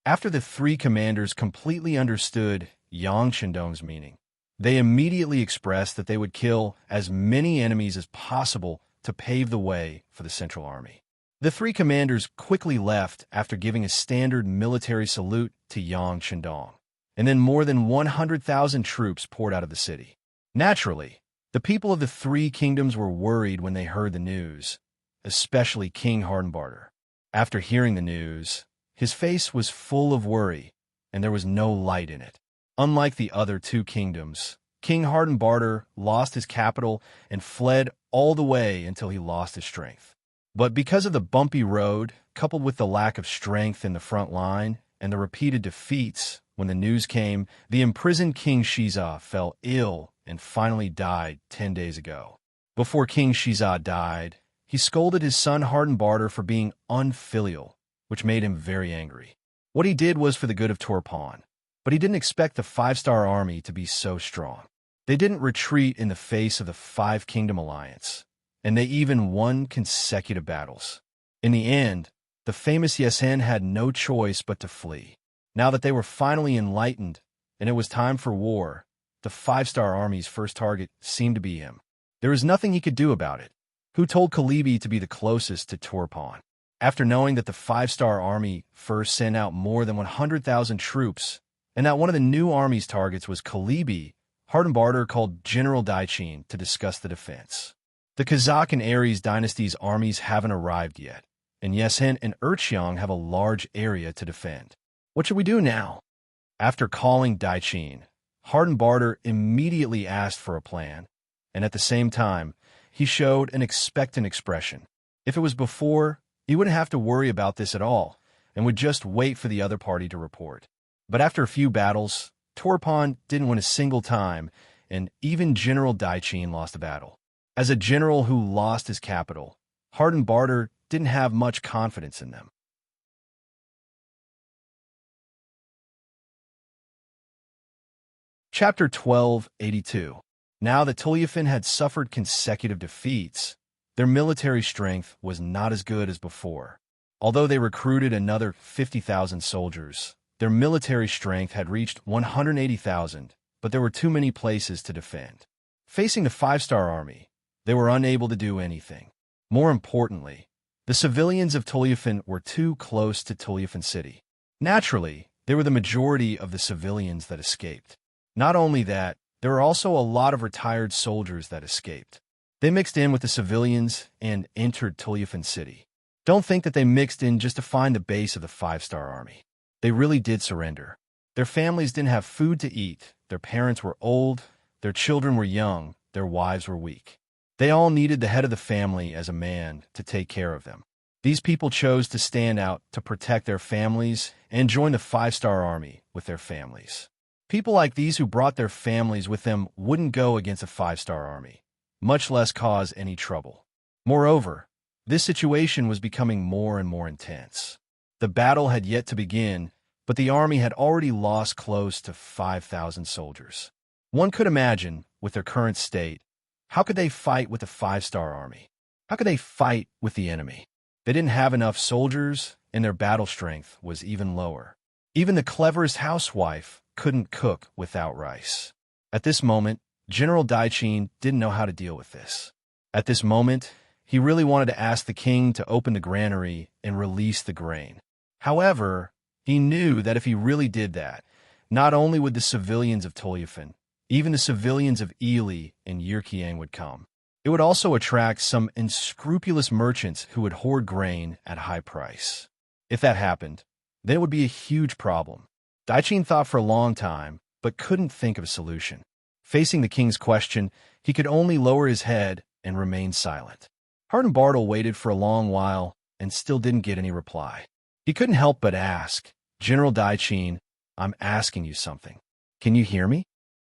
After the three commanders completely understood Yang Shandong's meaning, they immediately expressed that they would kill as many enemies as possible to pave the way for the Central Army. The three commanders quickly left after giving a standard military salute to Yang Shandong, and then more than 100,000 troops poured out of the city. Naturally, the people of the three kingdoms were worried when they heard the news, especially King Hardenbarter. After hearing the news, his face was full of worry, and there was no light in it. Unlike the other two kingdoms, King Hardenbarter lost his capital and fled all the way until he lost his strength. But because of the bumpy road, coupled with the lack of strength in the front line and the repeated defeats, when the news came, the imprisoned King Shiza fell ill and finally died 10 days ago. Before King Shiza died, he scolded his son Hardenbarter for being unfilial, which made him very angry. What he did was for the good of Turpan, but he didn't expect the five-star army to be so strong. They didn't retreat in the face of the Five Kingdom Alliance, and they even won consecutive battles. In the end, the famous Yesen had no choice but to flee. Now that they were finally enlightened, and it was time for war, the five-star army's first target seemed to be him. There was nothing he could do about it. Who told Kalibi to be the closest to Turpan? After knowing that the five-star army first sent out more than 100,000 troops, and that one of the new army's targets was Kalibi, Hardenbarter called General Daichin to discuss the defense. The Kazakh and Aries dynasty's armies haven't arrived yet, and Yesen and Urchiang have a large area to defend. What should we do now? After calling Daichin, Hardenbarter immediately asked for a plan, and at the same time, he showed an expectant expression. If it was before, he wouldn't have to worry about this at all, and would just wait for the other party to report. But after a few battles, Turpan didn't win a single time, and even General Daichin lost a battle. As a general who lost his capital, Hardenbarter didn't have much confidence in them. Chapter 1282. Now that Tulyafin had suffered consecutive defeats, their military strength was not as good as before. Although they recruited another 50,000 soldiers, their military strength had reached 180,000, but there were too many places to defend. Facing the five-star army, they were unable to do anything. More importantly, the civilians of Tulyafin were too close to Tulyafin City. Naturally, they were the majority of the civilians that escaped. Not only that, there were also a lot of retired soldiers that escaped. They mixed in with the civilians and entered Tulyafin City. Don't think that they mixed in just to find the base of the five-star army. They really did surrender. Their families didn't have food to eat, their parents were old, their children were young, their wives were weak. They all needed the head of the family as a man to take care of them. These people chose to stand out to protect their families and join the five-star army with their families. People like these who brought their families with them wouldn't go against a five-star army, much less cause any trouble. Moreover, this situation was becoming more and more intense. The battle had yet to begin, but the army had already lost close to 5,000 soldiers. One could imagine, with their current state, how could they fight with the five-star army? How could they fight with the enemy? They didn't have enough soldiers, and their battle strength was even lower. Even the cleverest housewife couldn't cook without rice. At this moment, General Daichin didn't know how to deal with this. At this moment, he really wanted to ask the king to open the granary and release the grain. However, he knew that if he really did that, not only would the civilians of Tulyafin, even the civilians of Ely and Yirkiang would come. It would also attract some unscrupulous merchants who would hoard grain at a high price. If that happened, then it would be a huge problem. Daichin thought for a long time, but couldn't think of a solution. Facing the king's question, he could only lower his head and remain silent. Hardenbartle waited for a long while and still didn't get any reply. He couldn't help but ask, "General Daichin, I'm asking you something. Can you hear me?"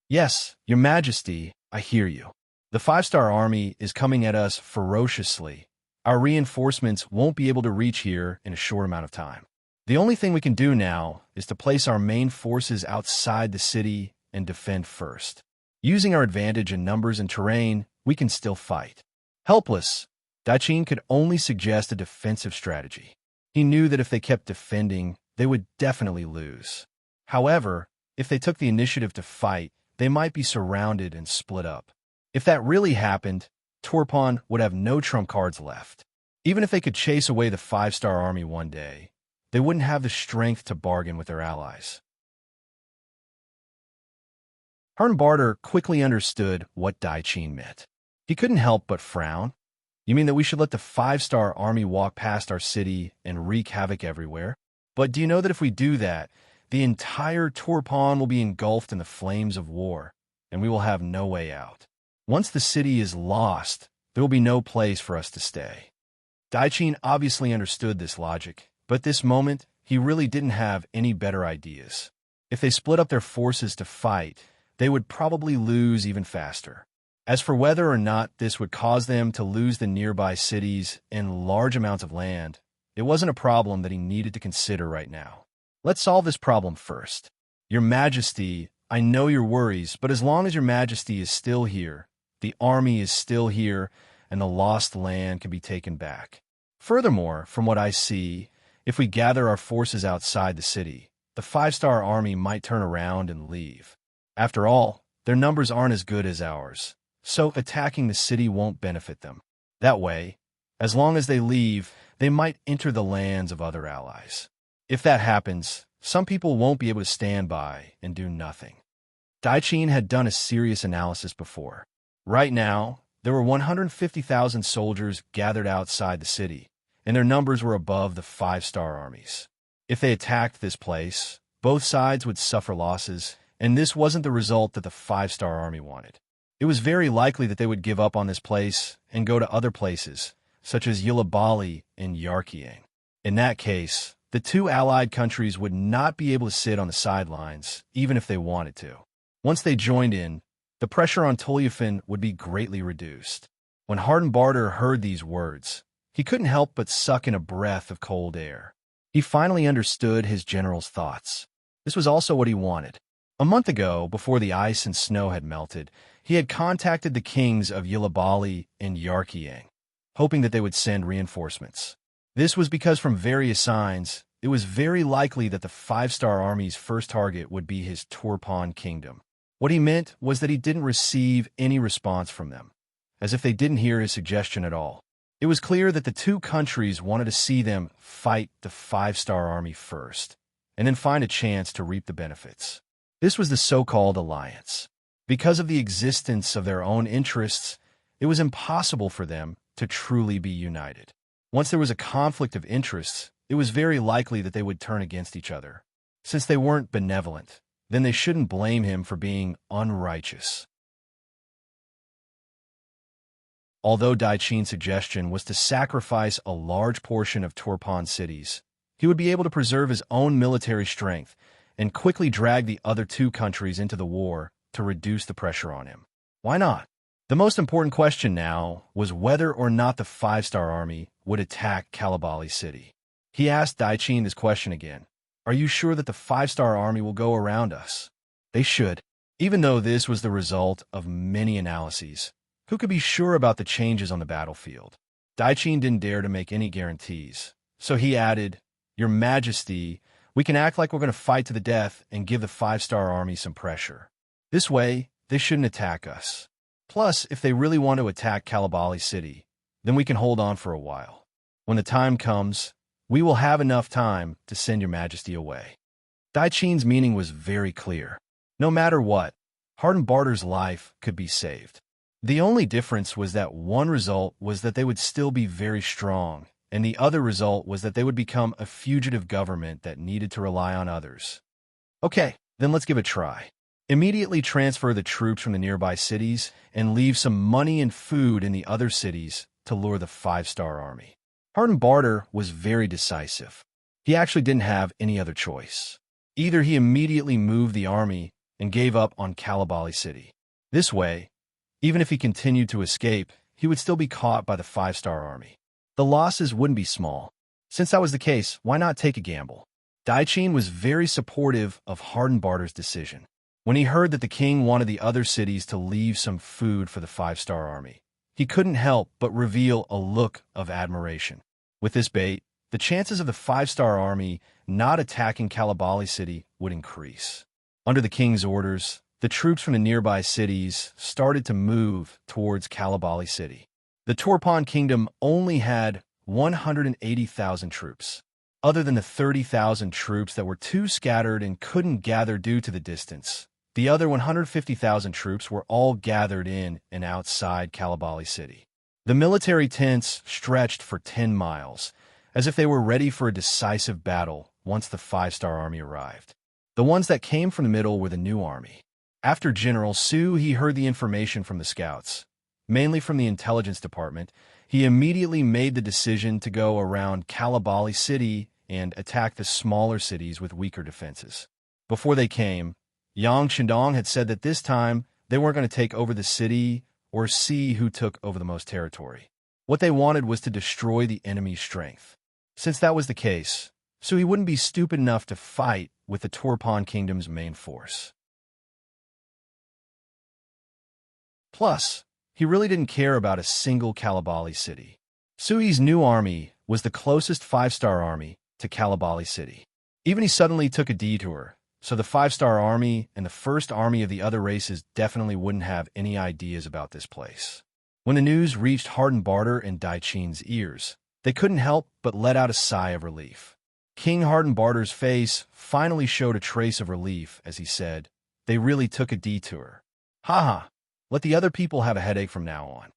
"Yes, Your Majesty, I hear you. The 5-star army is coming at us ferociously. Our reinforcements won't be able to reach here in a short amount of time. The only thing we can do now is to place our main forces outside the city and defend first. Using our advantage in numbers and terrain, we can still fight." Helpless, Daichin could only suggest a defensive strategy. He knew that if they kept defending, they would definitely lose. However, if they took the initiative to fight, they might be surrounded and split up. If that really happened, Torpon would have no trump cards left. Even if they could chase away the 5-star army one day, they wouldn't have the strength to bargain with their allies. Hardenbartle quickly understood what Daichin meant. He couldn't help but frown. "You mean that we should let the 5-star army walk past our city and wreak havoc everywhere? But do you know that if we do that, the entire Torpon will be engulfed in the flames of war, and we will have no way out? Once the city is lost, there will be no place for us to stay." Daichin obviously understood this logic, but at this moment, he really didn't have any better ideas. If they split up their forces to fight, they would probably lose even faster. As for whether or not this would cause them to lose the nearby cities and large amounts of land, it wasn't a problem that he needed to consider right now. "Let's solve this problem first. Your Majesty, I know your worries, but as long as Your Majesty is still here, the army is still here, and the lost land can be taken back. Furthermore, from what I see, if we gather our forces outside the city, the 5-star army might turn around and leave. After all, their numbers aren't as good as ours, so attacking the city won't benefit them. That way, as long as they leave, they might enter the lands of other allies. If that happens, some people won't be able to stand by and do nothing." Daichin had done a serious analysis before. Right now, there were 150,000 soldiers gathered outside the city, and their numbers were above the 5-star armies. If they attacked this place, both sides would suffer losses, and this wasn't the result that the 5-star army wanted. It was very likely that they would give up on this place and go to other places, such as Yulabali and Yarkiang. In that case, the two allied countries would not be able to sit on the sidelines, even if they wanted to. Once they joined in, the pressure on Tulyafin would be greatly reduced. When Hardenbartle heard these words, he couldn't help but suck in a breath of cold air. He finally understood his general's thoughts. This was also what he wanted. A month ago, before the ice and snow had melted, he had contacted the kings of Yulabali and Yarkiang, hoping that they would send reinforcements. This was because from various signs, it was very likely that the 5-star army's first target would be his Torpon kingdom. What he meant was that he didn't receive any response from them, as if they didn't hear his suggestion at all. It was clear that the two countries wanted to see them fight the 5-star army first, and then find a chance to reap the benefits. This was the so-called alliance. Because of the existence of their own interests, it was impossible for them to truly be united. Once there was a conflict of interests, it was very likely that they would turn against each other. Since they weren't benevolent, then they shouldn't blame him for being unrighteous. Although Daichin's suggestion was to sacrifice a large portion of Torpon cities, he would be able to preserve his own military strength and quickly drag the other two countries into the war to reduce the pressure on him. Why not? The most important question now was whether or not the 5-star army would attack Kalabali City. He asked Daichin this question again. "Are you sure that the 5-star army will go around us?" They should. Even though this was the result of many analyses, who could be sure about the changes on the battlefield? Daichin didn't dare to make any guarantees, so he added, "Your Majesty, we can act like we're going to fight to the death and give the 5-star army some pressure. This way, they shouldn't attack us. Plus, if they really want to attack Kalabali City, then we can hold on for a while. When the time comes, we will have enough time to send Your Majesty away." Daichin's meaning was very clear. No matter what, Hardenbartle's life could be saved. The only difference was that one result was that they would still be very strong, and the other result was that they would become a fugitive government that needed to rely on others. Okay, then let's give it a try. Immediately transfer the troops from the nearby cities and leave some money and food in the other cities to lure the five-star army. Hardenbarter was very decisive. He actually didn't have any other choice. Either he immediately moved the army and gave up on Kalabali City. This way, even if he continued to escape, he would still be caught by the five-star army. The losses wouldn't be small. Since that was the case, why not take a gamble? Daichin was very supportive of Hardenbarter's decision. When he heard that the king wanted the other cities to leave some food for the five-star army, he couldn't help but reveal a look of admiration. With this bait, the chances of the five-star army not attacking Kalabali City would increase. Under the king's orders, the troops from the nearby cities started to move towards Kalabali City. The Turpan Kingdom only had 180,000 troops. Other than the 30,000 troops that were too scattered and couldn't gather due to the distance, the other 150,000 troops were all gathered in and outside Kalabali City. The military tents stretched for 10 miles, as if they were ready for a decisive battle once the five-star army arrived. The ones that came from the middle were the new army. After General Su he heard the information from the scouts, mainly from the intelligence department, he immediately made the decision to go around Kalabali City and attack the smaller cities with weaker defenses. Before they came, Yang Qindong had said that this time they weren't going to take over the city or see who took over the most territory. What they wanted was to destroy the enemy's strength. Since that was the case, so he wouldn't be stupid enough to fight with the Turpan Kingdom's main force. Plus, he really didn't care about a single Kalabali city. Sui's new army was the closest five-star army to Kalabali City. Even he suddenly took a detour, so the five-star army and the first army of the other races definitely wouldn't have any ideas about this place. When the news reached Hardenbarter and Daichin's ears, they couldn't help but let out a sigh of relief. King Hardenbarter's face finally showed a trace of relief as he said, "They really took a detour. Haha, let the other people have a headache from now on."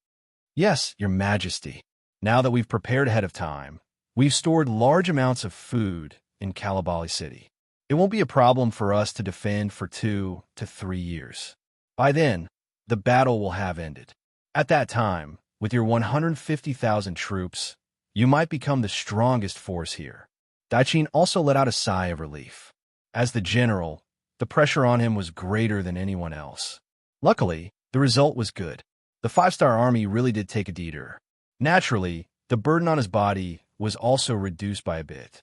"Yes, Your Majesty. Now that we've prepared ahead of time, we've stored large amounts of food in Kalabali City. It won't be a problem for us to defend for 2 to 3 years. By then, the battle will have ended. At that time, with your 150,000 troops, you might become the strongest force here." Daichin also let out a sigh of relief. As the general, the pressure on him was greater than anyone else. Luckily, the result was good. The five-star army really did take a detour. Naturally, the burden on his body was also reduced by a bit.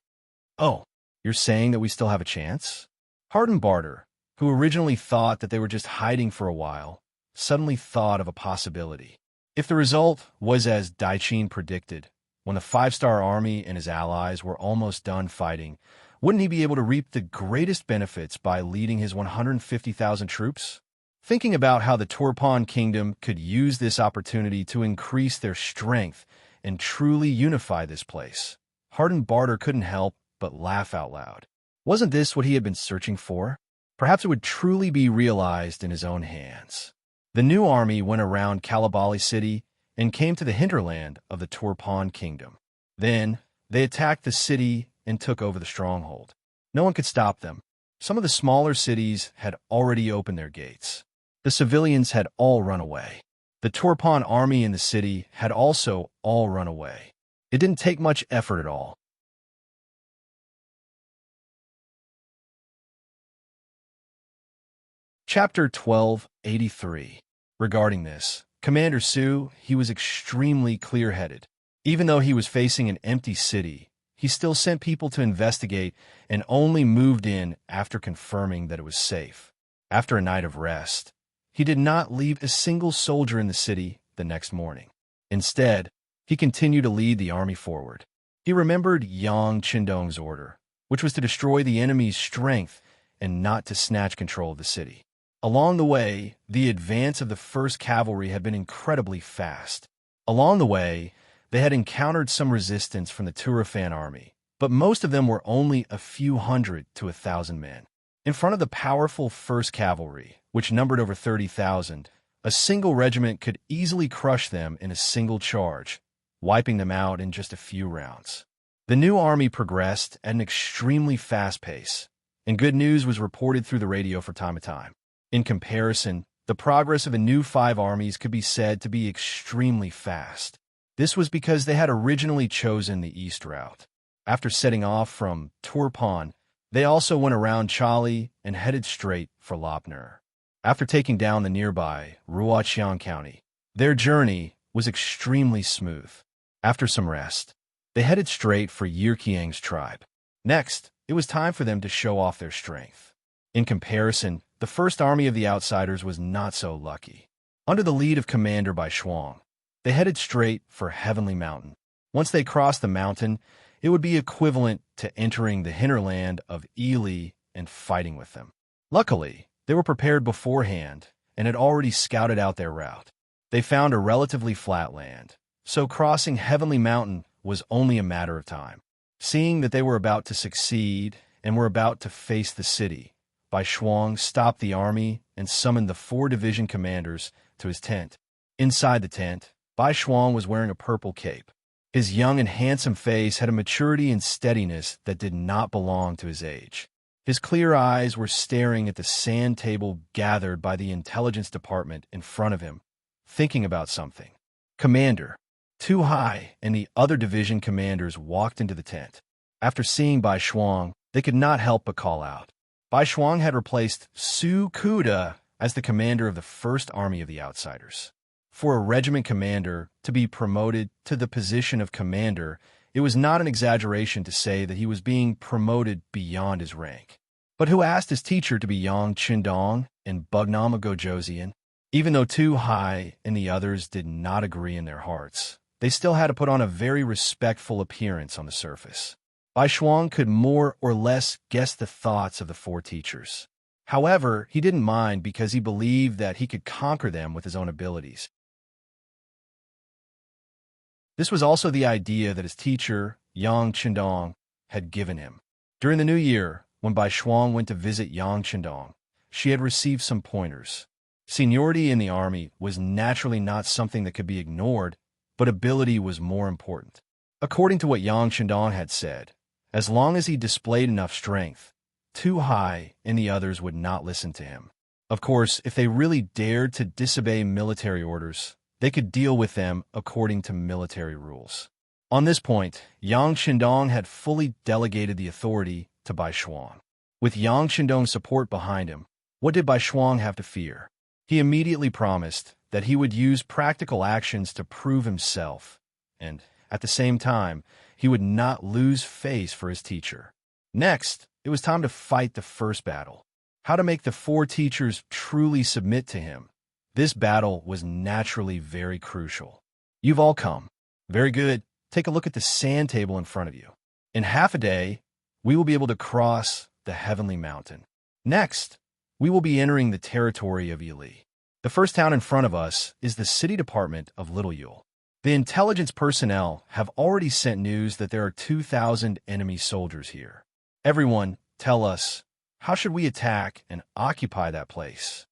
"Oh, you're saying that we still have a chance?" Hardenbarter, who originally thought that they were just hiding for a while, suddenly thought of a possibility. If the result was as Daichin predicted, when the five-star army and his allies were almost done fighting, wouldn't he be able to reap the greatest benefits by leading his 150,000 troops? Thinking about how the Turpan Kingdom could use this opportunity to increase their strength and truly unify this place, Hardenbarter couldn't help but laugh out loud. Wasn't this what he had been searching for? Perhaps it would truly be realized in his own hands. The new army went around Kalabali City and came to the hinterland of the Turpan Kingdom. Then, they attacked the city and took over the stronghold. No one could stop them. Some of the smaller cities had already opened their gates. The civilians had all run away. The Turpan army in the city had also all run away. It didn't take much effort at all. Chapter 1283. Regarding this, Commander Su, he was extremely clear-headed. Even though he was facing an empty city, he still sent people to investigate and only moved in after confirming that it was safe. After a night of rest, he did not leave a single soldier in the city the next morning. Instead, he continued to lead the army forward. He remembered Yang Qindong's order, which was to destroy the enemy's strength and not to snatch control of the city. Along the way, the advance of the 1st Cavalry had been incredibly fast. Along the way, they had encountered some resistance from the Turfan army, but most of them were only a few hundred to 1,000 men. In front of the powerful 1st Cavalry, which numbered over 30,000, A single regiment could easily crush them in a single charge, wiping them out in just a few rounds. The new army progressed at an extremely fast pace, and good news was reported through the radio from time to time. In comparison, the progress of the new 5 armies could be said to be extremely fast. This was because they had originally chosen the east route. After setting off from Turpan, they also went around Chali and headed straight for Lopner. After taking down the nearby Ruoqiang County, their journey was extremely smooth. After some rest, they headed straight for Yirkiang's tribe. Next, it was time for them to show off their strength. In comparison, the first army of the outsiders was not so lucky. Under the lead of Commander Bai Shuang, they headed straight for Heavenly Mountain. Once they crossed the mountain, it would be equivalent to entering the hinterland of Ili and fighting with them. Luckily, they were prepared beforehand and had already scouted out their route. They found a relatively flat land, so crossing Heavenly Mountain was only a matter of time. Seeing that they were about to succeed and were about to face the city, Bai Shuang stopped the army and summoned the 4 division commanders to his tent. Inside the tent, Bai Shuang was wearing a purple cape. His young and handsome face had a maturity and steadiness that did not belong to his age. His clear eyes were staring at the sand table gathered by the intelligence department in front of him, thinking about something. Commander Tu Hai and the other division commanders walked into the tent. After seeing Bai Shuang, they could not help but call out. Bai Shuang had replaced Su Kuda as the commander of the first army of the outsiders. For a regiment commander to be promoted to the position of commander, it was not an exaggeration to say that he was being promoted beyond his rank. But who asked his teacher to be Yang Qindong and Bugnama Gojozian? Even though Tu Hai and the others did not agree in their hearts, they still had to put on a very respectful appearance on the surface. Bai Shuang could more or less guess the thoughts of the 4 teachers. However, he didn't mind because he believed that he could conquer them with his own abilities. This was also the idea that his teacher, Yang Qindong, had given him. During the new year, when Bai Shuang went to visit Yang Qindong, she had received some pointers. Seniority in the army was naturally not something that could be ignored, but ability was more important. According to what Yang Qindong had said, as long as he displayed enough strength, Tu Hai and the others would not listen to him. Of course, if they really dared to disobey military orders, they could deal with them according to military rules. On this point, Yang Qindong had fully delegated the authority to Bai Shuang. With Yang Qindong's support behind him, what did Bai Shuang have to fear? He immediately promised that he would use practical actions to prove himself, and, at the same time, he would not lose face for his teacher. Next, it was time to fight the first battle. How to make the 4 teachers truly submit to him. This battle was naturally very crucial. You've all come. Very good. Take a look at the sand table in front of you. In half a day, we will be able to cross the Heavenly Mountain. Next, we will be entering the territory of Ili. The first town in front of us is the city department of Little Yule. The intelligence personnel have already sent news that there are 2,000 enemy soldiers here. Everyone, tell us, how should we attack and occupy that place?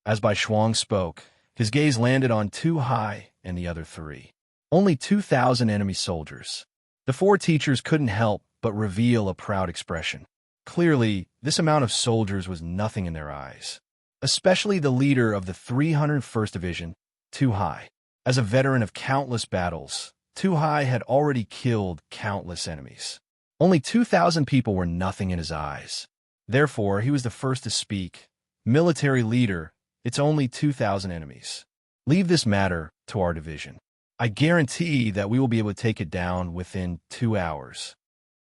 As Bai Shuang spoke, his gaze landed on Tu Hai and the other 3. Only 2,000 enemy soldiers. The 4 teachers couldn't help but reveal a proud expression. Clearly, this amount of soldiers was nothing in their eyes, especially the leader of the 301st Division, Tu Hai. As a veteran of countless battles, Tu Hai had already killed countless enemies. Only 2,000 people were nothing in his eyes. Therefore, he was the first to speak. Military leader, it's only 2,000 enemies. Leave this matter to our division. I guarantee that we will be able to take it down within 2 hours.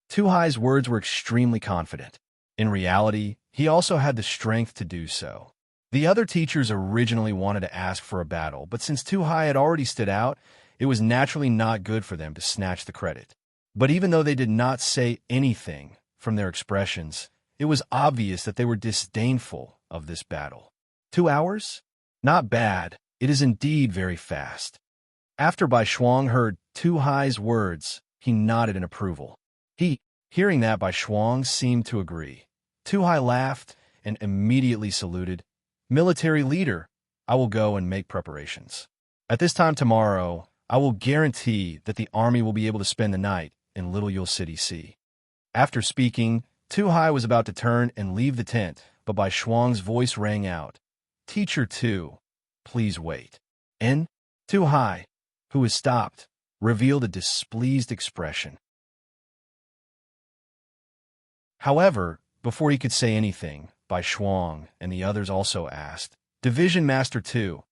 Tu Hai's words were extremely confident. In reality, he also had the strength to do so. The other teachers originally wanted to ask for a battle, but since Tu Hai had already stood out, it was naturally not good for them to snatch the credit. But even though they did not say anything from their expressions, it was obvious that they were disdainful of this battle. 2 hours? Not bad. It is indeed very fast. After Bai Shuang heard Tu Hai's words, he nodded in approval. Hearing that, Bai Shuang seemed to agree. Tu Hai laughed and immediately saluted. Military leader, I will go and make preparations. At this time tomorrow, I will guarantee that the army will be able to spend the night in Little Yule City Sea." After speaking, Tu Hai was about to turn and leave the tent, but Bai Shuang's voice rang out, "Teacher Tu, please wait." And Tu Hai, who was stopped, revealed a displeased expression. However, before he could say anything, Bai Shuang and the others also asked, "Division Master 2,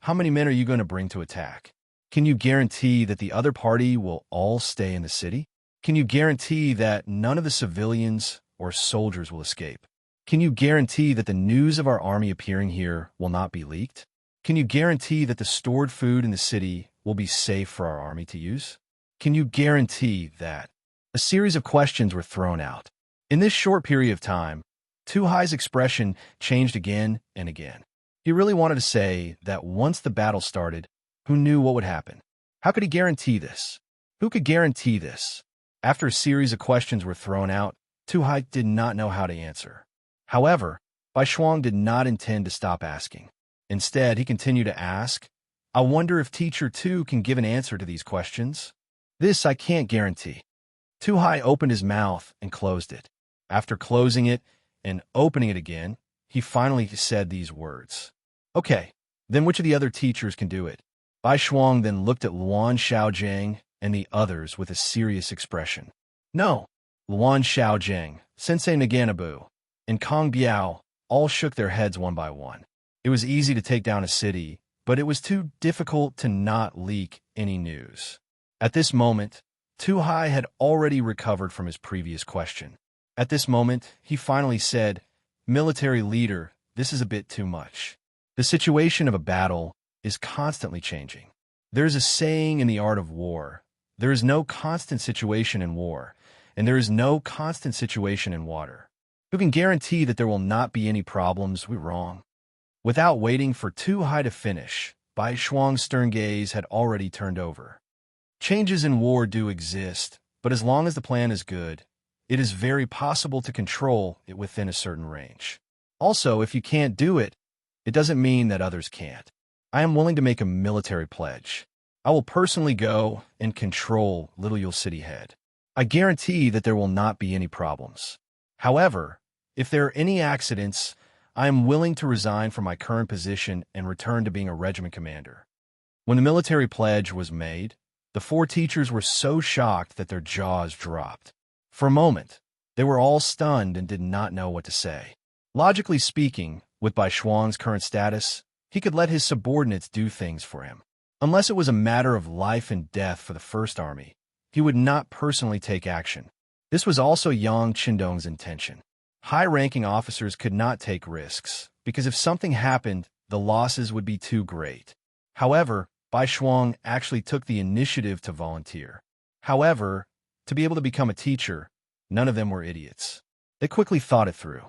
how many men are you going to bring to attack? Can you guarantee that the other party will all stay in the city? Can you guarantee that none of the civilians or soldiers will escape? Can you guarantee that the news of our army appearing here will not be leaked? Can you guarantee that the stored food in the city will be safe for our army to use? Can you guarantee that?" A series of questions were thrown out. In this short period of time, Tu Hai's expression changed again and again. He really wanted to say that once the battle started, who knew what would happen? How could he guarantee this? Who could guarantee this? After a series of questions were thrown out, Tu Hai did not know how to answer. However, Bai Shuang did not intend to stop asking. Instead, he continued to ask, "I wonder if Teacher Tu can give an answer to these questions? This I can't guarantee." Tu Hai opened his mouth and closed it. After closing it and opening it again, he finally said these words. "Okay, then which of the other teachers can do it?" Bai Shuang then looked at Luan Xiaojiang and the others with a serious expression. "No." Luan Xiaojiang, Sensei Naganabu, and Kong Biao all shook their heads one by one. It was easy to take down a city, but it was too difficult to not leak any news. At this moment, Tu Hai had already recovered from his previous question. At this moment, he finally said, "Military leader, this is a bit too much. The situation of a battle is constantly changing. There is a saying in the art of war, there is no constant situation in war, and there is no constant situation in water. Who can guarantee that there will not be any problems? We're wrong." Without waiting for Tu Hai to finish, Bai Shuang's stern gaze had already turned over. Changes in war do exist, but as long as the plan is good, it is very possible to control it within a certain range. Also, if you can't do it, it doesn't mean that others can't. I am willing to make a military pledge. I will personally go and control Little Yule City Head. I guarantee that there will not be any problems. However, if there are any accidents, I am willing to resign from my current position and return to being a regiment commander. When the military pledge was made, the four teachers were so shocked that their jaws dropped. For a moment, they were all stunned and did not know what to say. Logically speaking, with Bai Shuang's current status, he could let his subordinates do things for him. Unless it was a matter of life and death for the First Army, he would not personally take action. This was also Yang Qindong's intention. High-ranking officers could not take risks, because if something happened, the losses would be too great. However, Bai Shuang actually took the initiative to volunteer. However, to be able to become a teacher, none of them were idiots. They quickly thought it through.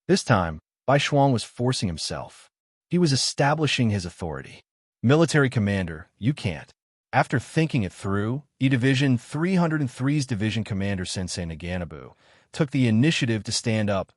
This time, Bai Shuang was forcing himself. He was establishing his authority. "Military commander, you can't." After thinking it through, E-Division 303's division commander Sensei Naganabu took the initiative to stand up,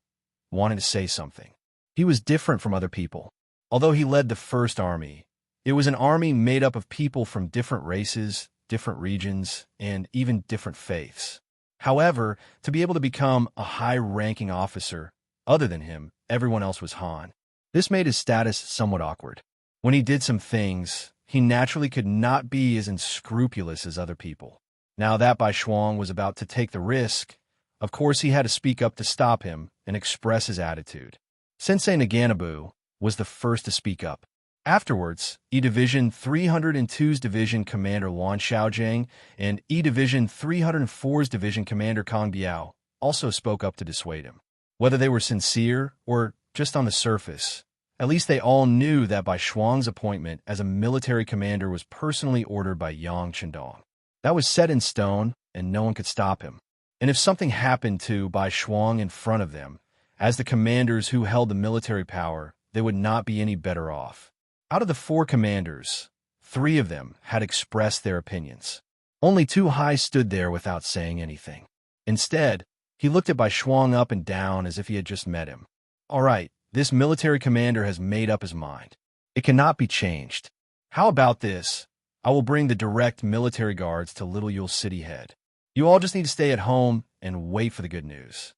wanting to say something. He was different from other people. Although he led the First Army, it was an army made up of people from different races, different regions, and even different faiths. However, to be able to become a high-ranking officer, other than him, everyone else was Han. This made his status somewhat awkward. When he did some things, he naturally could not be as unscrupulous as other people. Now that Bai Shuang was about to take the risk, of course he had to speak up to stop him and express his attitude. Sensei Naganabu was the first to speak up. Afterwards, E-Division 302's division commander Luan Xiaojiang and E-Division 304's division commander Kong Biao also spoke up to dissuade him. Whether they were sincere or just on the surface, at least they all knew that Bai Shuang's appointment as a military commander was personally ordered by Yang Qindong. That was set in stone, and no one could stop him. And if something happened to Bai Shuang in front of them, as the commanders who held the military power, they would not be any better off. Out of the four commanders, 3 of them had expressed their opinions. Only Tu Hai stood there without saying anything. Instead, he looked at Bai Shuang up and down as if he had just met him. "All right, This military commander has made up his mind. It cannot be changed. How about this? I will bring the direct military guards to Little Yule City Head. You all just need to stay at home and wait for the good news.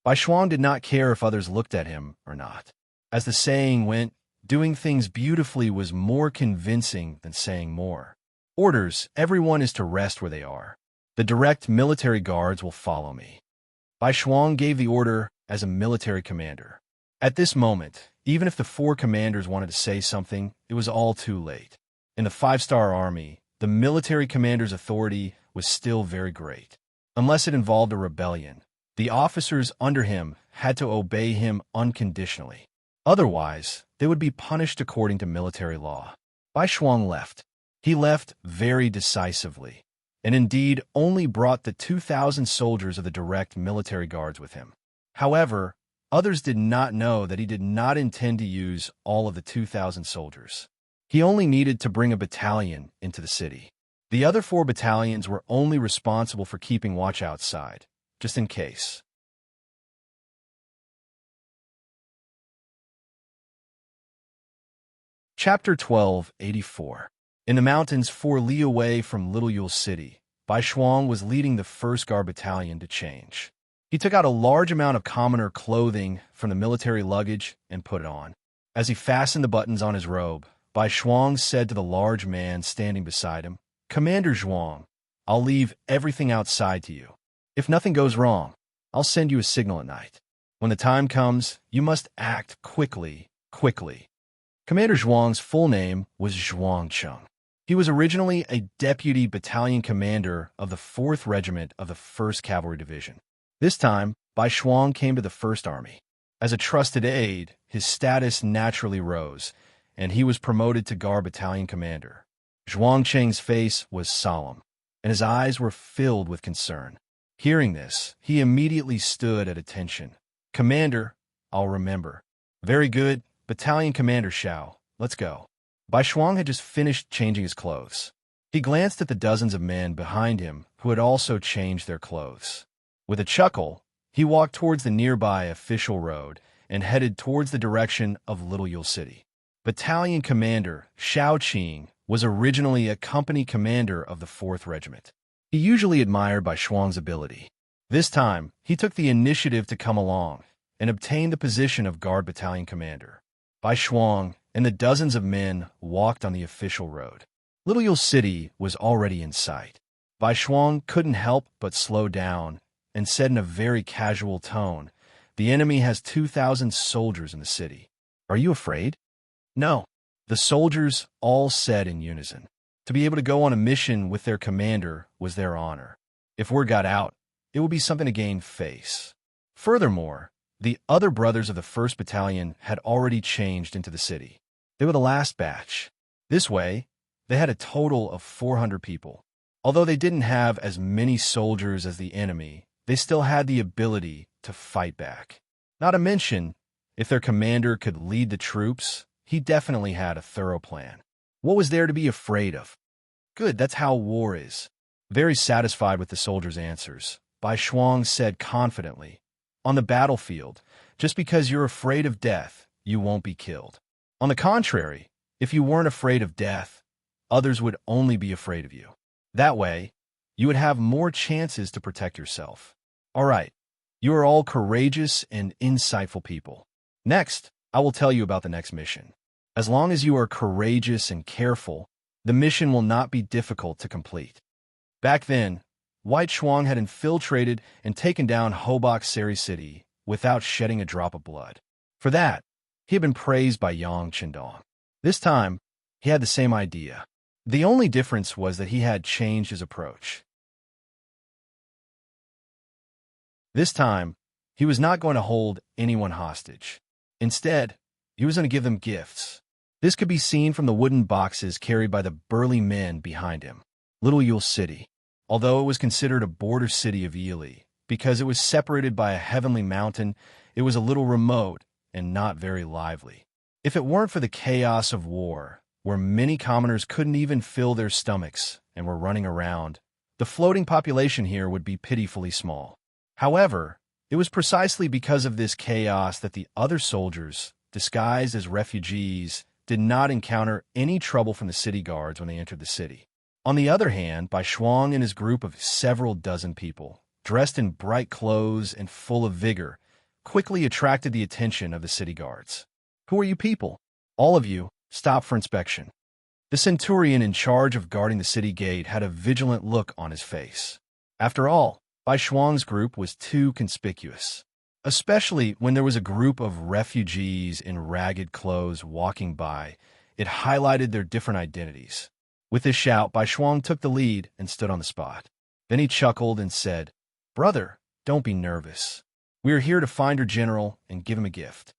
Bai Shuang did not care if others looked at him or not. As the saying went, doing things beautifully was more convincing than saying more. Orders, everyone is to rest where they are. The direct military guards will follow me. Bai Shuang gave the order as a military commander. At this moment, even if the 4 commanders wanted to say something, it was all too late. In the 5-star army, the military commander's authority was still very great. Unless it involved a rebellion, the officers under him had to obey him unconditionally. Otherwise, they would be punished according to military law. Bai Shuang left. He left very decisively, and indeed only brought the 2,000 soldiers of the direct military guards with him. However, others did not know that he did not intend to use all of the 2,000 soldiers. He only needed to bring a battalion into the city. The other 4 battalions were only responsible for keeping watch outside, just in case. Chapter 1284. In the mountains 4 li away from Little Yule City, Bai Shuang was leading the 1st Guard Battalion to change. He took out a large amount of commoner clothing from the military luggage and put it on. As he fastened the buttons on his robe, Bai Shuang said to the large man standing beside him, "Commander Zhuang, I'll leave everything outside to you. If nothing goes wrong, I'll send you a signal at night. When the time comes, you must act quickly. Commander Zhuang's full name was Zhuang Cheng. He was originally a deputy battalion commander of the 4th Regiment of the 1st Cavalry Division. This time, Bai Shuang came to the 1st Army. As a trusted aide, his status naturally rose, and he was promoted to Guard Battalion Commander. Zhuang Cheng's face was solemn, and his eyes were filled with concern. Hearing this, he immediately stood at attention. "Commander, I'll remember." "Very good. Battalion Commander Xiao, let's go." Bai Shuang had just finished changing his clothes. He glanced at the dozens of men behind him who had also changed their clothes. With a chuckle, he walked towards the nearby official road and headed towards the direction of Little Yule City. Battalion Commander Xiao Qing was originally a company commander of the 4th Regiment. He usually admired Bai Shuang's ability. This time, he took the initiative to come along and obtain the position of Guard Battalion Commander. Bai Shuang and the dozens of men walked on the official road. Little Yule City was already in sight. Bai Shuang couldn't help but slow down and said in a very casual tone, "The enemy has 2,000 soldiers in the city. Are you afraid?" "No." The soldiers all said in unison. To be able to go on a mission with their commander was their honor. If word got out, it would be something to gain face. Furthermore, the other brothers of the 1st Battalion had already changed into the city. They were the last batch. This way, they had a total of 400 people. Although they didn't have as many soldiers as the enemy, they still had the ability to fight back. Not to mention, if their commander could lead the troops, he definitely had a thorough plan. What was there to be afraid of? Good, that's how war is. Very satisfied with the soldiers' answers, Bai Shuang said confidently, "On the battlefield, just because you're afraid of death, you won't be killed. On the contrary, if you weren't afraid of death, others would only be afraid of you. That way, you would have more chances to protect yourself. All right, you are all courageous and insightful people. Next, I will tell you about the next mission. As long as you are courageous and careful, the mission will not be difficult to complete." Back then, White Shuang had infiltrated and taken down Hobok Seri City without shedding a drop of blood. For that, he had been praised by Yang Qindong. This time, he had the same idea. The only difference was that he had changed his approach. This time, he was not going to hold anyone hostage. Instead, he was going to give them gifts. This could be seen from the wooden boxes carried by the burly men behind him. Little Yule City. Although it was considered a border city of Yili, because it was separated by a heavenly mountain, it was a little remote and not very lively. If it weren't for the chaos of war, where many commoners couldn't even fill their stomachs and were running around, the floating population here would be pitifully small. However, It was precisely because of this chaos that the other soldiers, disguised as refugees, did not encounter any trouble from the city guards when they entered the city. On the other hand, Bai Shuang and his group of several dozen people, dressed in bright clothes and full of vigor, quickly attracted the attention of the city guards. "Who are you people? All of you, stop for inspection." The centurion in charge of guarding the city gate had a vigilant look on his face. After all, Bai Shuang's group was too conspicuous, especially when there was a group of refugees in ragged clothes walking by. It highlighted their different identities. With this shout, Bai Shuang took the lead and stood on the spot. Then he chuckled and said, "Brother, don't be nervous. We are here to find your general and give him a gift."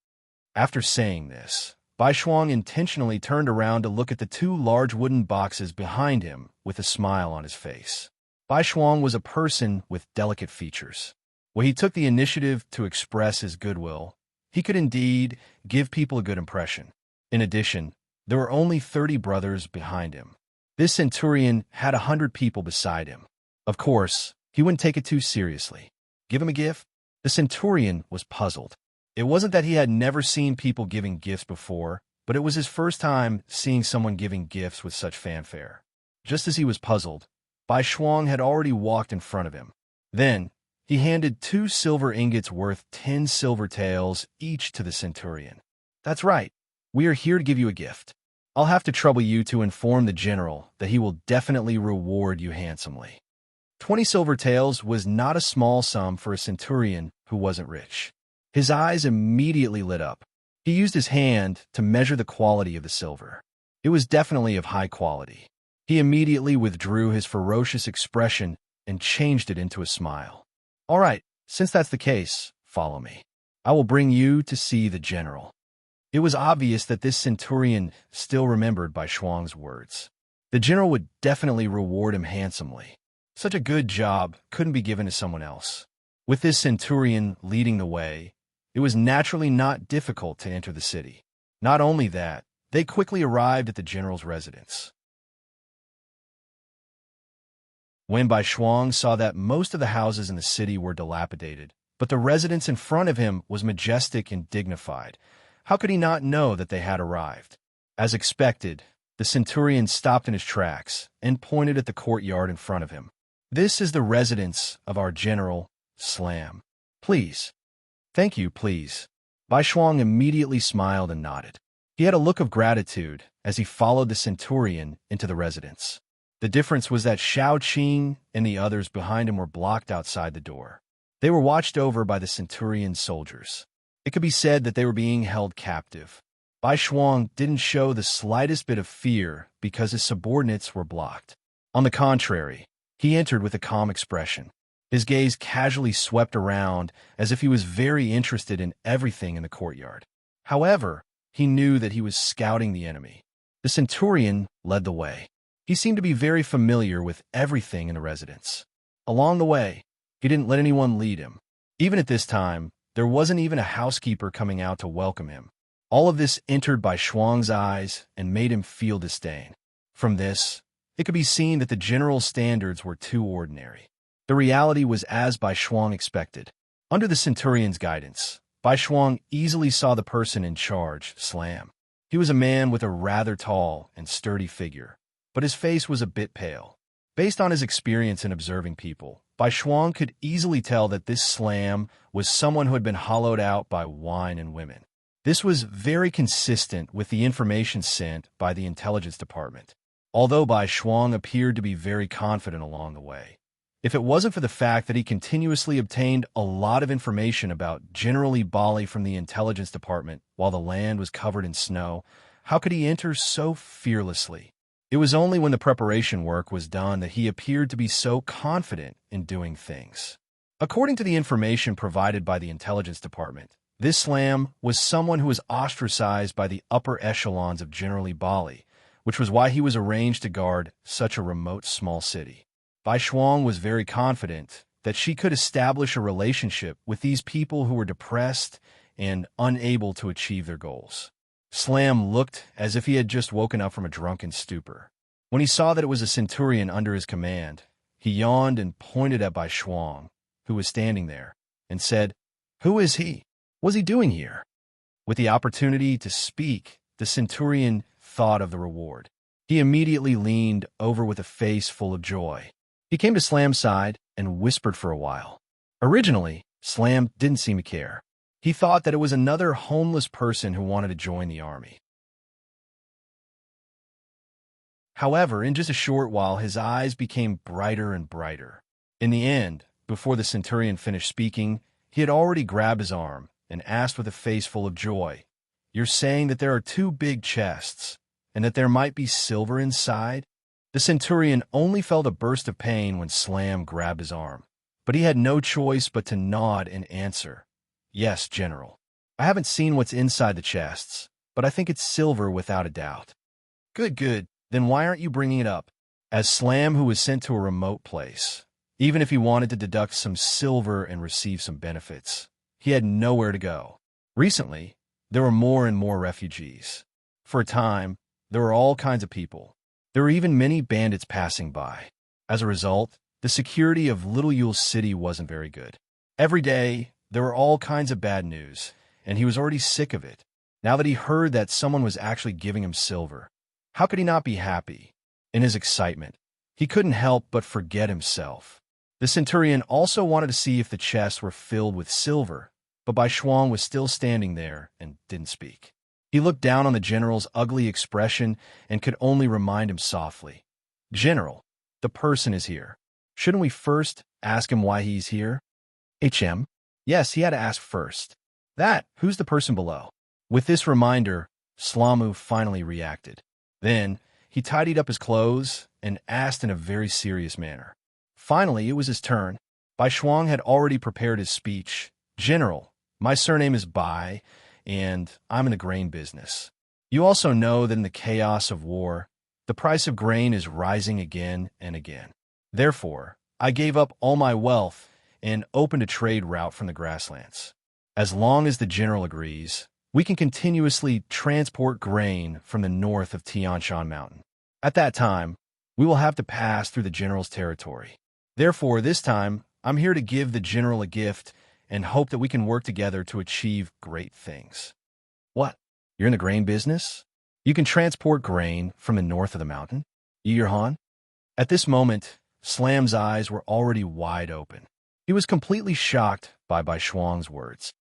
After saying this, Bai Shuang intentionally turned around to look at the two large wooden boxes behind him with a smile on his face. Bai Shuang was a person with delicate features. When he took the initiative to express his goodwill, he could indeed give people a good impression. In addition, there were only 30 brothers behind him. This centurion had 100 people beside him. Of course, he wouldn't take it too seriously. Give him a gift? The centurion was puzzled. It wasn't that he had never seen people giving gifts before, but it was his first time seeing someone giving gifts with such fanfare. Just as he was puzzled, Bai Shuang had already walked in front of him. Then, he handed 2 silver ingots worth 10 silver taels each to the centurion. "That's right. We are here to give you a gift. I'll have to trouble you to inform the general that he will definitely reward you handsomely." 20 silver taels was not a small sum for a centurion who wasn't rich. His eyes immediately lit up. He used his hand to measure the quality of the silver. It was definitely of high quality. He immediately withdrew his ferocious expression and changed it into a smile. "All right, since that's the case, follow me. I will bring you to see the general." It was obvious that this centurion still remembered Bai Shuang's words. The general would definitely reward him handsomely. Such a good job couldn't be given to someone else. With this centurion leading the way, it was naturally not difficult to enter the city. Not only that, they quickly arrived at the general's residence. When Bai Shuang saw that most of the houses in the city were dilapidated, but the residence in front of him was majestic and dignified, how could he not know that they had arrived? As expected, the centurion stopped in his tracks and pointed at the courtyard in front of him. "This is the residence of our general, Slam. Please." "Thank you, please." Bai Shuang immediately smiled and nodded. He had a look of gratitude as he followed the centurion into the residence. The difference was that Shao Qing and the others behind him were blocked outside the door. They were watched over by the centurion's soldiers. It could be said that they were being held captive. Bai Shuang didn't show the slightest bit of fear because his subordinates were blocked. On the contrary, he entered with a calm expression. His gaze casually swept around as if he was very interested in everything in the courtyard. However, he knew that he was scouting the enemy. The centurion led the way. He seemed to be very familiar with everything in the residence. Along the way, he didn't let anyone lead him. Even at this time, there wasn't even a housekeeper coming out to welcome him. All of this entered Bai Shuang's eyes and made him feel disdain. From this, it could be seen that the general's standards were too ordinary. The reality was as Bai Shuang expected. Under the centurion's guidance, Bai Shuang easily saw the person in charge, Slam. He was a man with a rather tall and sturdy figure, but his face was a bit pale. Based on his experience in observing people, Bai Shuang could easily tell that this Slam was someone who had been hollowed out by wine and women. This was very consistent with the information sent by the intelligence department, although Bai Shuang appeared to be very confident along the way. If it wasn't for the fact that he continuously obtained a lot of information about General Li Bali from the intelligence department while the land was covered in snow, how could he enter so fearlessly? It was only when the preparation work was done that he appeared to be so confident in doing things. According to the information provided by the intelligence department, this Slam was someone who was ostracized by the upper echelons of General Li Bali, which was why he was arranged to guard such a remote small city. Bai Shuang was very confident that she could establish a relationship with these people who were depressed and unable to achieve their goals. Slam looked as if he had just woken up from a drunken stupor. When he saw that it was a centurion under his command, he yawned and pointed at Bai Shuang, who was standing there, and said, Who is he? What was he doing here? With the opportunity to speak, the centurion thought of the reward. He immediately leaned over with a face full of joy. He came to Slam's side and whispered for a while. Originally, Slam didn't seem to care. He thought that it was another homeless person who wanted to join the army. However, in just a short while, his eyes became brighter and brighter. In the end, before the centurion finished speaking, he had already grabbed his arm and asked with a face full of joy, "You're saying that there are two big chests, and that there might be silver inside?" The centurion only felt a burst of pain when Slam grabbed his arm, but he had no choice but to nod and answer, "Yes, General. I haven't seen what's inside the chests, but I think it's silver without a doubt." "Good, good. Then why aren't you bringing it up?" As Slam, who was sent to a remote place, even if he wanted to deduct some silver and receive some benefits, he had nowhere to go. Recently, there were more and more refugees. For a time, there were all kinds of people. There were even many bandits passing by. As a result, the security of Little Yule City wasn't very good. Every day, there were all kinds of bad news, and he was already sick of it. Now that he heard that someone was actually giving him silver, how could he not be happy? In his excitement, he couldn't help but forget himself. The centurion also wanted to see if the chests were filled with silver, but Bai Shuang was still standing there and didn't speak. He looked down on the general's ugly expression and could only remind him softly, "General, the person is here. Shouldn't we first ask him why he's here?" "HM? Yes, he had to ask first. Who's the person below?" With this reminder, Slamu finally reacted. Then, he tidied up his clothes and asked in a very serious manner. Finally, it was his turn. Bai Shuang had already prepared his speech. "General, my surname is Bai, and I'm in the grain business. You also know that in the chaos of war, the price of grain is rising again and again. Therefore, I gave up all my wealth and opened a trade route from the grasslands. As long as the general agrees, we can continuously transport grain from the north of Tianshan Mountain. At that time, we will have to pass through the general's territory. Therefore, this time, I'm here to give the general a gift and hope that we can work together to achieve great things." "What? You're in the grain business? You can transport grain from the north of the mountain? Your Han?" At this moment, Slam's eyes were already wide open. He was completely shocked by Bai Shuang's words.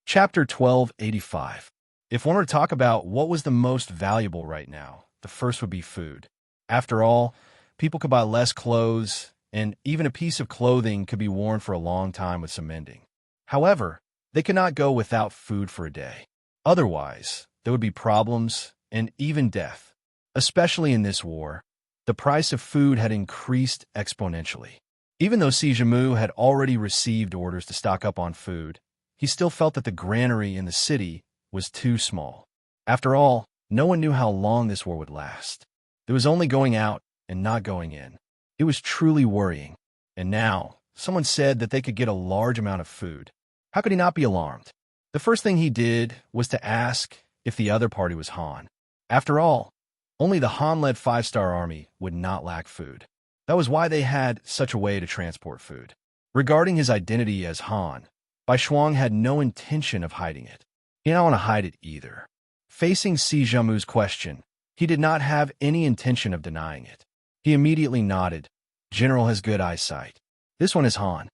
Chapter 1285. If one were to talk about what was the most valuable right now, the first would be food. After all, people could buy less clothes, and even a piece of clothing could be worn for a long time with some mending. However, they could not go without food for a day. Otherwise, there would be problems and even death. Especially in this war, the price of food had increased exponentially. Even though Si Jimu had already received orders to stock up on food, he still felt that the granary in the city was too small. After all, no one knew how long this war would last. There was only going out and not going in. It was truly worrying. And now, someone said that they could get a large amount of food. How could he not be alarmed? The first thing he did was to ask if the other party was Han. After all, only the Han-led 5-star army would not lack food. That was why they had such a way to transport food. Regarding his identity as Han, Bai Shuang had no intention of hiding it. He didn't want to hide it either. Facing Si Jimu's question, he did not have any intention of denying it. He immediately nodded. "General has good eyesight. This one is Han."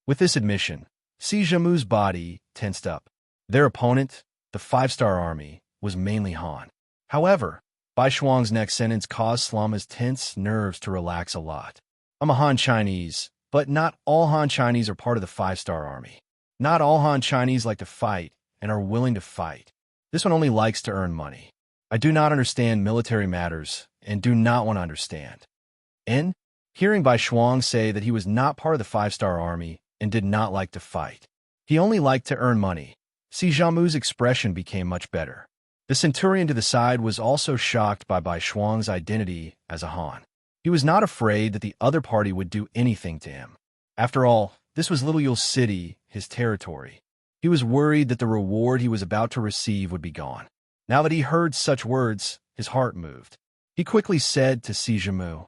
With this admission, Si Jimu's body tensed up. Their opponent, the 5-star army, was mainly Han. However, Bai Shuang's next sentence caused Slama's tense nerves to relax a lot. "I'm a Han Chinese, but not all Han Chinese are part of the 5-star army. Not all Han Chinese like to fight and are willing to fight. This one only likes to earn money. I do not understand military matters and do not want to understand." And, hearing Bai Shuang say that he was not part of the 5-star army and did not like to fight, he only liked to earn money, Si Jimu's expression became much better. The centurion to the side was also shocked by Bai Shuang's identity as a Han. He was not afraid that the other party would do anything to him. After all, this was Little Yule City, his territory. He was worried that the reward he was about to receive would be gone. Now that he heard such words, his heart moved. He quickly said to Si Jimu,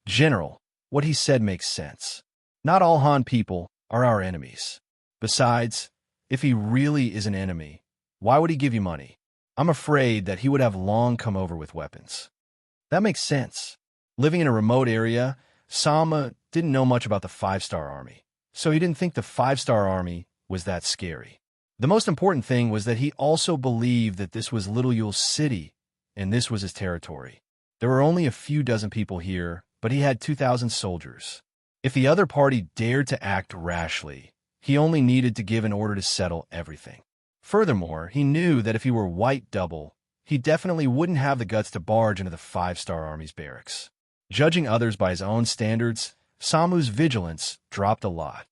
"General, what he said makes sense. Not all Han people are our enemies. Besides, if he really is an enemy, why would he give you money? I'm afraid that he would have long come over with weapons. That makes sense. Living in a remote area, Sama didn't know much about the five-star army, so he didn't think the five-star army was that scary. The most important thing was that he also believed that this was Little Yule's city, and this was his territory. There were only a few dozen people here, but he had 2,000 soldiers. If the other party dared to act rashly, he only needed to give an order to settle everything. Furthermore, he knew that if he were white double, he definitely wouldn't have the guts to barge into the five-star army's barracks. Judging others by his own standards, Samu's vigilance dropped a lot.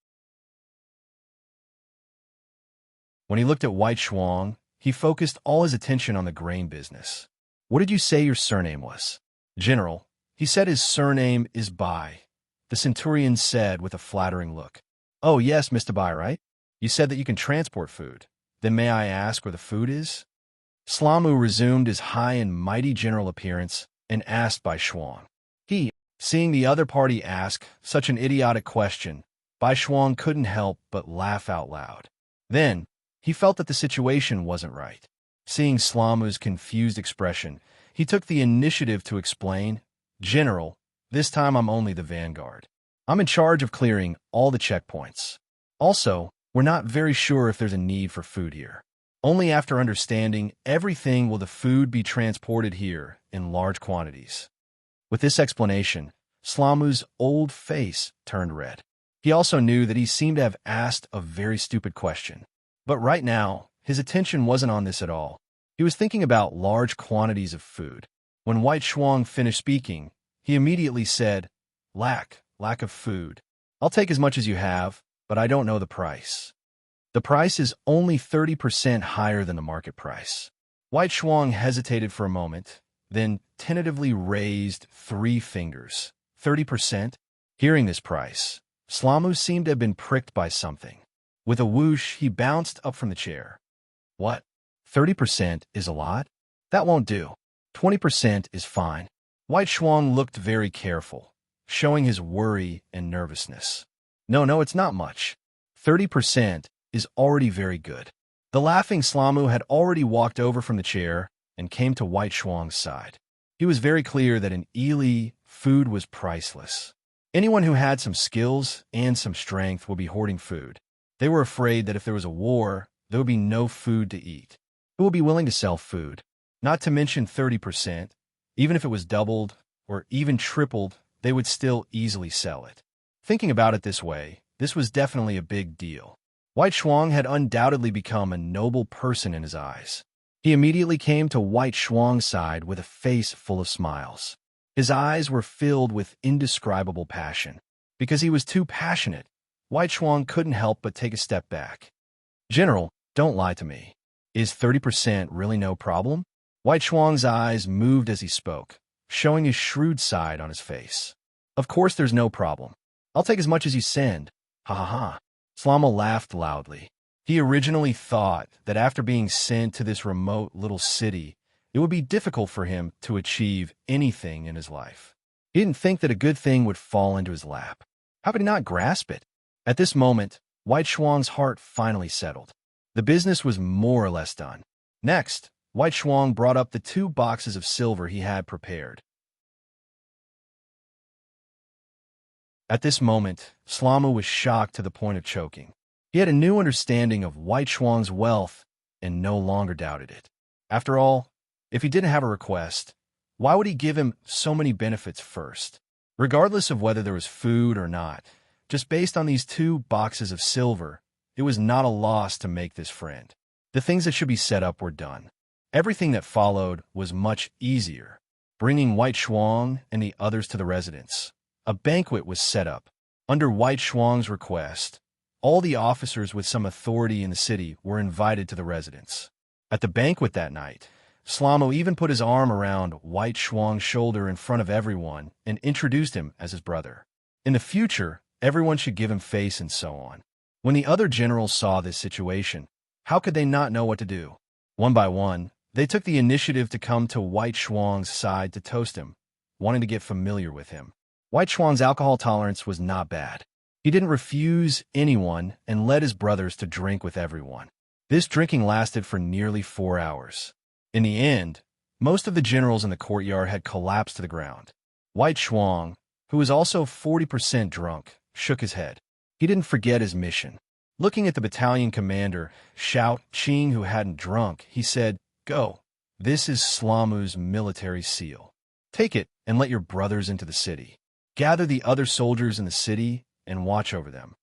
When he looked at White Shuang, he focused all his attention on the grain business. What did you say your surname was? General, he said his surname is Bai. The centurion said with a flattering look. Oh yes, Mr. Bai, right? You said that you can transport food. Then may I ask where the food is? Slamu resumed his high and mighty general appearance and asked Bai Shuang. He, seeing the other party ask such an idiotic question, Bai Shuang couldn't help but laugh out loud. Then, he felt that the situation wasn't right. Seeing Slamu's confused expression, he took the initiative to explain, General, this time I'm only the vanguard. I'm in charge of clearing all the checkpoints. Also, we're not very sure if there's a need for food here. Only after understanding everything will the food be transported here in large quantities. With this explanation, Slamu's old face turned red. He also knew that he seemed to have asked a very stupid question. But right now, his attention wasn't on this at all. He was thinking about large quantities of food. When White Shuang finished speaking, he immediately said, Lack of food. I'll take as much as you have, but I don't know the price. The price is only 30% higher than the market price. White Shuang hesitated for a moment, then tentatively raised 3 fingers. 30%? Hearing this price, Slamu seemed to have been pricked by something. With a whoosh, he bounced up from the chair. What? 30% is a lot? That won't do. 20% is fine. White Shuang looked very careful, showing his worry and nervousness. No, it's not much. 30% is already very good. The laughing Slamu had already walked over from the chair and came to White Shuang's side. He was very clear that in Ely, food was priceless. Anyone who had some skills and some strength would be hoarding food. They were afraid that if there was a war, there would be no food to eat. Who would be willing to sell food? Not to mention 30%. Even if it was doubled or even tripled, they would still easily sell it. Thinking about it this way, this was definitely a big deal. White Shuang had undoubtedly become a noble person in his eyes. He immediately came to White Shuang's side with a face full of smiles. His eyes were filled with indescribable passion. Because he was too passionate, White Shuang couldn't help but take a step back. General, don't lie to me. Is 30% really no problem? White Shuang's eyes moved as he spoke, showing his shrewd side on his face. Of course there's no problem. I'll take as much as you send. Ha ha ha. Slama laughed loudly. He originally thought that after being sent to this remote little city, it would be difficult for him to achieve anything in his life. He didn't think that a good thing would fall into his lap. How could he not grasp it? At this moment, White Shuang's heart finally settled. The business was more or less done. Next, White Shuang brought up the 2 boxes of silver he had prepared. At this moment, Slama was shocked to the point of choking. He had a new understanding of White Shuang's wealth and no longer doubted it. After all, if he didn't have a request, why would he give him so many benefits first? Regardless of whether there was food or not, just based on these 2 boxes of silver, it was not a loss to make this friend. The things that should be set up were done. Everything that followed was much easier. Bringing White Shuang and the others to the residence. A banquet was set up. Under White Shuang's request, all the officers with some authority in the city were invited to the residence. At the banquet that night, Slamo even put his arm around White Shuang's shoulder in front of everyone and introduced him as his brother. In the future, everyone should give him face and so on. When the other generals saw this situation, how could they not know what to do? One by one, they took the initiative to come to White Shuang's side to toast him, wanting to get familiar with him. White Shuang's alcohol tolerance was not bad. He didn't refuse anyone and led his brothers to drink with everyone. This drinking lasted for nearly 4 hours. In the end, most of the generals in the courtyard had collapsed to the ground. White Shuang, who was also 40% drunk, shook his head. He didn't forget his mission. Looking at the battalion commander, Xiao Qing, who hadn't drunk, he said, "Go. This is Slamu's military seal. Take it and let your brothers into the city. Gather the other soldiers in the city and watch over them."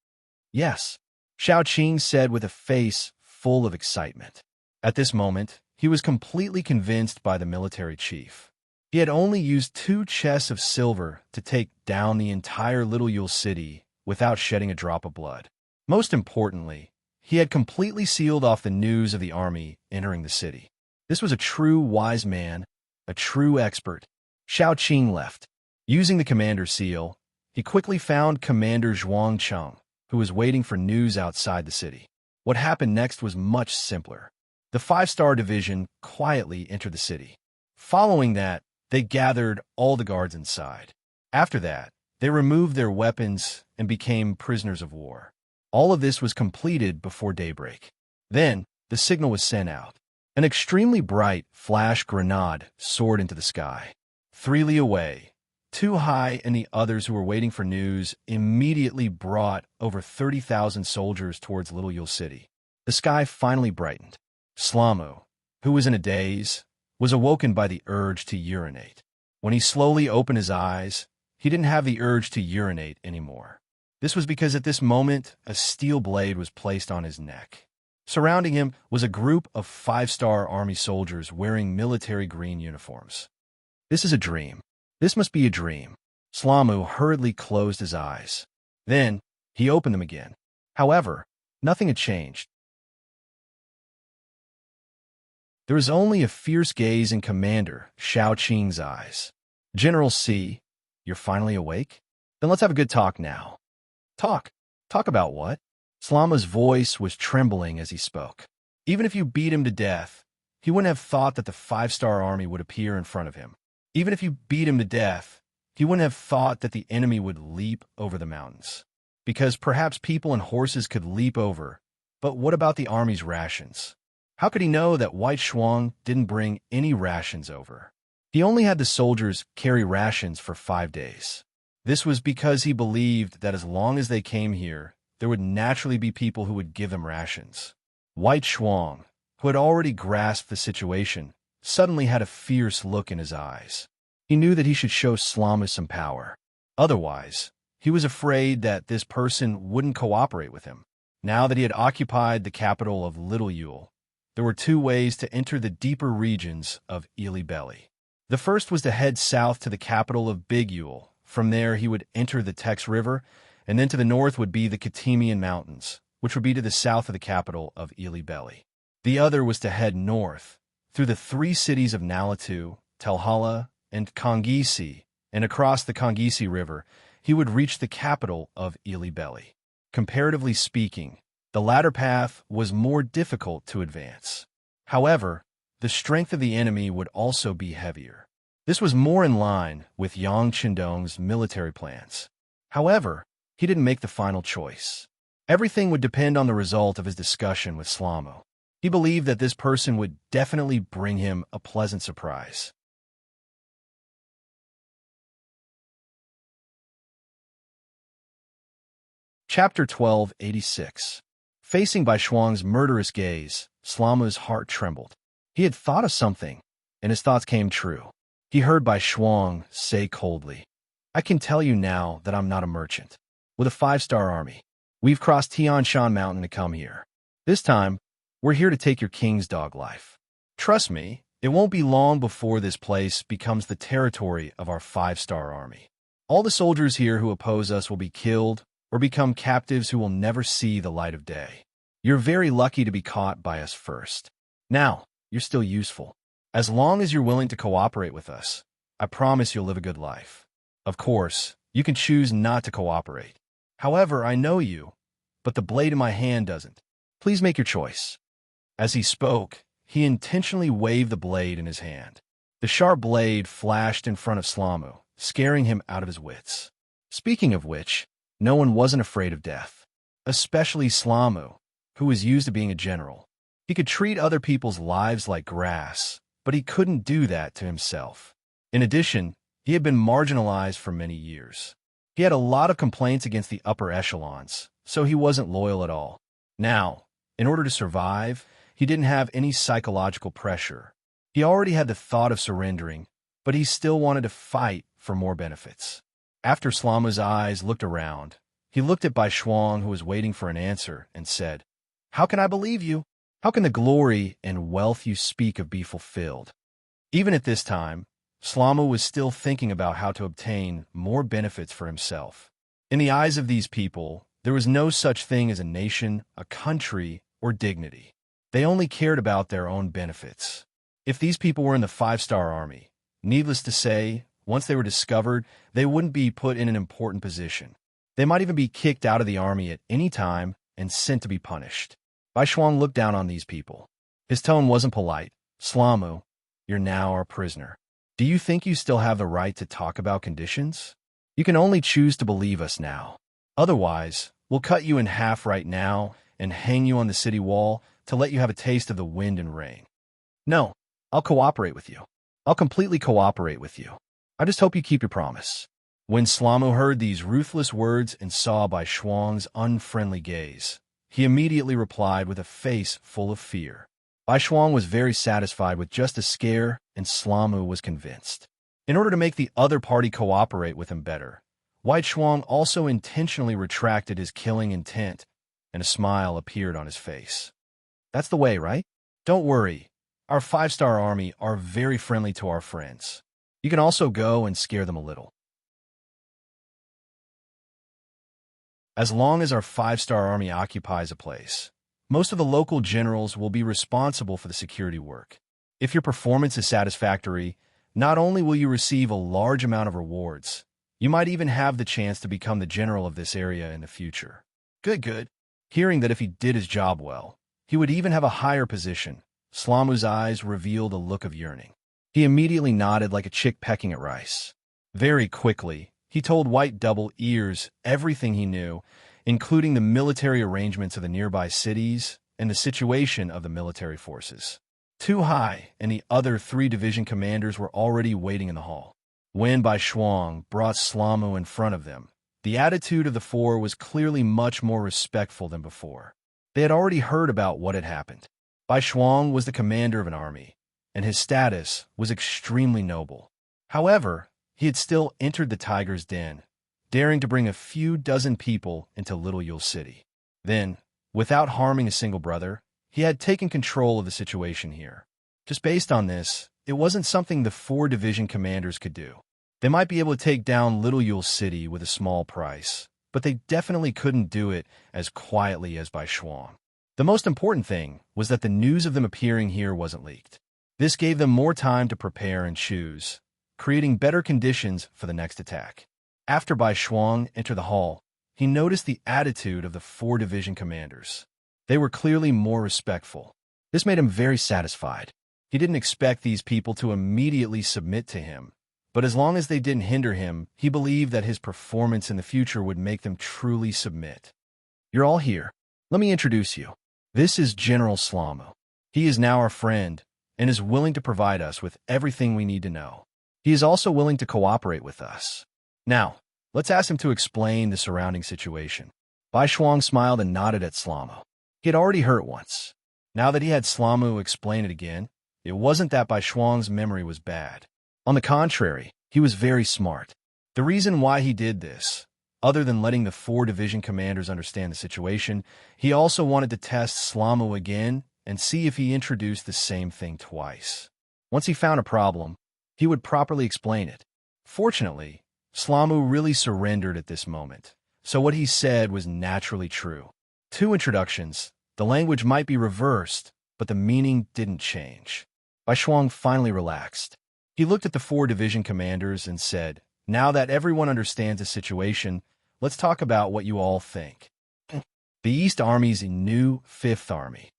"Yes," Xiao Qing said with a face full of excitement. At this moment, he was completely convinced by the military chief. He had only used 2 chests of silver to take down the entire Little Yule city without shedding a drop of blood. Most importantly, he had completely sealed off the news of the army entering the city. This was a true wise man, a true expert. Xiao Qing left. Using the commander's seal, he quickly found Commander Zhuang Cheng, who was waiting for news outside the city. What happened next was much simpler. The 5-star division quietly entered the city. Following that, they gathered all the guards inside. After that, they removed their weapons and became prisoners of war. All of this was completed before daybreak. Then, the signal was sent out. An extremely bright flash grenade soared into the sky. 3 li away, 2 high, and the others who were waiting for news immediately brought over 30,000 soldiers towards Little Yule City. The sky finally brightened. Slamu, who was in a daze, was awoken by the urge to urinate. When he slowly opened his eyes, he didn't have the urge to urinate anymore. This was because at this moment, a steel blade was placed on his neck. Surrounding him was a group of 5-star army soldiers wearing military green uniforms. This is a dream. This must be a dream. Slamu hurriedly closed his eyes. Then, he opened them again. However, nothing had changed. There was only a fierce gaze in Commander Xiao Qing's eyes. "General C, you're finally awake? Then let's have a good talk now." "Talk? Talk about what?" Slamu's voice was trembling as he spoke. Even if you beat him to death, he wouldn't have thought that the 5-star army would appear in front of him. Even if you beat him to death, he wouldn't have thought that the enemy would leap over the mountains. Because perhaps people and horses could leap over, but what about the army's rations? How could he know that White Shuang didn't bring any rations over? He only had the soldiers carry rations for 5 days. This was because he believed that as long as they came here, there would naturally be people who would give them rations. White Shuang, who had already grasped the situation, suddenly had a fierce look in his eyes. He knew that he should show Slamu some power. Otherwise, he was afraid that this person wouldn't cooperate with him. Now that he had occupied the capital of Little Yule, there were 2 ways to enter the deeper regions of Ili Belly. The first was to head south to the capital of Big Yule. From there, he would enter the Tex River, and then to the north would be the Katimian Mountains, which would be to the south of the capital of Ili Belly. The other was to head north, through the 3 cities of Nalatu, Telhala, and Kongisi, and across the Kongisi River, he would reach the capital of Ili Belly. Comparatively speaking, the latter path was more difficult to advance. However, the strength of the enemy would also be heavier. This was more in line with Yang Qindong's military plans. However, he didn't make the final choice. Everything would depend on the result of his discussion with Slamu. He believed that this person would definitely bring him a pleasant surprise. Chapter 1286. Facing Bai Shuang's murderous gaze, Slamu's heart trembled. He had thought of something, and his thoughts came true. He heard Bai Shuang say coldly, "I can tell you now that I'm not a merchant. With a 5-star army, we've crossed Tian Shan Mountain to come here. This time, we're here to take your king's dog life. Trust me, it won't be long before this place becomes the territory of our 5-star army. All the soldiers here who oppose us will be killed or become captives who will never see the light of day. You're very lucky to be caught by us first. Now, you're still useful. As long as you're willing to cooperate with us, I promise you'll live a good life. Of course, you can choose not to cooperate. However, I know you, but the blade in my hand doesn't. Please make your choice." As he spoke, he intentionally waved the blade in his hand. The sharp blade flashed in front of Slamu, scaring him out of his wits. Speaking of which, no one wasn't afraid of death, especially Slamu, who was used to being a general. He could treat other people's lives like grass, but he couldn't do that to himself. In addition, he had been marginalized for many years. He had a lot of complaints against the upper echelons, so he wasn't loyal at all. Now, in order to survive, he didn't have any psychological pressure. He already had the thought of surrendering, but he still wanted to fight for more benefits. After Slamu's eyes looked around, he looked at Bai Shuang, who was waiting for an answer, and said, "How can I believe you? How can the glory and wealth you speak of be fulfilled?" Even at this time, Slamu was still thinking about how to obtain more benefits for himself. In the eyes of these people, there was no such thing as a nation, a country, or dignity. They only cared about their own benefits. If these people were in the 5-star army, needless to say, once they were discovered, they wouldn't be put in an important position. They might even be kicked out of the army at any time and sent to be punished. Bai Shuang looked down on these people. His tone wasn't polite. "Slamu, you're now our prisoner. Do you think you still have the right to talk about conditions? You can only choose to believe us now. Otherwise, we'll cut you in half right now and hang you on the city wall to let you have a taste of the wind and rain." "No, I'll cooperate with you. I'll completely cooperate with you. I just hope you keep your promise." When Slamu heard these ruthless words and saw Bai Shuang's unfriendly gaze, he immediately replied with a face full of fear. Bai Shuang was very satisfied with just a scare, and Slamu was convinced. In order to make the other party cooperate with him better, Bai Shuang also intentionally retracted his killing intent, and a smile appeared on his face. "That's the way, right? Don't worry. Our 5-star army are very friendly to our friends. You can also go and scare them a little. As long as our 5-star army occupies a place, most of the local generals will be responsible for the security work. If your performance is satisfactory, not only will you receive a large amount of rewards, you might even have the chance to become the general of this area in the future." Good. Hearing that if he did his job well, he would even have a higher position, Slamu's eyes revealed a look of yearning. He immediately nodded like a chick pecking at rice. Very quickly, he told White Double Ears everything he knew, including the military arrangements of the nearby cities and the situation of the military forces. Tu Hai and the other 3 division commanders were already waiting in the hall. When Bai Shuang brought Slamu in front of them, the attitude of the 4 was clearly much more respectful than before. They had already heard about what had happened. Bai Shuang was the commander of an army, and his status was extremely noble. However, he had still entered the tiger's den, daring to bring a few dozen people into Little Yule City. Then, without harming a single brother, he had taken control of the situation here. Just based on this, it wasn't something the 4 division commanders could do. They might be able to take down Little Yule City with a small price, but they definitely couldn't do it as quietly as Bai Shuang. The most important thing was that the news of them appearing here wasn't leaked. This gave them more time to prepare and choose, creating better conditions for the next attack. After Bai Shuang entered the hall, he noticed the attitude of the 4 division commanders. They were clearly more respectful. This made him very satisfied. He didn't expect these people to immediately submit to him, but as long as they didn't hinder him, he believed that his performance in the future would make them truly submit. "You're all here. Let me introduce you. This is General Slamu. He is now our friend and is willing to provide us with everything we need to know. He is also willing to cooperate with us. Now, let's ask him to explain the surrounding situation." Bai Shuang smiled and nodded at Slamu. He had already heard it once. Now that he had Slamu explain it again, it wasn't that Bai Shuang's memory was bad. On the contrary, he was very smart. The reason why he did this, other than letting the 4 division commanders understand the situation, he also wanted to test Slamu again and see if he introduced the same thing twice. Once he found a problem, he would properly explain it. Fortunately, Slamu really surrendered at this moment, so what he said was naturally true. 2 introductions, the language might be reversed, but the meaning didn't change. Bai Shuang finally relaxed. He looked at the 4 division commanders and said, "Now that everyone understands the situation, let's talk about what you all think. The East Army's a new 5th Army."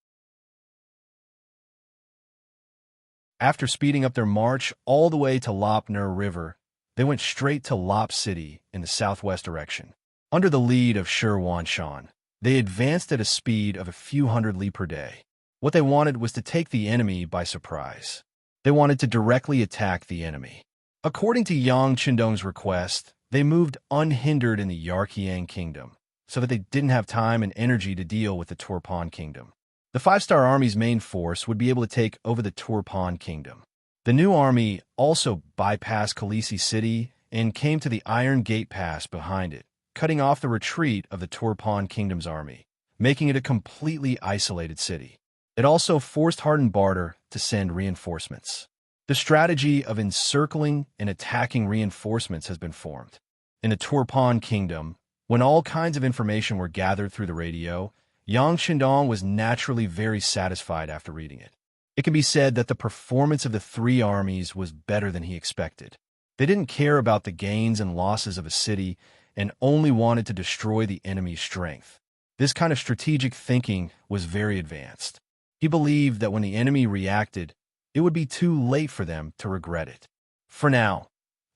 After speeding up their march all the way to Lop Nur River, they went straight to Lop City in the southwest direction. Under the lead of Shi Wanshan, they advanced at a speed of a few hundred li per day. What they wanted was to take the enemy by surprise. They wanted to directly attack the enemy. According to Yang Qindong's request, they moved unhindered in the Yarqiang Kingdom, so that they didn't have time and energy to deal with the Turpan Kingdom. The five-star army's main force would be able to take over the Turpan Kingdom. The new army also bypassed Khaleesi City and came to the Iron Gate Pass behind it, cutting off the retreat of the Turpan Kingdom's army, making it a completely isolated city. It also forced Hardened Barter to send reinforcements. The strategy of encircling and attacking reinforcements has been formed. In the Turpan Kingdom, when all kinds of information were gathered through the radio, Yang Qindong was naturally very satisfied after reading it. It can be said that the performance of the three armies was better than he expected. They didn't care about the gains and losses of a city and only wanted to destroy the enemy's strength. This kind of strategic thinking was very advanced. He believed that when the enemy reacted, it would be too late for them to regret it. For now,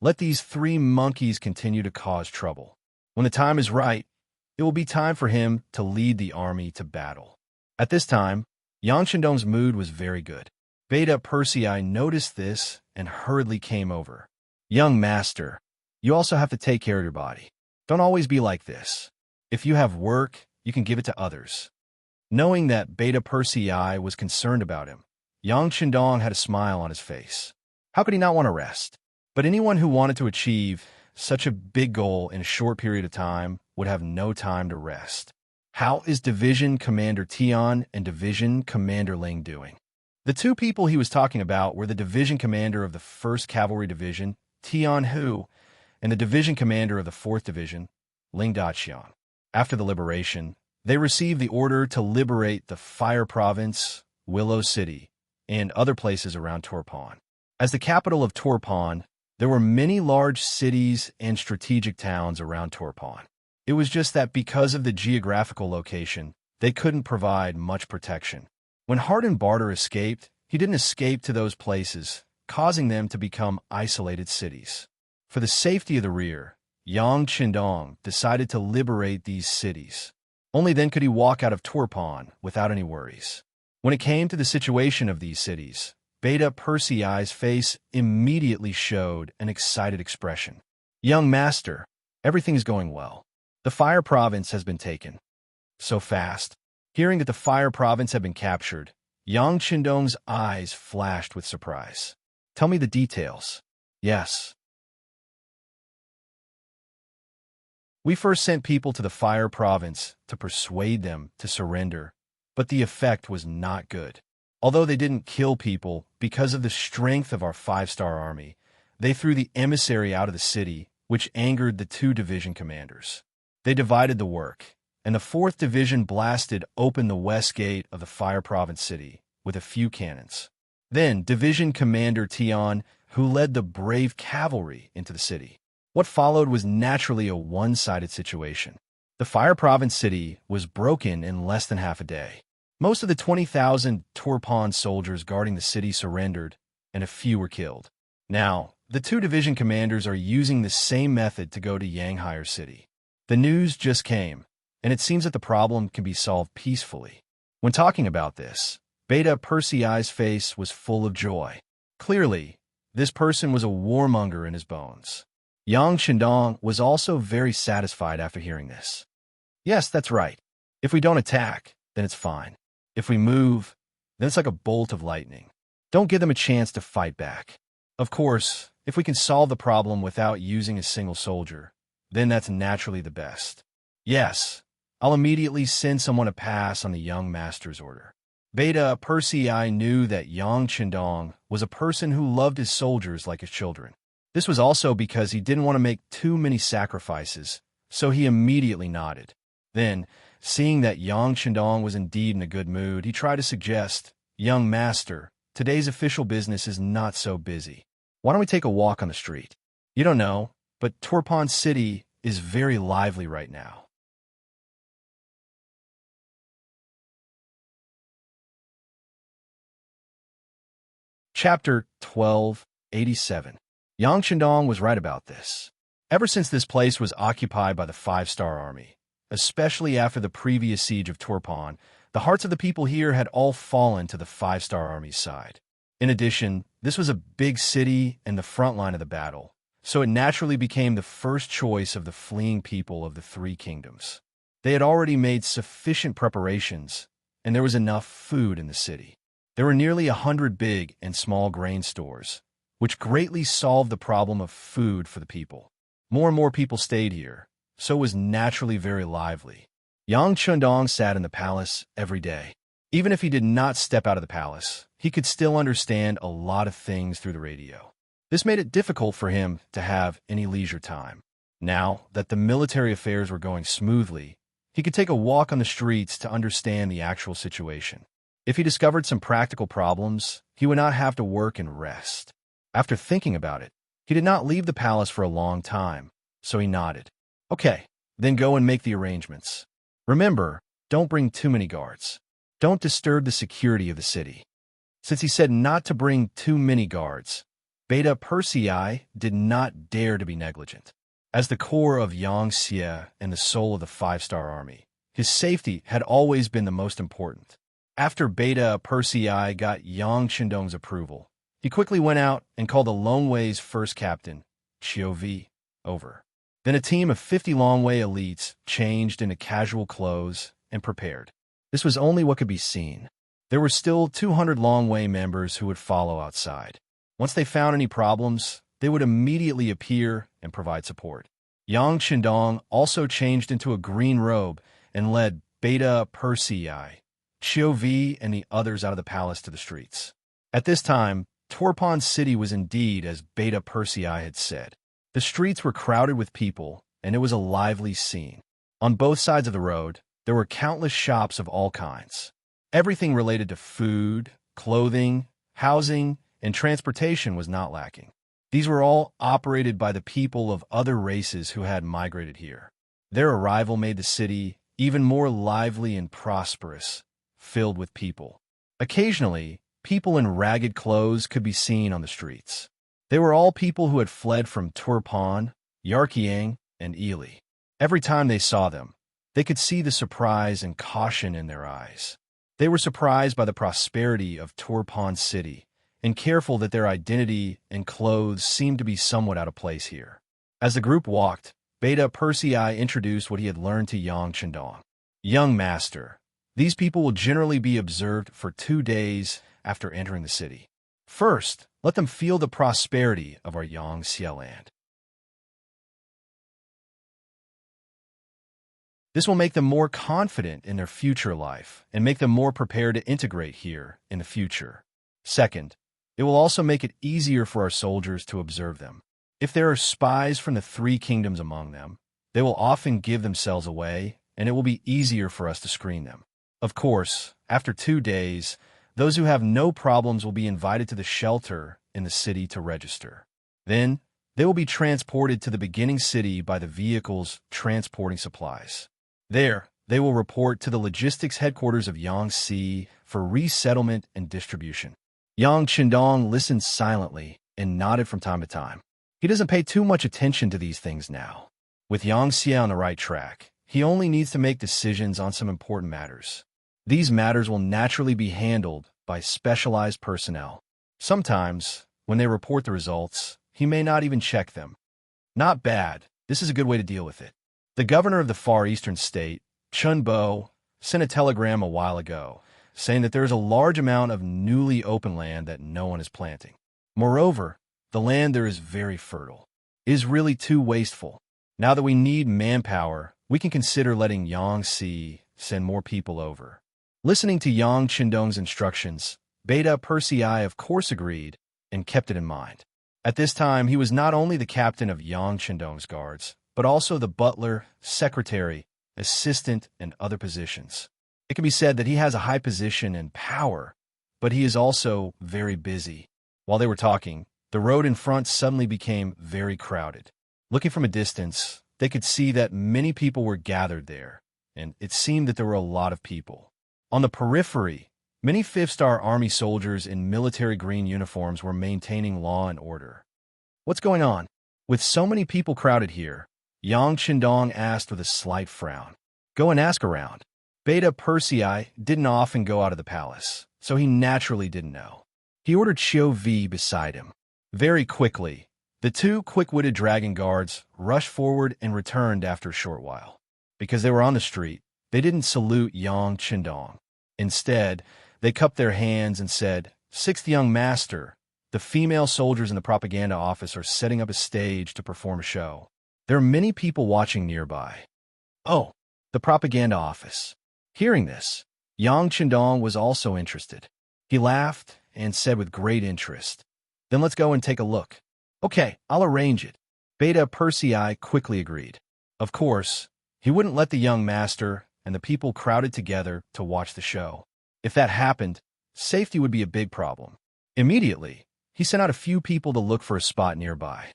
let these three monkeys continue to cause trouble. When the time is right, it will be time for him to lead the army to battle. At this time, Yang Qindong's mood was very good. Beta Persei noticed this and hurriedly came over. Young master, you also have to take care of your body. Don't always be like this. If you have work, you can give it to others. Knowing that Beta Persei was concerned about him, Yang Qindong had a smile on his face. How could he not want to rest? But anyone who wanted to achieve such a big goal in a short period of time would have no time to rest. How is Division Commander Tian and Division Commander Ling doing? The two people he was talking about were the Division Commander of the 1st Cavalry Division, Tian Hu, and the Division Commander of the 4th Division, Ling Daqian. After the liberation, they received the order to liberate the Fire Province, Willow City, and other places around Turpan. As the capital of Turpan, there were many large cities and strategic towns around Turpan. It was just that because of the geographical location, they couldn't provide much protection. When Hardened Barter escaped, he didn't escape to those places, causing them to become isolated cities. For the safety of the rear, Yang Qindong decided to liberate these cities. Only then could he walk out of Turpan without any worries. When it came to the situation of these cities, Beta Persei's face immediately showed an excited expression. Young master, everything is going well. The Fire Province has been taken. So fast. Hearing that the Fire Province had been captured, Yang Qindong's eyes flashed with surprise. Tell me the details. Yes. We first sent people to the Fire Province to persuade them to surrender, but the effect was not good. Although they didn't kill people, because of the strength of our 5-star army, they threw the emissary out of the city, which angered the 2 division commanders. They divided the work, and the 4th Division blasted open the west gate of the Fire Province city with a few cannons. Then Division Commander Tian, who led the brave cavalry into the city. What followed was naturally a one-sided situation. The Fire Province city was broken in less than half a day. Most of the 20,000 Turpan soldiers guarding the city surrendered, and a few were killed. Now, the 2 division commanders are using the same method to go to Yanghire City. The news just came, and it seems that the problem can be solved peacefully. When talking about this, Beta Persei's face was full of joy. Clearly, this person was a warmonger in his bones. Yang Qindong was also very satisfied after hearing this. Yes, that's right. If we don't attack, then it's fine. If we move, then it's like a bolt of lightning. Don't give them a chance to fight back. Of course, if we can solve the problem without using a single soldier, then that's naturally the best. Yes, I'll immediately send someone to pass on the young master's order. Beta Persei knew that Yang Qindong was a person who loved his soldiers like his children. This was also because he didn't want to make too many sacrifices, so he immediately nodded. Then, seeing that Yang Qindong was indeed in a good mood, he tried to suggest, "Young master, today's official business is not so busy. Why don't we take a walk on the street? You don't know, but Turpan City is very lively right now." Chapter 1287. Yang Shandong was right about this. Ever since this place was occupied by the Five-Star Army, especially after the previous siege of Turpan, the hearts of the people here had all fallen to the Five-Star Army's side. In addition, this was a big city and the front line of the battle, so it naturally became the first choice of the fleeing people of the Three Kingdoms. They had already made sufficient preparations, and there was enough food in the city. There were nearly 100 big and small grain stores, which greatly solved the problem of food for the people. More and more people stayed here, so it was naturally very lively. Yang Chundong sat in the palace every day. Even if he did not step out of the palace, he could still understand a lot of things through the radio. This made it difficult for him to have any leisure time. Now that the military affairs were going smoothly, he could take a walk on the streets to understand the actual situation. If he discovered some practical problems, he would not have to work and rest. After thinking about it, he did not leave the palace for a long time, so he nodded. Okay, then go and make the arrangements. Remember, don't bring too many guards. Don't disturb the security of the city. Since he said not to bring too many guards, Beta Persei did not dare to be negligent. As the core of Yang Xie and the soul of the Five-Star Army, his safety had always been the most important. After Beta Persei got Yang Shandong's approval, he quickly went out and called the Longwei's first captain, Qiuvi, over. Then a team of 50 Longwei elites changed into casual clothes and prepared. This was only what could be seen. There were still 200 Longwei members who would follow outside. Once they found any problems, they would immediately appear and provide support. Yang Shandong also changed into a green robe and led Beta Persei, Qiuvi, and the others out of the palace to the streets. At this time, Turpan City was indeed as Beta Persei had said. The streets were crowded with people, and it was a lively scene. On both sides of the road, there were countless shops of all kinds. Everything related to food, clothing, housing, and transportation was not lacking. These were all operated by the people of other races who had migrated here. Their arrival made the city even more lively and prosperous, filled with people. Occasionally, people in ragged clothes could be seen on the streets. They were all people who had fled from Turpan, Yarqiang, and Ely. Every time they saw them, they could see the surprise and caution in their eyes. They were surprised by the prosperity of Turpan City and careful that their identity and clothes seemed to be somewhat out of place here. As the group walked, Beta Persei introduced what he had learned to Yang Shandong. Young master, these people will generally be observed for 2 days after entering the city. First, let them feel the prosperity of our Yang Xie land. This will make them more confident in their future life and make them more prepared to integrate here in the future. Second, it will also make it easier for our soldiers to observe them. If there are spies from the Three Kingdoms among them, they will often give themselves away, and it will be easier for us to screen them. Of course, after 2 days, those who have no problems will be invited to the shelter in the city to register. Then, they will be transported to the beginning city by the vehicles transporting supplies. There, they will report to the logistics headquarters of Yangtze for resettlement and distribution. Yang Shandong listened silently and nodded from time to time. He doesn't pay too much attention to these things now. With Yangtze on the right track, he only needs to make decisions on some important matters. These matters will naturally be handled by specialized personnel. Sometimes, when they report the results, he may not even check them. Not bad. This is a good way to deal with it. The governor of the Far Eastern state, Chun Bo, sent a telegram a while ago saying that there is a large amount of newly open land that no one is planting. Moreover, the land there is very fertile. It is really too wasteful. Now that we need manpower, we can consider letting Yangtze send more people over. Listening to Yang Shandong's instructions, Beta Persei of course agreed and kept it in mind. At this time, he was not only the captain of Yang Shandong's guards, but also the butler, secretary, assistant, and other positions. It can be said that he has a high position and power, but he is also very busy. While they were talking, the road in front suddenly became very crowded. Looking from a distance, they could see that many people were gathered there, and it seemed that there were a lot of people. On the periphery, many Fifth-Star Army soldiers in military green uniforms were maintaining law and order. What's going on? With so many people crowded here, Yang Qindong asked with a slight frown. Go and ask around. Beta Persei didn't often go out of the palace, so he naturally didn't know. He ordered Xiao Vi beside him. Very quickly, the two quick-witted dragon guards rushed forward and returned after a short while. Because they were on the street, they didn't salute Yang Qindong. Instead, they cupped their hands and said, "Sixth young master, the female soldiers in the propaganda office are setting up a stage to perform a show. There are many people watching nearby." Oh, the propaganda office. Hearing this, Yang Qindong was also interested. He laughed and said with great interest, "Then let's go and take a look." "Okay, I'll arrange it." Beta Persei quickly agreed. Of course, he wouldn't let the young master and the people crowded together to watch the show. If that happened, safety would be a big problem. Immediately, he sent out a few people to look for a spot nearby.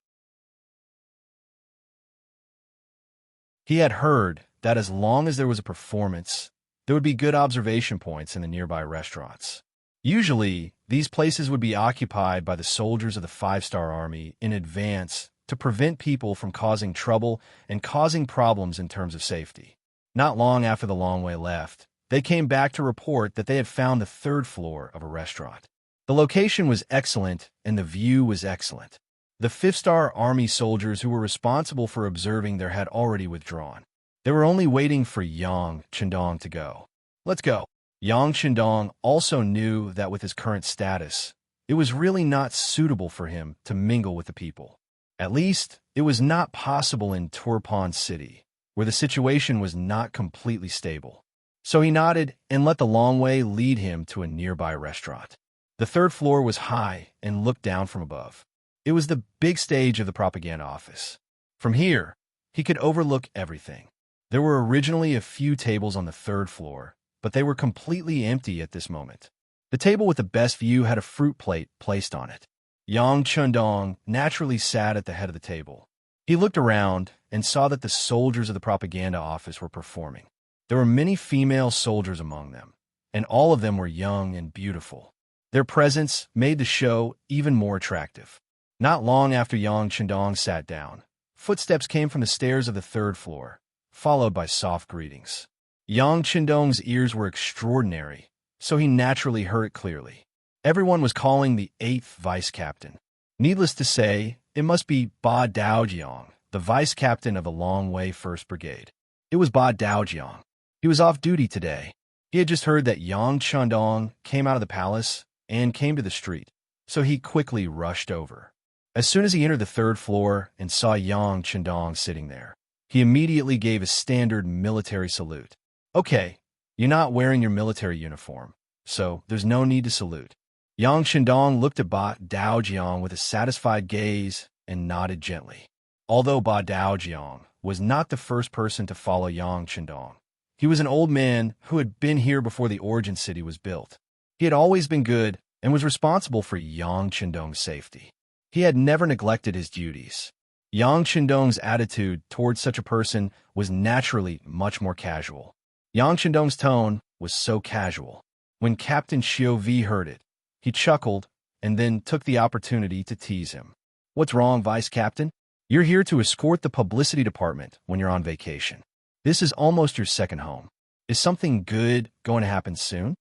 He had heard that as long as there was a performance, there would be good observation points in the nearby restaurants. Usually, these places would be occupied by the soldiers of the five-star army in advance to prevent people from causing trouble and causing problems in terms of safety. Not long after the Long Way left, they came back to report that they had found the third floor of a restaurant. The location was excellent and the view was excellent. The fifth-star army soldiers who were responsible for observing there had already withdrawn. They were only waiting for Yang Qindong to go. "Let's go." Yang Qindong also knew that with his current status, it was really not suitable for him to mingle with the people. At least, it was not possible in Turpan City, where the situation was not completely stable. So he nodded and let the Long Way lead him to a nearby restaurant. The third floor was high and looked down from above. It was the big stage of the propaganda office. From here, he could overlook everything. There were originally a few tables on the third floor, but they were completely empty at this moment. The table with the best view had a fruit plate placed on it. Yang Qindong naturally sat at the head of the table. He looked around and saw that the soldiers of the propaganda office were performing. There were many female soldiers among them, and all of them were young and beautiful. Their presence made the show even more attractive. Not long after Yang Qindong sat down, footsteps came from the stairs of the third floor, followed by soft greetings. Yang Qindong's ears were extraordinary, so he naturally heard it clearly. Everyone was calling the 8th vice captain. Needless to say, it must be Ba Daojiang, the vice captain of the Long Way 1st Brigade. It was Ba Daojiang. He was off duty today. He had just heard that Yang Qindong came out of the palace and came to the street, so he quickly rushed over. As soon as he entered the third floor and saw Yang Qindong sitting there, he immediately gave a standard military salute. "Okay, you're not wearing your military uniform, so there's no need to salute." Yang Qindong looked at Ba Daojiang with a satisfied gaze and nodded gently. Although Ba Daojiang was not the first person to follow Yang Qindong, he was an old man who had been here before the origin city was built. He had always been good and was responsible for Yang Qindong's safety. He had never neglected his duties. Yang Qindong's attitude towards such a person was naturally much more casual. Yang Qindong's tone was so casual. When Captain Xiao Vi heard it, he chuckled and then took the opportunity to tease him. "What's wrong, Vice Captain? You're here to escort the publicity department when you're on vacation. This is almost your second home. Is something good going to happen soon?"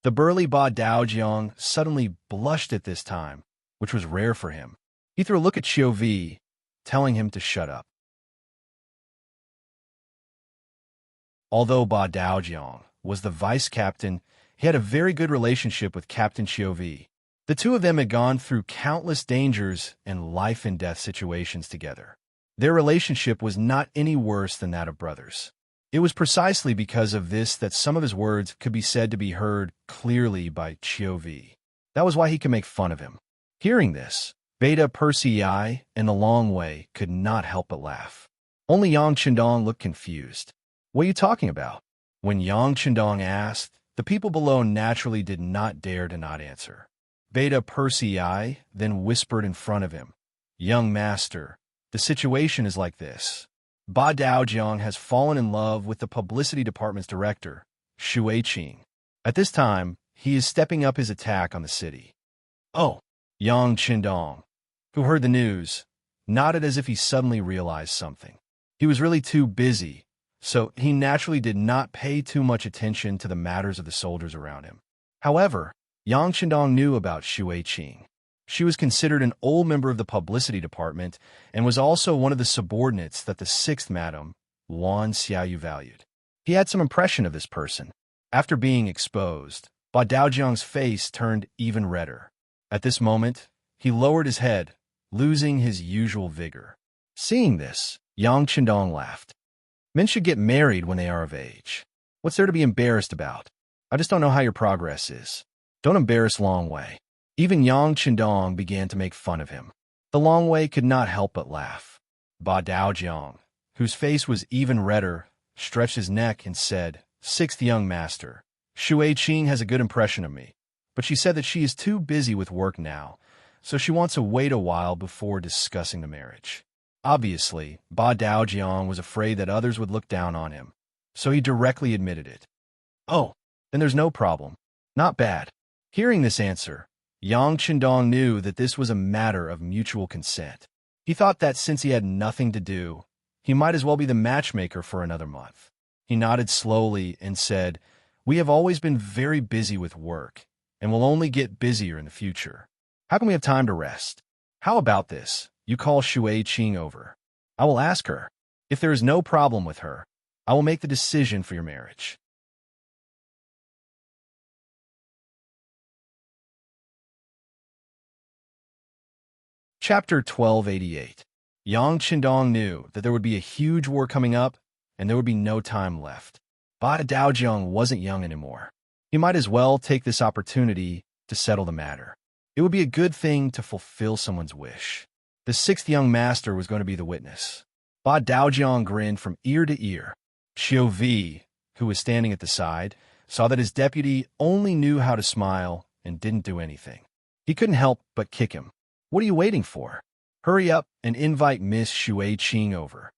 The burly Ba Daojiang suddenly blushed at this time, which was rare for him. He threw a look at Xiao Vi, telling him to shut up. Although Ba Daojiang was the vice captain, he had a very good relationship with Captain Xiao Vi. The two of them had gone through countless dangers and life-and-death situations together. Their relationship was not any worse than that of brothers. It was precisely because of this that some of his words could be said to be heard clearly by Xiao Vi. That was why he could make fun of him. Hearing this, Beta Persei and the Long Way could not help but laugh. Only Yang Qindong looked confused. "What are you talking about?" When Yang Qindong asked, the people below naturally did not dare to not answer. Beta Persei then whispered in front of him, "Young master, the situation is like this. Ba Daojiang has fallen in love with the publicity department's director, Shu Qing. At this time, he is stepping up his attack on the city." "Oh!" Yang Qindong, who heard the news, nodded as if he suddenly realized something. He was really too busy, so he naturally did not pay too much attention to the matters of the soldiers around him. However, Yang Chendong knew about Xue Qing. She was considered an old member of the publicity department and was also one of the subordinates that the sixth madam, Wan Xiaoyu, valued. He had some impression of this person. After being exposed, Ba Daojiang's face turned even redder. At this moment, he lowered his head, losing his usual vigor. Seeing this, Yang Chendong laughed. Men should get married when they are of age. What's there to be embarrassed about? I just don't know how your progress is. Don't embarrass Long Wei. Even Yang Chendong began to make fun of him. The Long Wei could not help but laugh. Ba Daojiang, whose face was even redder, stretched his neck and said, "Sixth young master, Xue Qing has a good impression of me, but she said that she is too busy with work now, so she wants to wait a while before discussing the marriage." Obviously, Ba Daojiang was afraid that others would look down on him, so he directly admitted it. "Oh, then there's no problem. Not bad." Hearing this answer, Yang Chendong knew that this was a matter of mutual consent. He thought that since he had nothing to do, he might as well be the matchmaker for another month. He nodded slowly and said, "We have always been very busy with work, and will only get busier in the future. How can we have time to rest? How about this? You call Xue Qing over. I will ask her. If there is no problem with her, I will make the decision for your marriage." Chapter 1288. Yang Chendong knew that there would be a huge war coming up, and there would be no time left. Ba Daojiang wasn't young anymore. He might as well take this opportunity to settle the matter. It would be a good thing to fulfill someone's wish. The sixth young master was going to be the witness. Ba Daojiang grinned from ear to ear. Xiu Vi, who was standing at the side, saw that his deputy only knew how to smile and didn't do anything. He couldn't help but kick him. "What are you waiting for? Hurry up and invite Miss Xue Qing over."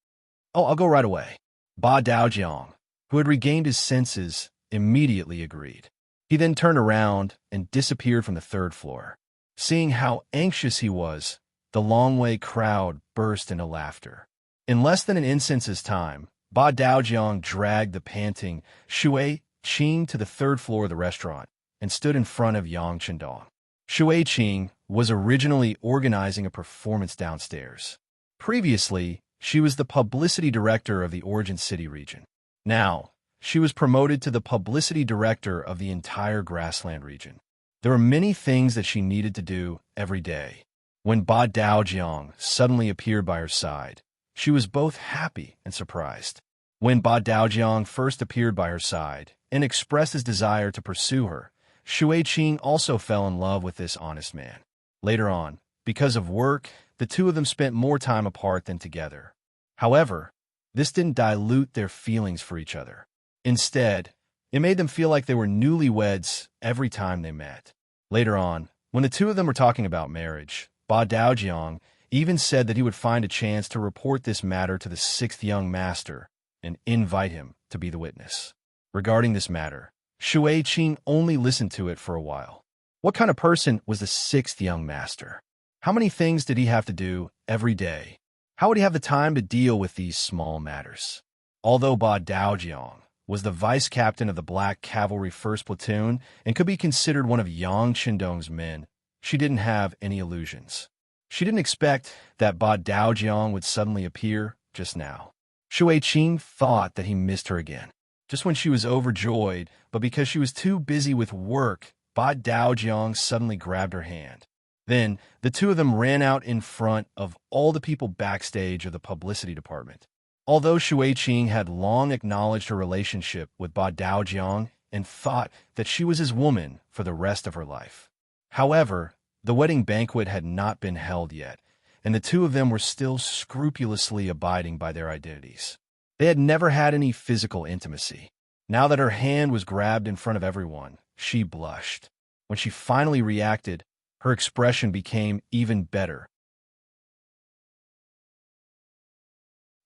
"Oh, I'll go right away." Ba Daojiang, who had regained his senses, immediately agreed. He then turned around and disappeared from the third floor. Seeing how anxious he was, the Long Wei crowd burst into laughter. In less than an instant's time, Ba Daojiang dragged the panting Xue Qing to the third floor of the restaurant and stood in front of Yang Chendong. Xue Qing was originally organizing a performance downstairs. Previously, she was the publicity director of the Origin City region. Now, she was promoted to the publicity director of the entire grassland region. There were many things that she needed to do every day. When Ba Daojiang suddenly appeared by her side, she was both happy and surprised. When Ba Daojiang first appeared by her side and expressed his desire to pursue her, Xue Qing also fell in love with this honest man. Later on, because of work, the two of them spent more time apart than together. However, this didn't dilute their feelings for each other. Instead, it made them feel like they were newlyweds every time they met. Later on, when the two of them were talking about marriage, Ba Daojiang even said that he would find a chance to report this matter to the sixth young master and invite him to be the witness. Regarding this matter, Xue Qing only listened to it for a while. What kind of person was the sixth young master? How many things did he have to do every day? How would he have the time to deal with these small matters? Although Ba Daojiang was the vice captain of the Black Cavalry 1st Platoon and could be considered one of Yang Chendong's men, she didn't have any illusions. She didn't expect that Ba Daojiang would suddenly appear just now. Xue Qing thought that he missed her again, just when she was overjoyed, but because she was too busy with work, Ba Daojiang suddenly grabbed her hand. Then, the two of them ran out in front of all the people backstage of the publicity department. Although Xue Qing had long acknowledged her relationship with Ba Daojiang and thought that she was his woman for the rest of her life. However, the wedding banquet had not been held yet, and the two of them were still scrupulously abiding by their identities. They had never had any physical intimacy. Now that her hand was grabbed in front of everyone, she blushed. When she finally reacted, her expression became even better.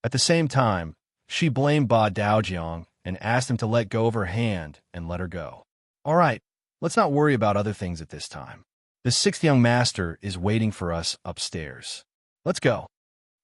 At the same time, she blamed Ba Daojiang and asked him to let go of her hand and let her go. "All right, let's not worry about other things at this time. The sixth young master is waiting for us upstairs. Let's go."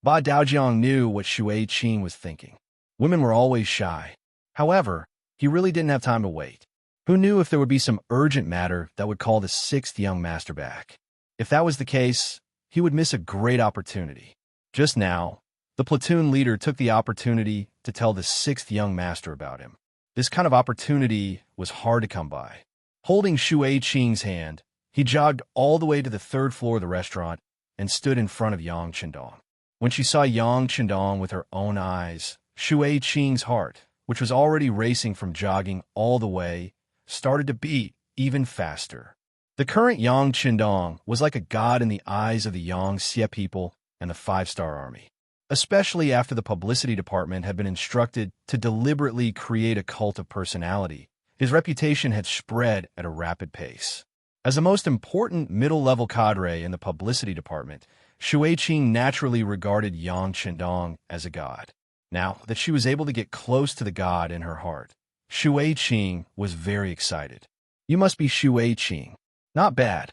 Ba Daojiang knew what Shui Qing was thinking. Women were always shy. However, he really didn't have time to wait. Who knew if there would be some urgent matter that would call the sixth young master back? If that was the case, he would miss a great opportunity. Just now, the platoon leader took the opportunity to tell the sixth young master about him. This kind of opportunity was hard to come by. Holding Shui Qing's hand, he jogged all the way to the third floor of the restaurant and stood in front of Yang Chendong. When she saw Yang Chendong with her own eyes, Shui Qing's heart, which was already racing from jogging all the way, started to beat even faster. The current Yang Chendong was like a god in the eyes of the Yangtze people and the five-star army. Especially after the publicity department had been instructed to deliberately create a cult of personality, his reputation had spread at a rapid pace. As the most important middle-level cadre in the publicity department, Shui Qing naturally regarded Yang Chendong as a god. Now that she was able to get close to the god in her heart, Shui Qing was very excited. "You must be Shui Qing. Not bad."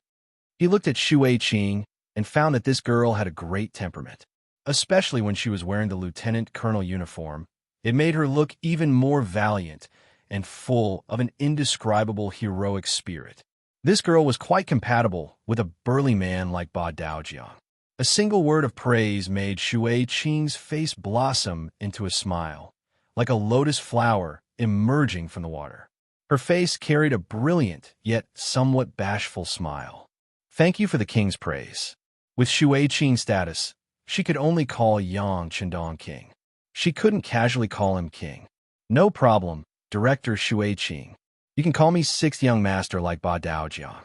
He looked at Shui Qing and found that this girl had a great temperament. Especially when she was wearing the lieutenant colonel uniform, it made her look even more valiant and full of an indescribable heroic spirit. This girl was quite compatible with a burly man like Ba Daojiang. A single word of praise made Shui Qing's face blossom into a smile, like a lotus flower emerging from the water. Her face carried a brilliant, yet somewhat bashful smile. "Thank you for the king's praise." With Shui Qing's status, she could only call Yang Chendong king. She couldn't casually call him king. "No problem, Director Shui Qing. You can call me sixth young master like Ba Daojiang."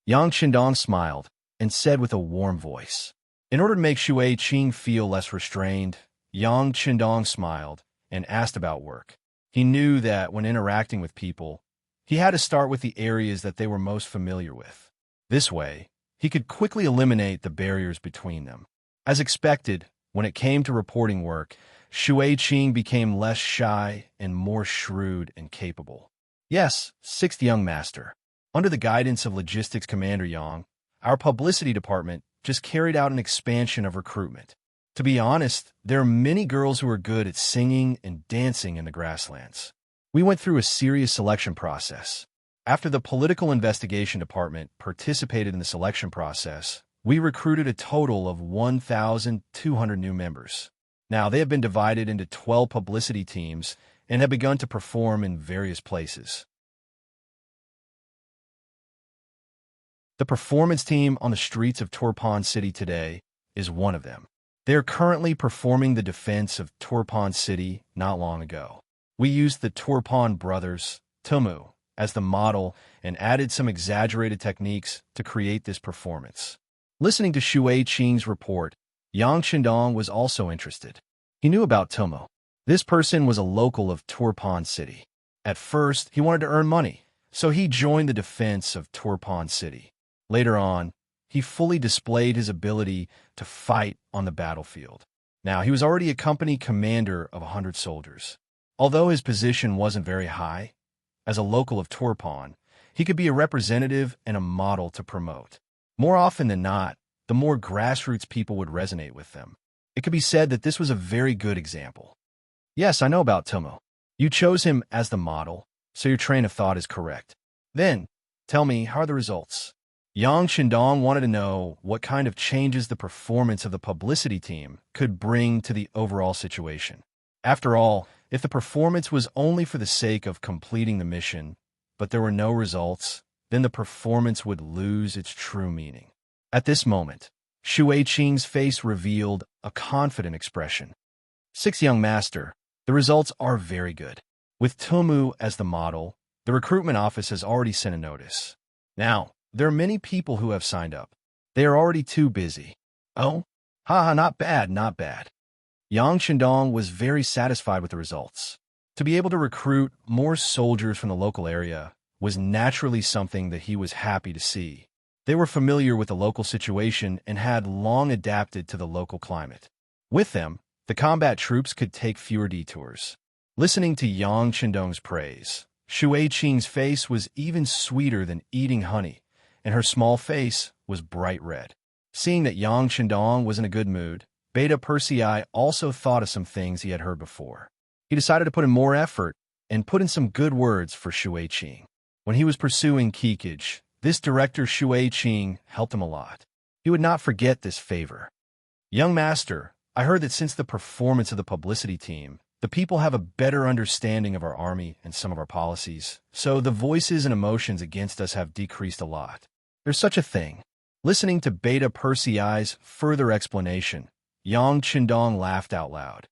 Yang Chendong smiled and said with a warm voice. In order to make Shui Qing feel less restrained, Yang Chendong smiled and asked about work. He knew that when interacting with people, he had to start with the areas that they were most familiar with. This way, he could quickly eliminate the barriers between them. As expected, when it came to reporting work, Shui Qing became less shy and more shrewd and capable. "Yes, sixth young master. Under the guidance of Logistics Commander Yang, our publicity department just carried out an expansion of recruitment. To be honest, there are many girls who are good at singing and dancing in the grasslands. We went through a serious selection process. After the political investigation department participated in the selection process, we recruited a total of 1,200 new members. Now, they have been divided into 12 publicity teams and have begun to perform in various places. The performance team on the streets of Turpan City today is one of them. They are currently performing the defense of Turpan City not long ago. We used the Turpan brothers, Tumu, as the model and added some exaggerated techniques to create this performance. Listening to Shui Qing's report, Yang Chendong was also interested. He knew about Tumu. This person was a local of Turpan City. At first, he wanted to earn money, so he joined the defense of Turpan City. Later on, he fully displayed his ability to fight on the battlefield. Now, he was already a company commander of 100 soldiers. Although his position wasn't very high, as a local of Turpan, he could be a representative and a model to promote. More often than not, the more grassroots people would resonate with them. It could be said that this was a very good example. "Yes, I know about Tumu. You chose him as the model, so your train of thought is correct. Then, tell me, how are the results?" Yang Chendong wanted to know what kind of changes the performance of the publicity team could bring to the overall situation. After all, if the performance was only for the sake of completing the mission, but there were no results, then the performance would lose its true meaning. At this moment, Shui Qing's face revealed a confident expression. "Sixth young master, the results are very good. With Tumu as the model, the recruitment office has already sent a notice. Now, there are many people who have signed up. They are already too busy." "Oh? Haha, not bad, not bad." Yang Chendong was very satisfied with the results. To be able to recruit more soldiers from the local area was naturally something that he was happy to see. They were familiar with the local situation and had long adapted to the local climate. With them, the combat troops could take fewer detours. Listening to Yang Chendong's praise, Shui Qing's face was even sweeter than eating honey, and her small face was bright red. Seeing that Yang Chendong was in a good mood, Beta Persei also thought of some things he had heard before. He decided to put in more effort and put in some good words for Shuiqing. When he was pursuing Kikage, this director Shuiqing helped him a lot. He would not forget this favor. Young master, I heard that since the performance of the publicity team, the people have a better understanding of our army and some of our policies, so the voices and emotions against us have decreased a lot. There's such a thing. Listening to Beta Persei's further explanation, Yang Qindong laughed out loud.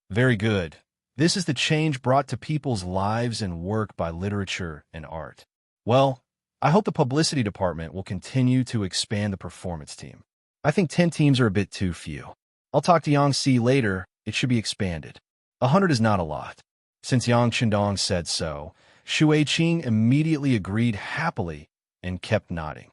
Very good. This is the change brought to people's lives and work by literature and art. Well, I hope the publicity department will continue to expand the performance team. I think 10 teams are a bit too few. I'll talk to Yang Si later. It should be expanded. 100 is not a lot. Since Yang Qindong said so, Shuiqing immediately agreed happily and kept nodding.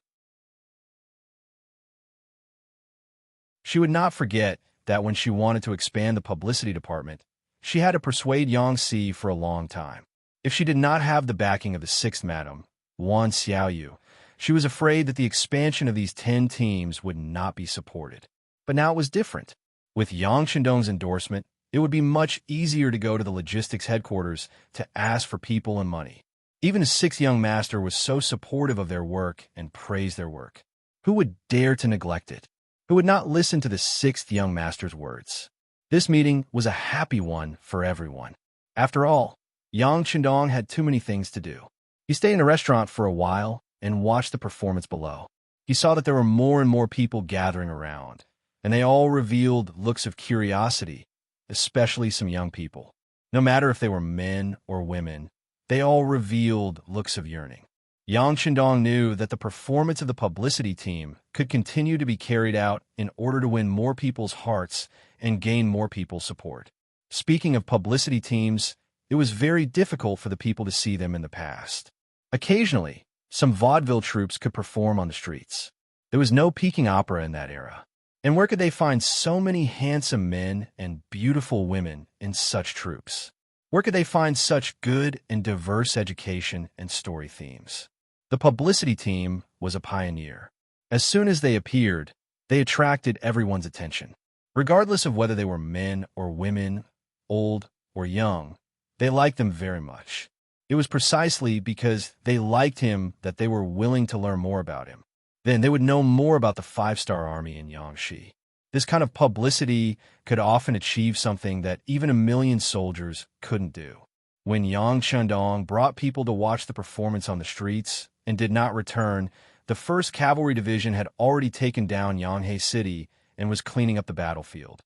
She would not forget that when she wanted to expand the publicity department, she had to persuade Yang Si for a long time. If she did not have the backing of the sixth madam, Wan Xiaoyu, she was afraid that the expansion of these 10 teams would not be supported. But now it was different. With Yang Qindong's endorsement, it would be much easier to go to the logistics headquarters to ask for people and money. Even the sixth young master was so supportive of their work and praised their work. Who would dare to neglect it? Who would not listen to the sixth young master's words? This meeting was a happy one for everyone. After all, Yang Qindong had too many things to do. He stayed in a restaurant for a while and watched the performance below. He saw that there were more and more people gathering around, and they all revealed looks of curiosity, especially some young people. No matter if they were men or women, they all revealed looks of yearning. Yang Qindong knew that the performance of the publicity team could continue to be carried out in order to win more people's hearts and gain more people's support. Speaking of publicity teams, it was very difficult for the people to see them in the past. Occasionally, some vaudeville troupes could perform on the streets. There was no Peking opera in that era. And where could they find so many handsome men and beautiful women in such troupes? Where could they find such good and diverse education and story themes? The publicity team was a pioneer. As soon as they appeared, they attracted everyone's attention. Regardless of whether they were men or women, old or young, they liked them very much. It was precisely because they liked him that they were willing to learn more about him. Then they would know more about the five-star army in Yangshi. This kind of publicity could often achieve something that even 1,000,000 soldiers couldn't do. When Yang Qindong brought people to watch the performance on the streets and did not return, the 1st Cavalry Division had already taken down Yanghe City and was cleaning up the battlefield.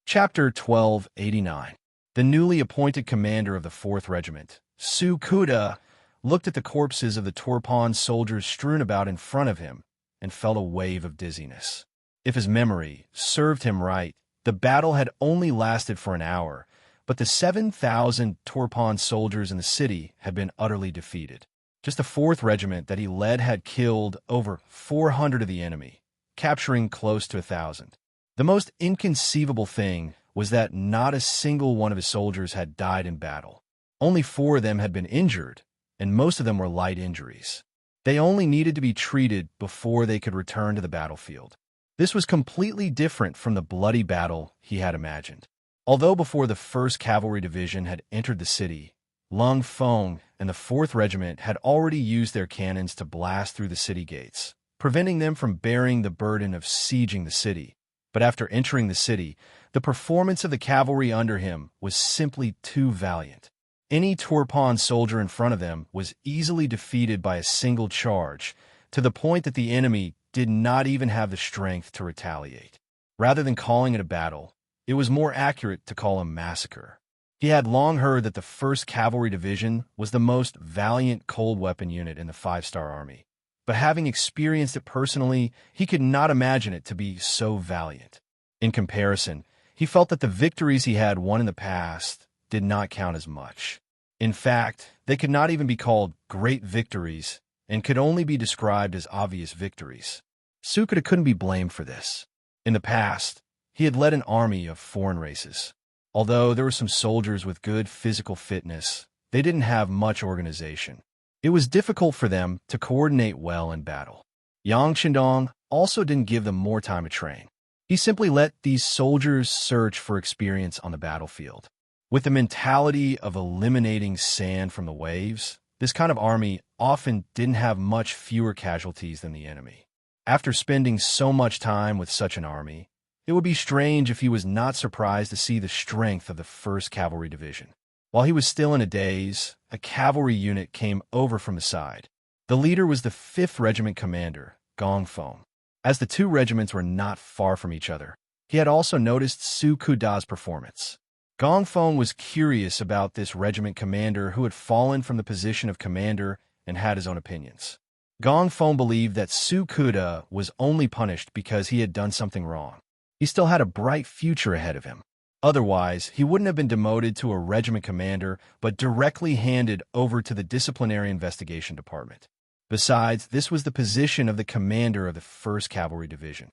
Chapter 1289. The newly appointed commander of the 4th Regiment, Su Kuda, looked at the corpses of the Turpan soldiers strewn about in front of him and felt a wave of dizziness. If his memory served him right, the battle had only lasted for an hour, but the 7,000 Turpan soldiers in the city had been utterly defeated. Just the 4th Regiment that he led had killed over 400 of the enemy, capturing close to 1,000. The most inconceivable thing was that not a single one of his soldiers had died in battle. Only 4 of them had been injured, and most of them were light injuries. They only needed to be treated before they could return to the battlefield. This was completely different from the bloody battle he had imagined. Although before the 1st Cavalry Division had entered the city, Lung Feng and the 4th Regiment had already used their cannons to blast through the city gates, preventing them from bearing the burden of sieging the city. But after entering the city, the performance of the cavalry under him was simply too valiant. Any Turpan soldier in front of them was easily defeated by a single charge, to the point that the enemy did not even have the strength to retaliate. Rather than calling it a battle, it was more accurate to call a massacre. He had long heard that the 1st Cavalry Division was the most valiant cold weapon unit in the 5-star army. But having experienced it personally, he could not imagine it to be so valiant. In comparison, he felt that the victories he had won in the past did not count as much. In fact, they could not even be called great victories and could only be described as obvious victories. Sukuda couldn't be blamed for this. In the past, he had led an army of foreign races. Although there were some soldiers with good physical fitness, they didn't have much organization. It was difficult for them to coordinate well in battle. Yang Shindong also didn't give them more time to train. He simply let these soldiers search for experience on the battlefield. With the mentality of eliminating sand from the waves, this kind of army often didn't have much fewer casualties than the enemy. After spending so much time with such an army, it would be strange if he was not surprised to see the strength of the 1st Cavalry Division. While he was still in a daze, a cavalry unit came over from the side. The leader was the 5th Regiment commander, Gong Feng. As the two regiments were not far from each other, he had also noticed Su Kuda's performance. Gong Feng was curious about this regiment commander who had fallen from the position of commander and had his own opinions. Gong Feng believed that Su Kuda was only punished because he had done something wrong. He still had a bright future ahead of him. Otherwise, he wouldn't have been demoted to a regiment commander, but directly handed over to the disciplinary investigation department. Besides, this was the position of the commander of the 1st Cavalry Division.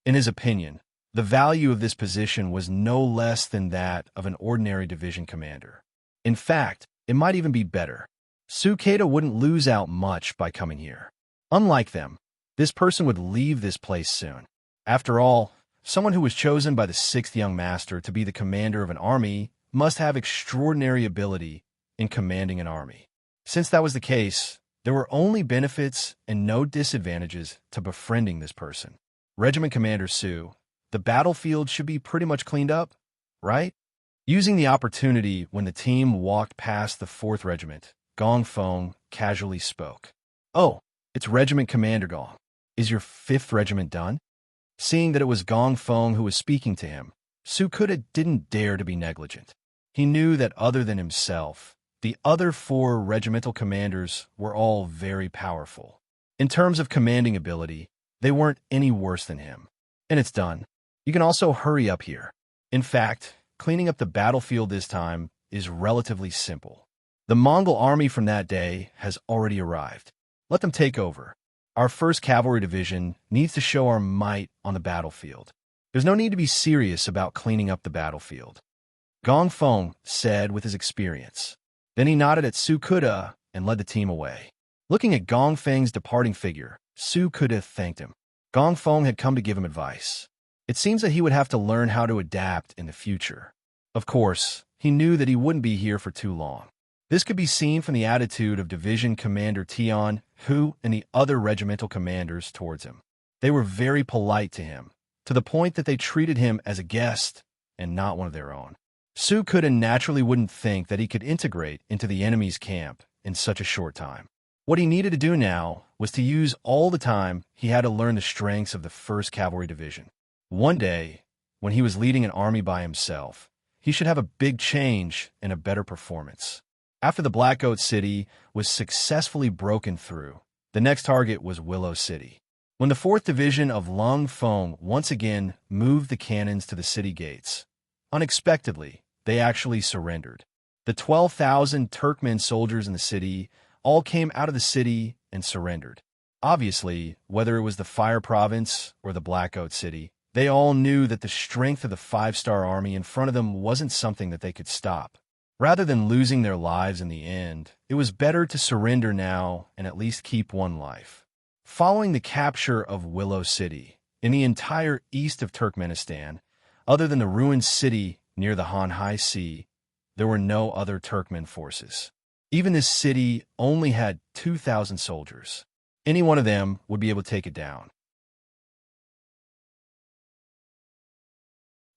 In his opinion, the value of this position was no less than that of an ordinary division commander. In fact, it might even be better. Su Keita wouldn't lose out much by coming here. Unlike them, this person would leave this place soon. After all, someone who was chosen by the 6th Young Master to be the commander of an army must have extraordinary ability in commanding an army. Since that was the case, there were only benefits and no disadvantages to befriending this person. Regiment Commander Su, the battlefield should be pretty much cleaned up, right? Using the opportunity when the team walked past the 4th Regiment, Gong Feng casually spoke. "Oh, it's Regiment Commander Gong. Is your 5th Regiment done?" Seeing that it was Gong Feng who was speaking to him, Su Kuda didn't dare to be negligent. He knew that other than himself, the other 4 regimental commanders were all very powerful. In terms of commanding ability, they weren't any worse than him. And it's done. You can also hurry up here. In fact, cleaning up the battlefield this time is relatively simple. The Mongol army from that day has already arrived. Let them take over. Our 1st Cavalry Division needs to show our might on the battlefield. There's no need to be serious about cleaning up the battlefield. Gong Feng said with his experience. Then he nodded at Su Kuda and led the team away. Looking at Gong Feng's departing figure, Su Kuda thanked him. Gong Feng had come to give him advice. It seems that he would have to learn how to adapt in the future. Of course, he knew that he wouldn't be here for too long. This could be seen from the attitude of Division Commander Tian, Hu, and the other regimental commanders towards him. They were very polite to him, to the point that they treated him as a guest and not one of their own. Su Kuda naturally wouldn't think that he could integrate into the enemy's camp in such a short time. What he needed to do now was to use all the time he had to learn the strengths of the 1st Cavalry Division. One day, when he was leading an army by himself, he should have a big change and a better performance. After the Black Goat City was successfully broken through, the next target was Willow City. When the 4th Division of Lung Feng once again moved the cannons to the city gates, unexpectedly, they actually surrendered. The 12,000 Turkmen soldiers in the city all came out of the city and surrendered. Obviously, whether it was the Fire Province or the Black Goat City, they all knew that the strength of the 5-star army in front of them wasn't something that they could stop. Rather than losing their lives in the end, it was better to surrender now and at least keep one life. Following the capture of Willow City, in the entire east of Turkmenistan, other than the ruined city near the Han-Hai Sea, there were no other Turkmen forces. Even this city only had 2,000 soldiers. Any one of them would be able to take it down.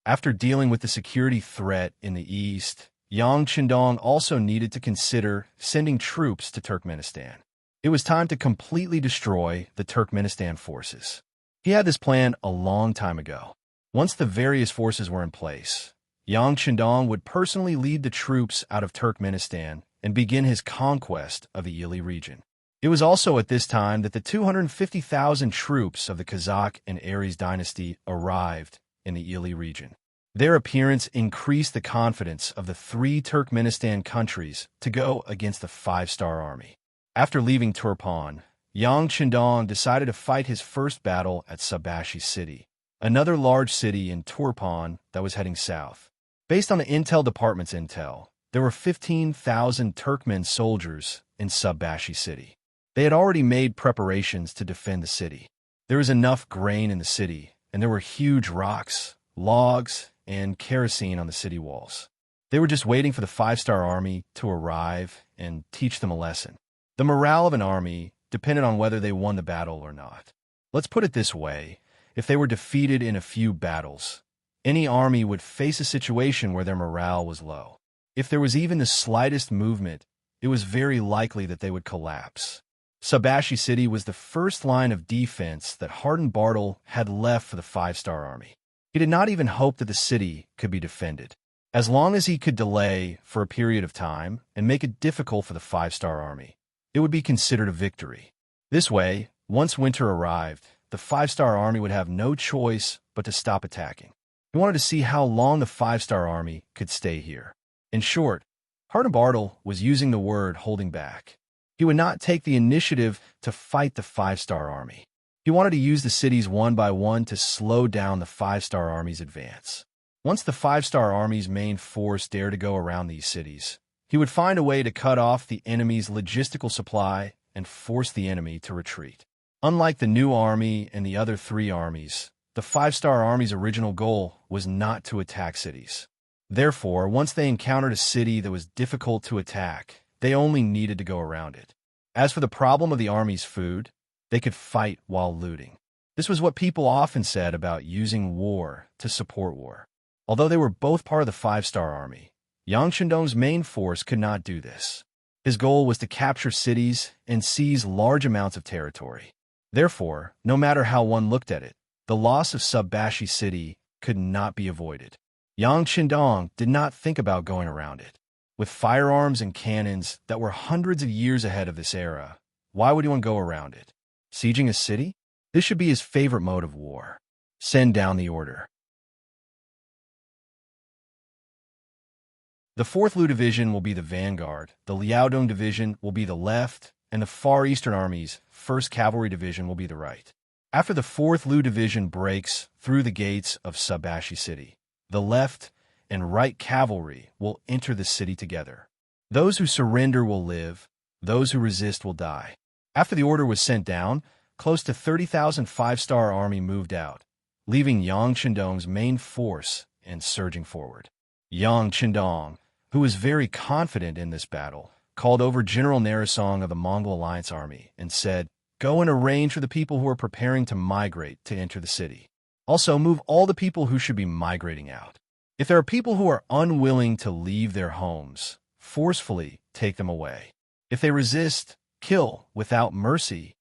After dealing with the security threat in the east, Yang Qindong also needed to consider sending troops to Turkmenistan. It was time to completely destroy the Turkmenistan forces. He had this plan a long time ago. Once the various forces were in place, Yang Qindong would personally lead the troops out of Turkmenistan and begin his conquest of the Ili region. It was also at this time that the 250,000 troops of the Kazakh and Aries dynasty arrived in the Ili region. Their appearance increased the confidence of the 3 Turkmenistan countries to go against the 5-star army. After leaving Turpan, Yang Qindong decided to fight his first battle at Sabashi City, another large city in Turpan that was heading south. Based on the Intel Department's intel, there were 15,000 Turkmen soldiers in Subbashi city. They had already made preparations to defend the city. There was enough grain in the city, and there were huge rocks, logs, and kerosene on the city walls. They were just waiting for the 5-star army to arrive and teach them a lesson. The morale of an army depended on whether they won the battle or not. Let's put it this way. If they were defeated in a few battles, any army would face a situation where their morale was low. If there was even the slightest movement, it was very likely that they would collapse. Subbashi city was the first line of defense that Harden Bartle had left for the 5-star army. He did not even hope that the city could be defended. As long as he could delay for a period of time and make it difficult for the 5-star army, it would be considered a victory. This way, once winter arrived, the 5-star army would have no choice but to stop attacking. He wanted to see how long the 5-star army could stay here. In short, Harden Bartle was using the word holding back. He would not take the initiative to fight the 5-star army. He wanted to use the cities one by one to slow down the 5-star army's advance. Once the 5-star army's main force dared to go around these cities, he would find a way to cut off the enemy's logistical supply and force the enemy to retreat. Unlike the new army and the other 3 armies, the 5-star army's original goal was not to attack cities. Therefore, once they encountered a city that was difficult to attack, they only needed to go around it. As for the problem of the army's food, they could fight while looting. This was what people often said about using war to support war. Although they were both part of the 5-star army, Yang Shandong's main force could not do this. His goal was to capture cities and seize large amounts of territory. Therefore, no matter how one looked at it, the loss of Subbashi city could not be avoided. Yang Shandong did not think about going around it. With firearms and cannons that were hundreds of years ahead of this era, why would anyone go around it? Sieging a city? This should be his favorite mode of war. Send down the order. The 4th Lu Division will be the vanguard, the Liaodong Division will be the left, and the Far Eastern Army's 1st Cavalry Division will be the right. After the 4th Lu Division breaks through the gates of Subbashi city, the left and right cavalry will enter the city together. Those who surrender will live, those who resist will die. After the order was sent down, close to 30,000 5-star army moved out, leaving Yang Shandong's main force and surging forward. Yang Shandong, who was very confident in this battle, called over General Narisong of the Mongol Alliance Army and said, "Go and arrange for the people who are preparing to migrate to enter the city. Also, move all the people who should be migrating out. If there are people who are unwilling to leave their homes, forcefully take them away. If they resist, kill without mercy.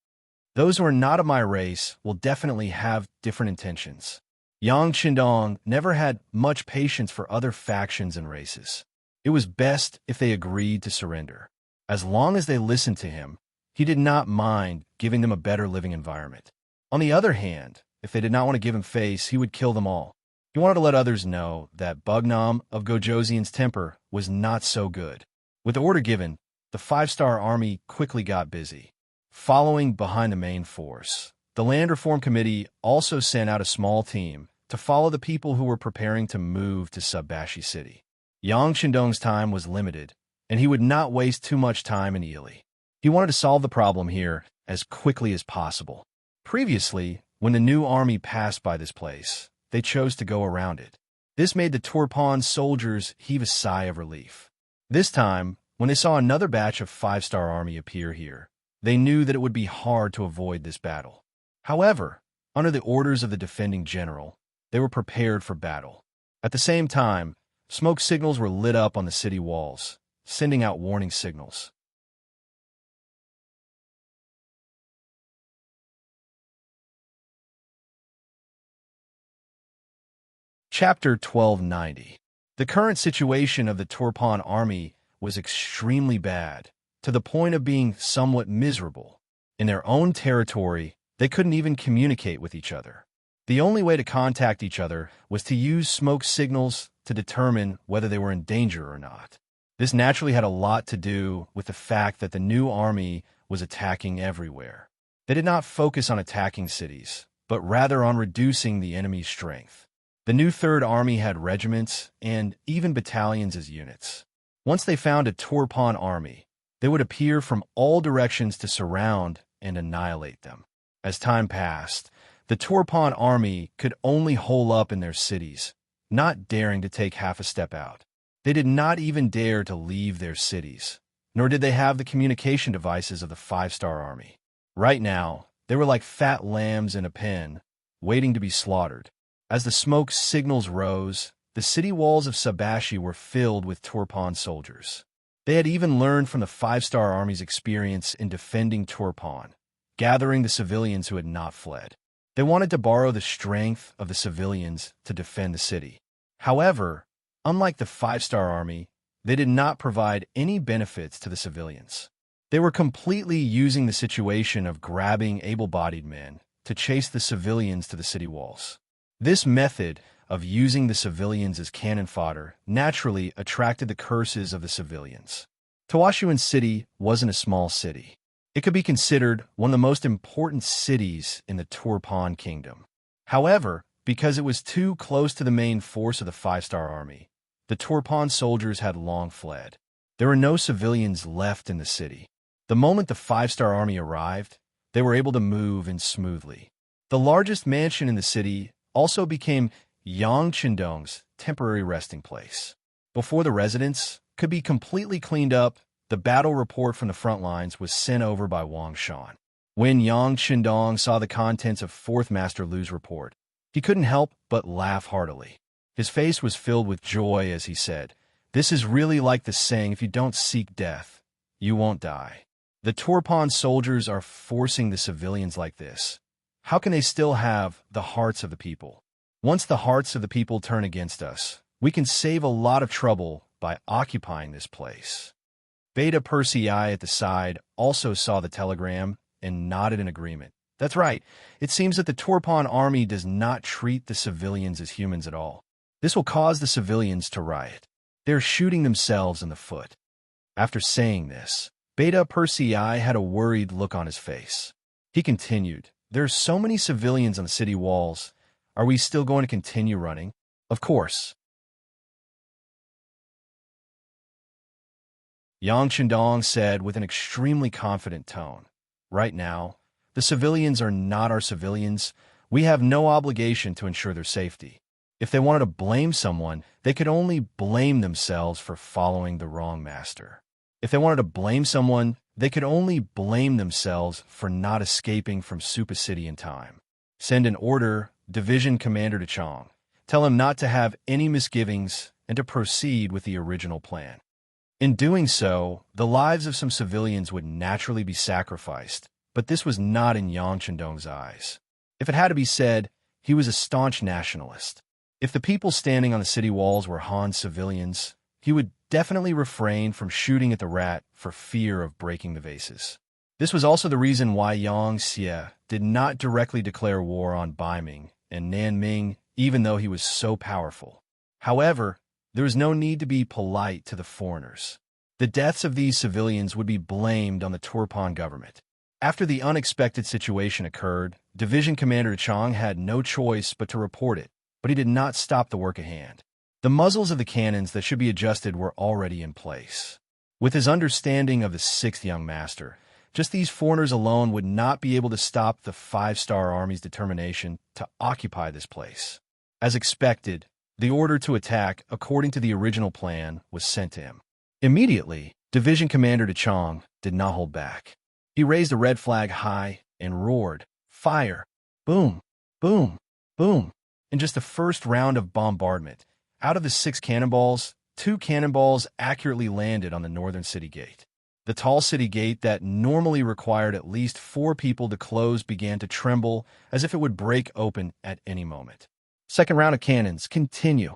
Those who are not of my race will definitely have different intentions." Yang Shandong never had much patience for other factions and races. It was best if they agreed to surrender. As long as they listened to him, he did not mind giving them a better living environment. On the other hand, if they did not want to give him face, he would kill them all. He wanted to let others know that Bugnam of Gojoseon's temper was not so good. With the order given, the 5-star army quickly got busy. Following behind the main force, the Land Reform Committee also sent out a small team to follow the people who were preparing to move to Subbashi city. Yang Shandong's time was limited, and he would not waste too much time in Ely. He wanted to solve the problem here as quickly as possible. Previously, when the new army passed by this place, they chose to go around it. This made the Turpan soldiers heave a sigh of relief. This time, when they saw another batch of 5-star army appear here, they knew that it would be hard to avoid this battle. However, under the orders of the defending general, they were prepared for battle. At the same time, smoke signals were lit up on the city walls, sending out warning signals. Chapter 1290. The current situation of the Turpan army was extremely bad, to the point of being somewhat miserable. In their own territory, they couldn't even communicate with each other. The only way to contact each other was to use smoke signals to determine whether they were in danger or not. This naturally had a lot to do with the fact that the new army was attacking everywhere. They did not focus on attacking cities, but rather on reducing the enemy's strength. The new Third Army had regiments and even battalions as units. Once they found a Turpan army, they would appear from all directions to surround and annihilate them. As time passed, the Turpan army could only hole up in their cities, not daring to take half a step out. They did not even dare to leave their cities, nor did they have the communication devices of the five-star army. Right now, they were like fat lambs in a pen, waiting to be slaughtered. As the smoke signals rose, the city walls of Sabashi were filled with Turpan soldiers. They had even learned from the five-star army's experience in defending Turpan, gathering the civilians who had not fled. They wanted to borrow the strength of the civilians to defend the city. However, unlike the five-star army, they did not provide any benefits to the civilians. They were completely using the situation of grabbing able-bodied men to chase the civilians to the city walls. This method of using the civilians as cannon fodder naturally attracted the curses of the civilians. Tawashuan City wasn't a small city. It could be considered one of the most important cities in the Turpan Kingdom. However, because it was too close to the main force of the five-star army, the Turpan soldiers had long fled. There were no civilians left in the city. The moment the five-star army arrived, they were able to move in smoothly. The largest mansion in the city also became Yang Chendong's temporary resting place. Before the residence could be completely cleaned up, the battle report from the front lines was sent over by Wang Shan. When Yang Chendong saw the contents of 4th Master Lu's report, he couldn't help but laugh heartily. His face was filled with joy as he said, "This is really like the saying, if you don't seek death, you won't die." The Turpan soldiers are forcing the civilians like this. How can they still have the hearts of the people? Once the hearts of the people turn against us, we can save a lot of trouble by occupying this place. Beta Persei at the side also saw the telegram and nodded in agreement. That's right. It seems that the Turpan army does not treat the civilians as humans at all. This will cause the civilians to riot. They're shooting themselves in the foot. After saying this, Beta Persei had a worried look on his face. He continued, "There are so many civilians on the city walls. Are we still going to continue running?" "Of course." Yang Chendong said with an extremely confident tone, "Right now, the civilians are not our civilians. We have no obligation to ensure their safety. If they wanted to blame someone, they could only blame themselves for following the wrong master. If they wanted to blame someone, they could only blame themselves for not escaping from Supa City in time. Send an order, Division Commander to Chong. Tell him not to have any misgivings and to proceed with the original plan." In doing so, the lives of some civilians would naturally be sacrificed, but this was not in Yang Chendong's eyes. If it had to be said, he was a staunch nationalist. If the people standing on the city walls were Han's civilians, he would definitely refrain from shooting at the rat for fear of breaking the vases. This was also the reason why Yang Xie did not directly declare war on Baiming and Nanming, even though he was so powerful. However, there was no need to be polite to the foreigners. The deaths of these civilians would be blamed on the Turpan government. After the unexpected situation occurred, Division Commander Chong had no choice but to report it, but he did not stop the work at hand. The muzzles of the cannons that should be adjusted were already in place. With his understanding of the 6th young master, just these foreigners alone would not be able to stop the five-star army's determination to occupy this place. As expected, the order to attack, according to the original plan, was sent to him. Immediately, Division Commander Chong did not hold back. He raised a red flag high and roared, "Fire! Boom! Boom! Boom!" In just the first round of bombardment, out of the 6 cannonballs, 2 cannonballs accurately landed on the northern city gate. The tall city gate that normally required at least 4 people to close began to tremble as if it would break open at any moment. "Second round of cannons, continue."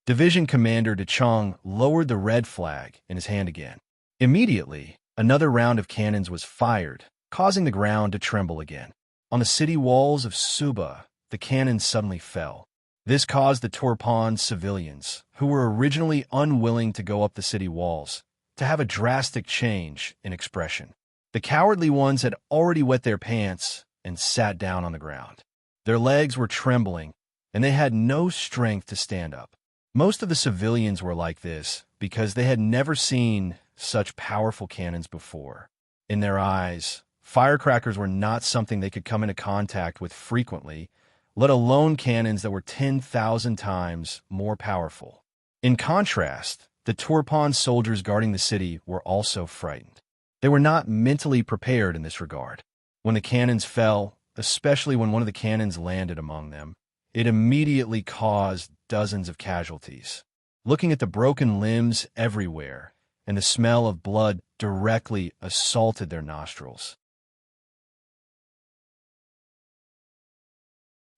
Division Commander Chong lowered the red flag in his hand again. Immediately, another round of cannons was fired, causing the ground to tremble again. On the city walls of Suba, the cannons suddenly fell. This caused the Turpan civilians, who were originally unwilling to go up the city walls, to have a drastic change in expression. The cowardly ones had already wet their pants and sat down on the ground. Their legs were trembling, and they had no strength to stand up. Most of the civilians were like this because they had never seen such powerful cannons before. In their eyes, firecrackers were not something they could come into contact with frequently, let alone cannons that were 10,000 times more powerful. In contrast, the Turpan soldiers guarding the city were also frightened. They were not mentally prepared in this regard. When the cannons fell, especially when one of the cannons landed among them, it immediately caused dozens of casualties. Looking at the broken limbs everywhere, and the smell of blood directly assaulted their nostrils.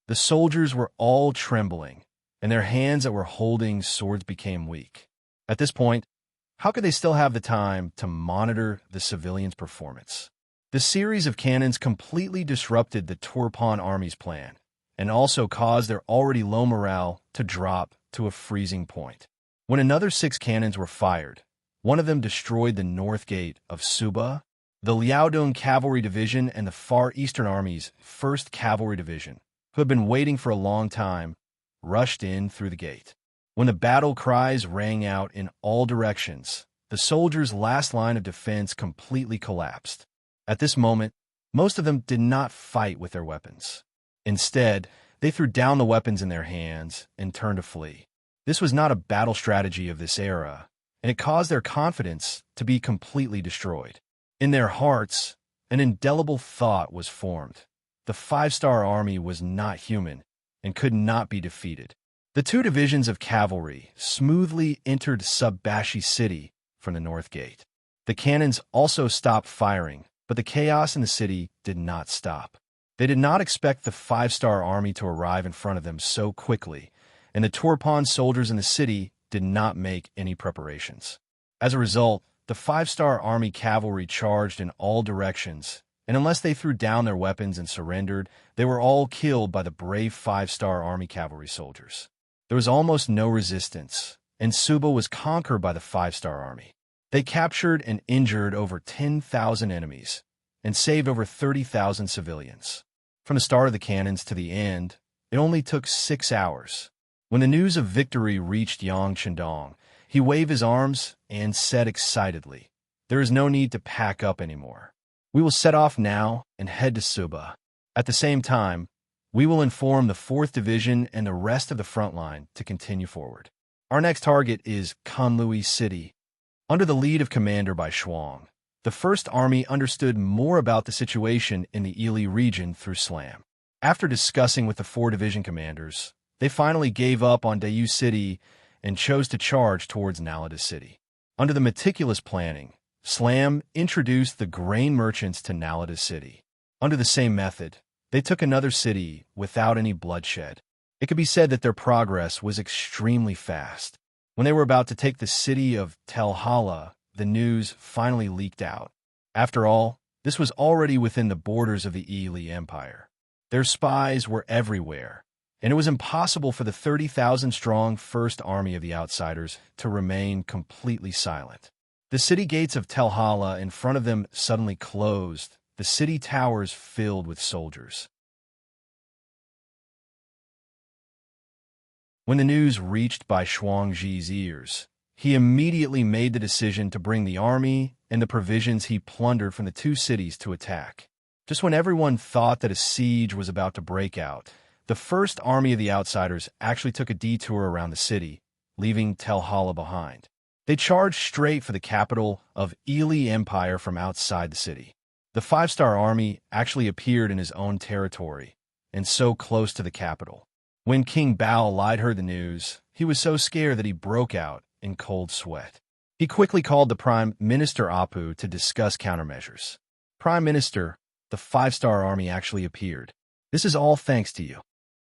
The soldiers were all trembling, and their hands that were holding swords became weak. At this point, how could they still have the time to monitor the civilians' performance? The series of cannons completely disrupted the Turpan army's plan, and also caused their already low morale to drop to a freezing point. When another 6 cannons were fired, one of them destroyed the north gate of Suba. The Liaodong Cavalry Division and the Far Eastern Army's 1st Cavalry Division, who had been waiting for a long time, rushed in through the gate. When the battle cries rang out in all directions, the soldiers' last line of defense completely collapsed. At this moment, most of them did not fight with their weapons. Instead, they threw down the weapons in their hands and turned to flee. This was not a battle strategy of this era, and it caused their confidence to be completely destroyed. In their hearts, an indelible thought was formed. The 5-star army was not human and could not be defeated. The 2 divisions of cavalry smoothly entered Subbashi city from the north gate. The cannons also stopped firing, but the chaos in the city did not stop. They did not expect the 5-star army to arrive in front of them so quickly, and the Turpan soldiers in the city did not make any preparations. As a result, the 5-star army cavalry charged in all directions, and unless they threw down their weapons and surrendered, they were all killed by the brave 5-star army cavalry soldiers. There was almost no resistance, and Suba was conquered by the 5-star army. They captured and injured over 10,000 enemies, and saved over 30,000 civilians. From the start of the cannons to the end, it only took 6 hours. When the news of victory reached Yang Chendong, he waved his arms and said excitedly, "There is no need to pack up anymore. We will set off now and head to Suba. At the same time, we will inform the 4th Division and the rest of the front line to continue forward. Our next target is Kunlui City." Under the lead of Commander Bai Shuang, the 1st Army understood more about the situation in the Ili region through Slam. After discussing with the 4 division commanders, they finally gave up on Dayu City and chose to charge towards Nalanda City. Under the meticulous planning, Slam introduced the grain merchants to Nalanda City. Under the same method, they took another city without any bloodshed. It could be said that their progress was extremely fast. When they were about to take the city of Tel Hala, the news finally leaked out. After all, this was already within the borders of the Ili Empire. Their spies were everywhere, and it was impossible for the 30,000-strong 1st Army of the Outsiders to remain completely silent. The city gates of Tel Hala in front of them suddenly closed, the city towers filled with soldiers. When the news reached Bai Shuangji's ears, he immediately made the decision to bring the army and the provisions he plundered from the 2 cities to attack. Just when everyone thought that a siege was about to break out, the 1st Army of the Outsiders actually took a detour around the city, leaving Tel Hala behind. They charged straight for the capital of Ili Empire from outside the city. The 5-star army actually appeared in his own territory, and so close to the capital. When King Bao Lai heard the news, he was so scared that he broke out in cold sweat. He quickly called the Prime Minister Apu to discuss countermeasures. "Prime Minister, the 5-star army actually appeared. This is all thanks to you."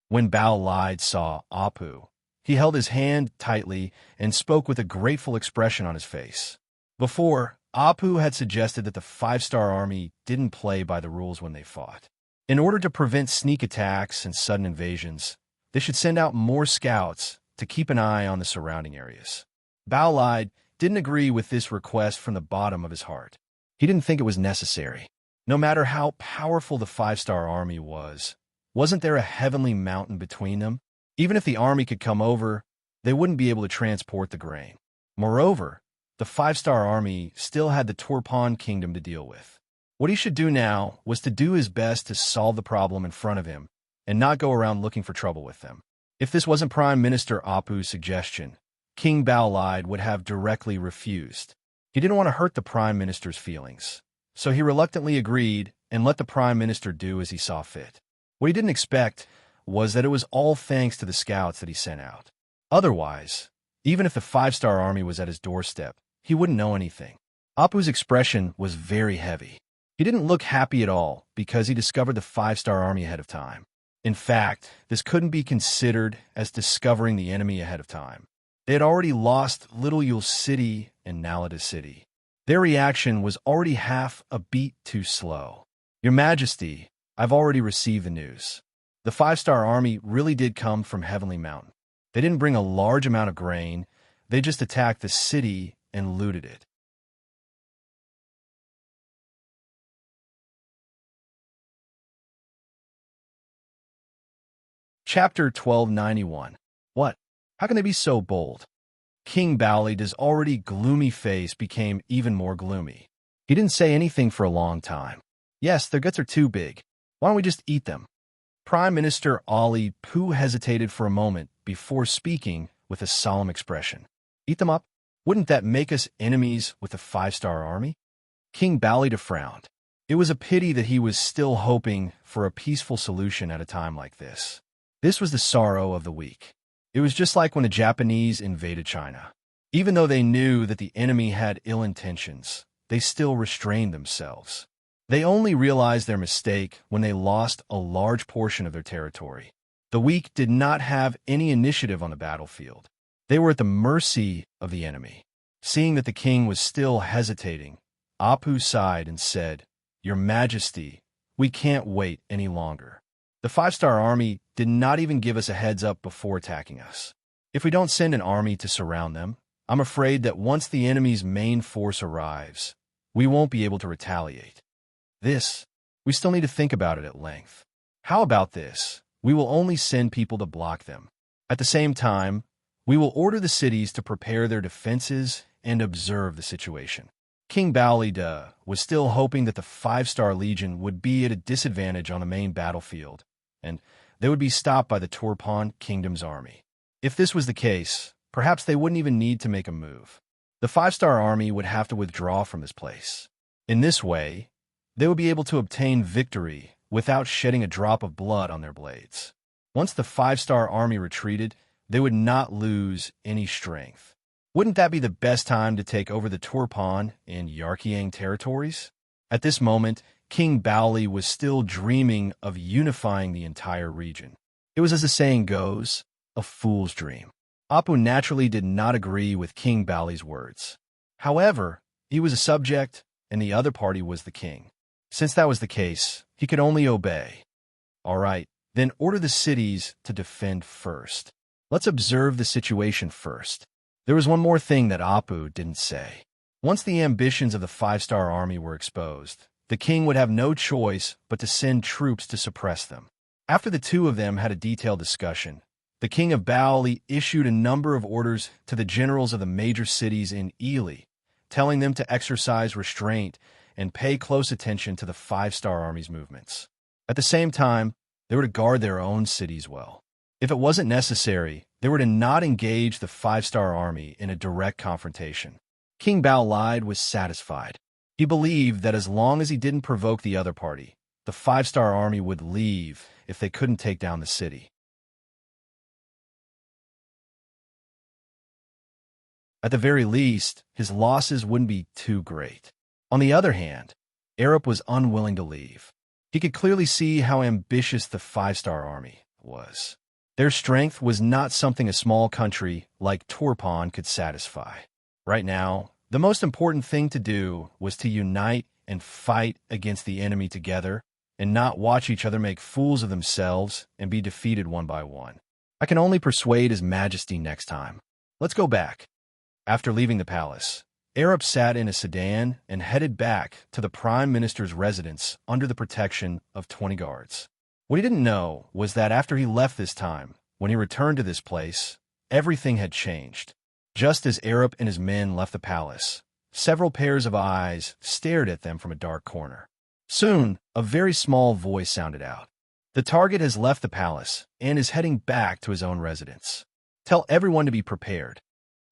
When Bao Lai saw Apu, he held his hand tightly and spoke with a grateful expression on his face. Before, Apu had suggested that the 5-star army didn't play by the rules when they fought. In order to prevent sneak attacks and sudden invasions, they should send out more scouts to keep an eye on the surrounding areas. Bao Lai didn't agree with this request from the bottom of his heart. He didn't think it was necessary. No matter how powerful the 5-star army was, wasn't there a heavenly mountain between them? Even if the army could come over, they wouldn't be able to transport the grain. Moreover, the five-star army still had the Turpan kingdom to deal with. What he should do now was to do his best to solve the problem in front of him and not go around looking for trouble with them. If this wasn't Prime Minister Apu's suggestion, King Baolide would have directly refused. He didn't want to hurt the Prime Minister's feelings, so he reluctantly agreed and let the Prime Minister do as he saw fit. What he didn't expect was that it was all thanks to the scouts that he sent out. Otherwise, even if the five-star army was at his doorstep, he wouldn't know anything. Apu's expression was very heavy. He didn't look happy at all because he discovered the five-star army ahead of time. In fact, this couldn't be considered as discovering the enemy ahead of time. They had already lost Little Yule City and Nalita City. Their reaction was already half a beat too slow. Your Majesty, I've already received the news. The five-star army really did come from Heavenly Mountain. They didn't bring a large amount of grain. They just attacked the city and looted it. Chapter 1291. What? How can they be so bold? King Balida's already gloomy face became even more gloomy. He didn't say anything for a long time. Yes, their guts are too big. Why don't we just eat them? Prime Minister Ali Poo hesitated for a moment before speaking with a solemn expression. Eat them up? Wouldn't that make us enemies with the five-star army? King Balida frowned. It was a pity that he was still hoping for a peaceful solution at a time like this. This was the sorrow of the weak. It was just like when the Japanese invaded China. Even though they knew that the enemy had ill intentions, they still restrained themselves. They only realized their mistake when they lost a large portion of their territory. The weak did not have any initiative on the battlefield. They were at the mercy of the enemy. Seeing that the king was still hesitating, Apu sighed and said, "Your Majesty, we can't wait any longer. The five-star army did not even give us a heads-up before attacking us. If we don't send an army to surround them, I'm afraid that once the enemy's main force arrives, we won't be able to retaliate. We still need to think about it at length. How about this? We will only send people to block them. At the same time, we will order the cities to prepare their defenses and observe the situation." King Balida was still hoping that the five-star legion would be at a disadvantage on the main battlefield, and they would be stopped by the Turpan Kingdom's army. If this was the case, perhaps they wouldn't even need to make a move. The five-star army would have to withdraw from this place. In this way, they would be able to obtain victory without shedding a drop of blood on their blades. Once the five-star army retreated, they would not lose any strength. Wouldn't that be the best time to take over the Turpan and Yarkiang territories? At this moment, King Baoli was still dreaming of unifying the entire region. It was, as the saying goes, a fool's dream. Apu naturally did not agree with King Baoli's words. However, he was a subject, and the other party was the king. Since that was the case, he could only obey. All right, then order the cities to defend first. Let's observe the situation first. There was one more thing that Apu didn't say. Once the ambitions of the five-star army were exposed, the king would have no choice but to send troops to suppress them. After the two of them had a detailed discussion, the king of Baoli issued a number of orders to the generals of the major cities in Ely, telling them to exercise restraint and pay close attention to the five-star army's movements. At the same time, they were to guard their own cities well. If it wasn't necessary, they were to not engage the five-star army in a direct confrontation. King Baolide was satisfied. He believed that as long as he didn't provoke the other party, the five-star army would leave if they couldn't take down the city. At the very least, his losses wouldn't be too great. On the other hand, Arup was unwilling to leave. He could clearly see how ambitious the five-star army was. Their strength was not something a small country like Turpan could satisfy. Right now, the most important thing to do was to unite and fight against the enemy together and not watch each other make fools of themselves and be defeated one by one. I can only persuade His Majesty next time. Let's go back. After leaving the palace, Arup sat in a sedan and headed back to the Prime Minister's residence under the protection of 20 guards. What he didn't know was that after he left this time, when he returned to this place, everything had changed. Just as Arup and his men left the palace, several pairs of eyes stared at them from a dark corner. Soon, a very small voice sounded out. The target has left the palace and is heading back to his own residence. Tell everyone to be prepared.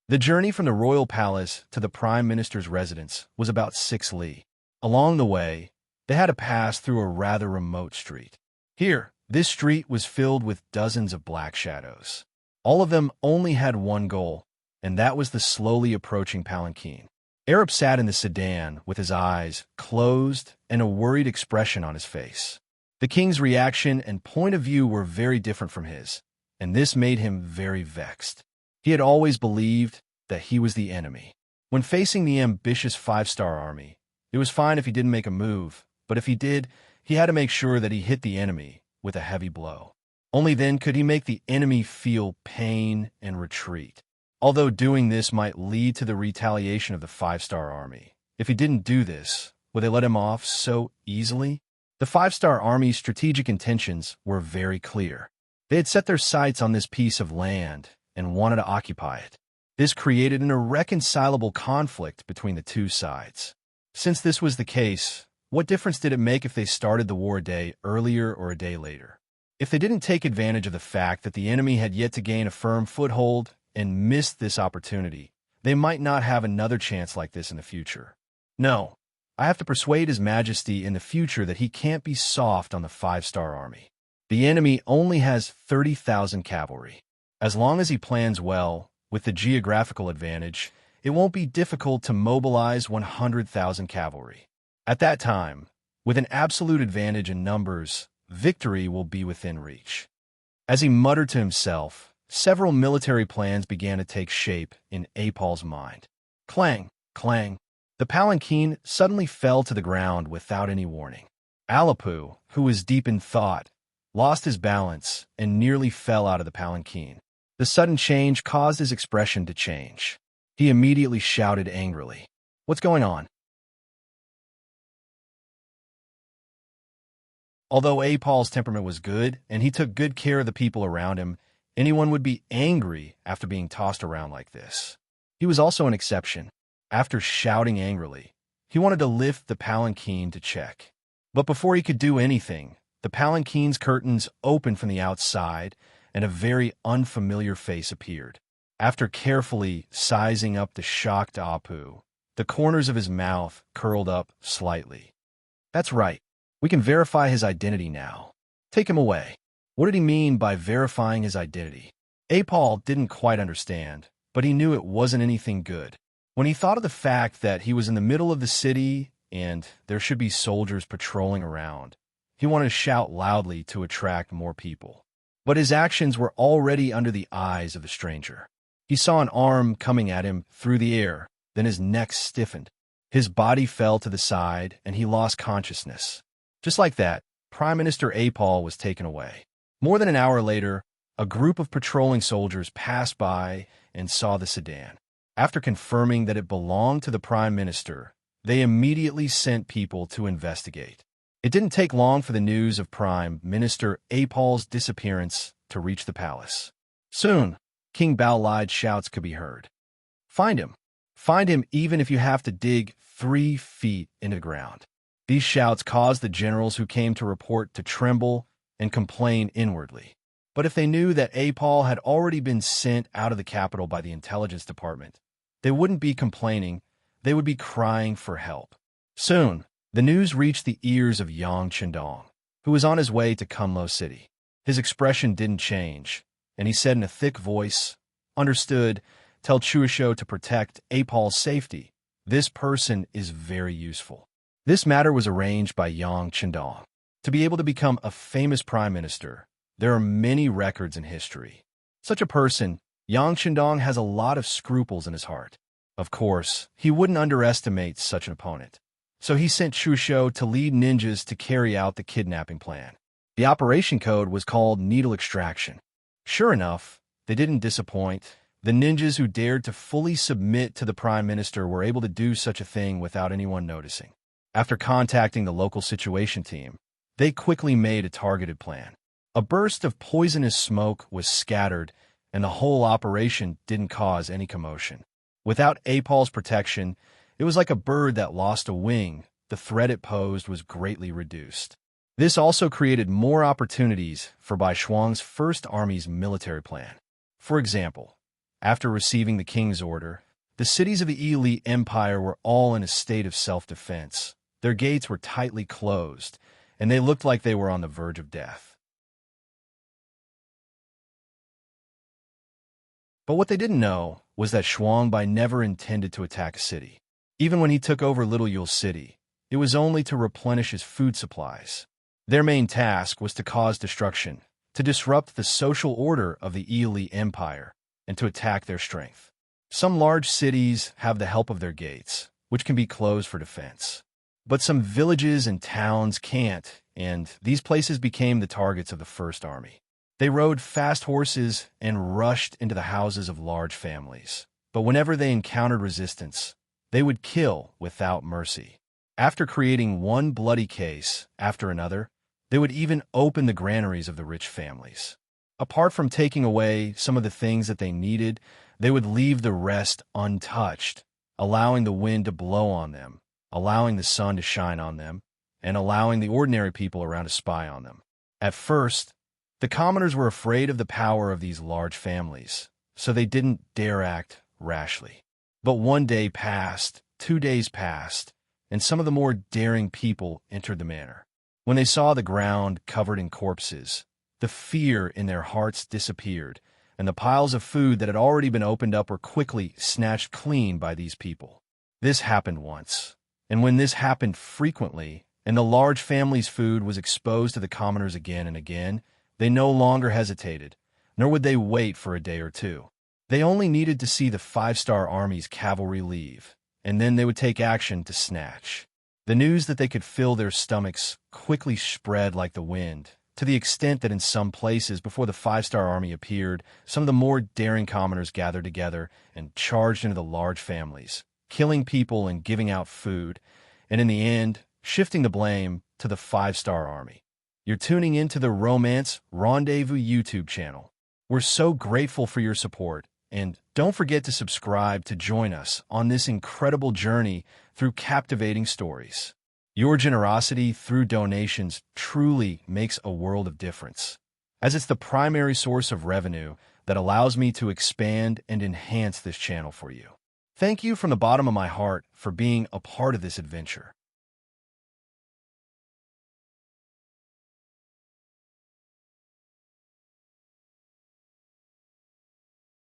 The journey from the royal palace to the prime minister's residence was about 6 li. Along the way, they had to pass through a rather remote street. Here, this street was filled with dozens of black shadows. All of them only had one goal, and that was the slowly approaching palanquin. Arup sat in the sedan with his eyes closed and a worried expression on his face. The king's reaction and point of view were very different from his, and this made him very vexed. He had always believed that he was the enemy. When facing the ambitious 5-star army, it was fine if he didn't make a move, but if he did, he had to make sure that he hit the enemy with a heavy blow. Only then could he make the enemy feel pain and retreat. Although doing this might lead to the retaliation of the 5-star army, if he didn't do this, would they let him off so easily? The 5-star army's strategic intentions were very clear. They had set their sights on this piece of land and wanted to occupy it. This created an irreconcilable conflict between the two sides. Since this was the case, what difference did it make if they started the war a day earlier or a day later? If they didn't take advantage of the fact that the enemy had yet to gain a firm foothold and missed this opportunity, they might not have another chance like this in the future. No, I have to persuade His Majesty in the future that he can't be soft on the 5-star army. The enemy only has 30,000 cavalry. As long as he plans well, with the geographical advantage, it won't be difficult to mobilize 100,000 cavalry. At that time, with an absolute advantage in numbers, victory will be within reach. As he muttered to himself, several military plans began to take shape in Apol's mind. Clang, clang. The palanquin suddenly fell to the ground without any warning. Alapu, who was deep in thought, lost his balance and nearly fell out of the palanquin. The sudden change caused his expression to change. He immediately shouted angrily, "What's going on?" Although Apol's temperament was good and he took good care of the people around him, anyone would be angry after being tossed around like this. He was also an exception. After shouting angrily, he wanted to lift the palanquin to check. But before he could do anything, the palanquin's curtains opened from the outside and a very unfamiliar face appeared. After carefully sizing up the shocked Apu, the corners of his mouth curled up slightly. That's right. We can verify his identity now. Take him away. What did he mean by verifying his identity? Apol didn't quite understand, but he knew it wasn't anything good. When he thought of the fact that he was in the middle of the city and there should be soldiers patrolling around, he wanted to shout loudly to attract more people. But his actions were already under the eyes of the stranger. He saw an arm coming at him through the air, then his neck stiffened. His body fell to the side and he lost consciousness. Just like that, Prime Minister Apol was taken away. More than an hour later, a group of patrolling soldiers passed by and saw the sedan. After confirming that it belonged to the Prime Minister, they immediately sent people to investigate. It didn't take long for the news of Prime Minister Apol's disappearance to reach the palace. Soon, King Baolide's shouts could be heard. Find him. Find him even if you have to dig 3 feet into the ground. These shouts caused the generals who came to report to tremble and complain inwardly. But if they knew that Apol had already been sent out of the capital by the intelligence department, they wouldn't be complaining, they would be crying for help. Soon, the news reached the ears of Yang Chendong, who was on his way to Kunlo City. His expression didn't change, and he said in a thick voice, "Understood, tell Chuisho to protect Apol's safety. This person is very useful." This matter was arranged by Yang Chendong. To be able to become a famous prime minister, there are many records in history. Such a person, Yang Chendong, has a lot of scruples in his heart. Of course, he wouldn't underestimate such an opponent. So he sent Chuisho to lead ninjas to carry out the kidnapping plan. The operation code was called Needle Extraction. Sure enough, they didn't disappoint. The ninjas who dared to fully submit to the prime minister were able to do such a thing without anyone noticing. After contacting the local situation team, they quickly made a targeted plan. A burst of poisonous smoke was scattered, and the whole operation didn't cause any commotion. Without Apol's protection, it was like a bird that lost a wing. The threat it posed was greatly reduced. This also created more opportunities for Bai Shuang's First Army's military plan. For example, after receiving the king's order, the cities of the Yi Empire were all in a state of self-defense. Their gates were tightly closed, and they looked like they were on the verge of death. But what they didn't know was that Shuangbai never intended to attack a city. Even when he took over Little Yule City, it was only to replenish his food supplies. Their main task was to cause destruction, to disrupt the social order of the Yi Empire, and to attack their strength. Some large cities have the help of their gates, which can be closed for defense. But some villages and towns can't, and these places became the targets of the First Army. They rode fast horses and rushed into the houses of large families. But whenever they encountered resistance, they would kill without mercy. After creating one bloody case after another, they would even open the granaries of the rich families. Apart from taking away some of the things that they needed, they would leave the rest untouched, allowing the wind to blow on them, allowing the sun to shine on them, and allowing the ordinary people around to spy on them. At first, the commoners were afraid of the power of these large families, so they didn't dare act rashly. But one day passed, 2 days passed, and some of the more daring people entered the manor. When they saw the ground covered in corpses, the fear in their hearts disappeared, and the piles of food that had already been opened up were quickly snatched clean by these people. This happened once, and when this happened frequently, and the large family's food was exposed to the commoners again and again, they no longer hesitated, nor would they wait for a day or two. They only needed to see the 5-star Army's cavalry leave, and then they would take action to snatch. The news that they could fill their stomachs quickly spread like the wind, to the extent that in some places before the 5-star Army appeared, some of the more daring commoners gathered together and charged into the large families, killing people and giving out food, and in the end, shifting the blame to the 5-star Army. You're tuning into the Romance Rendezvous YouTube channel. We're so grateful for your support, and don't forget to subscribe to join us on this incredible journey through captivating stories. Your generosity through donations truly makes a world of difference, as it's the primary source of revenue that allows me to expand and enhance this channel for you. Thank you from the bottom of my heart for being a part of this adventure.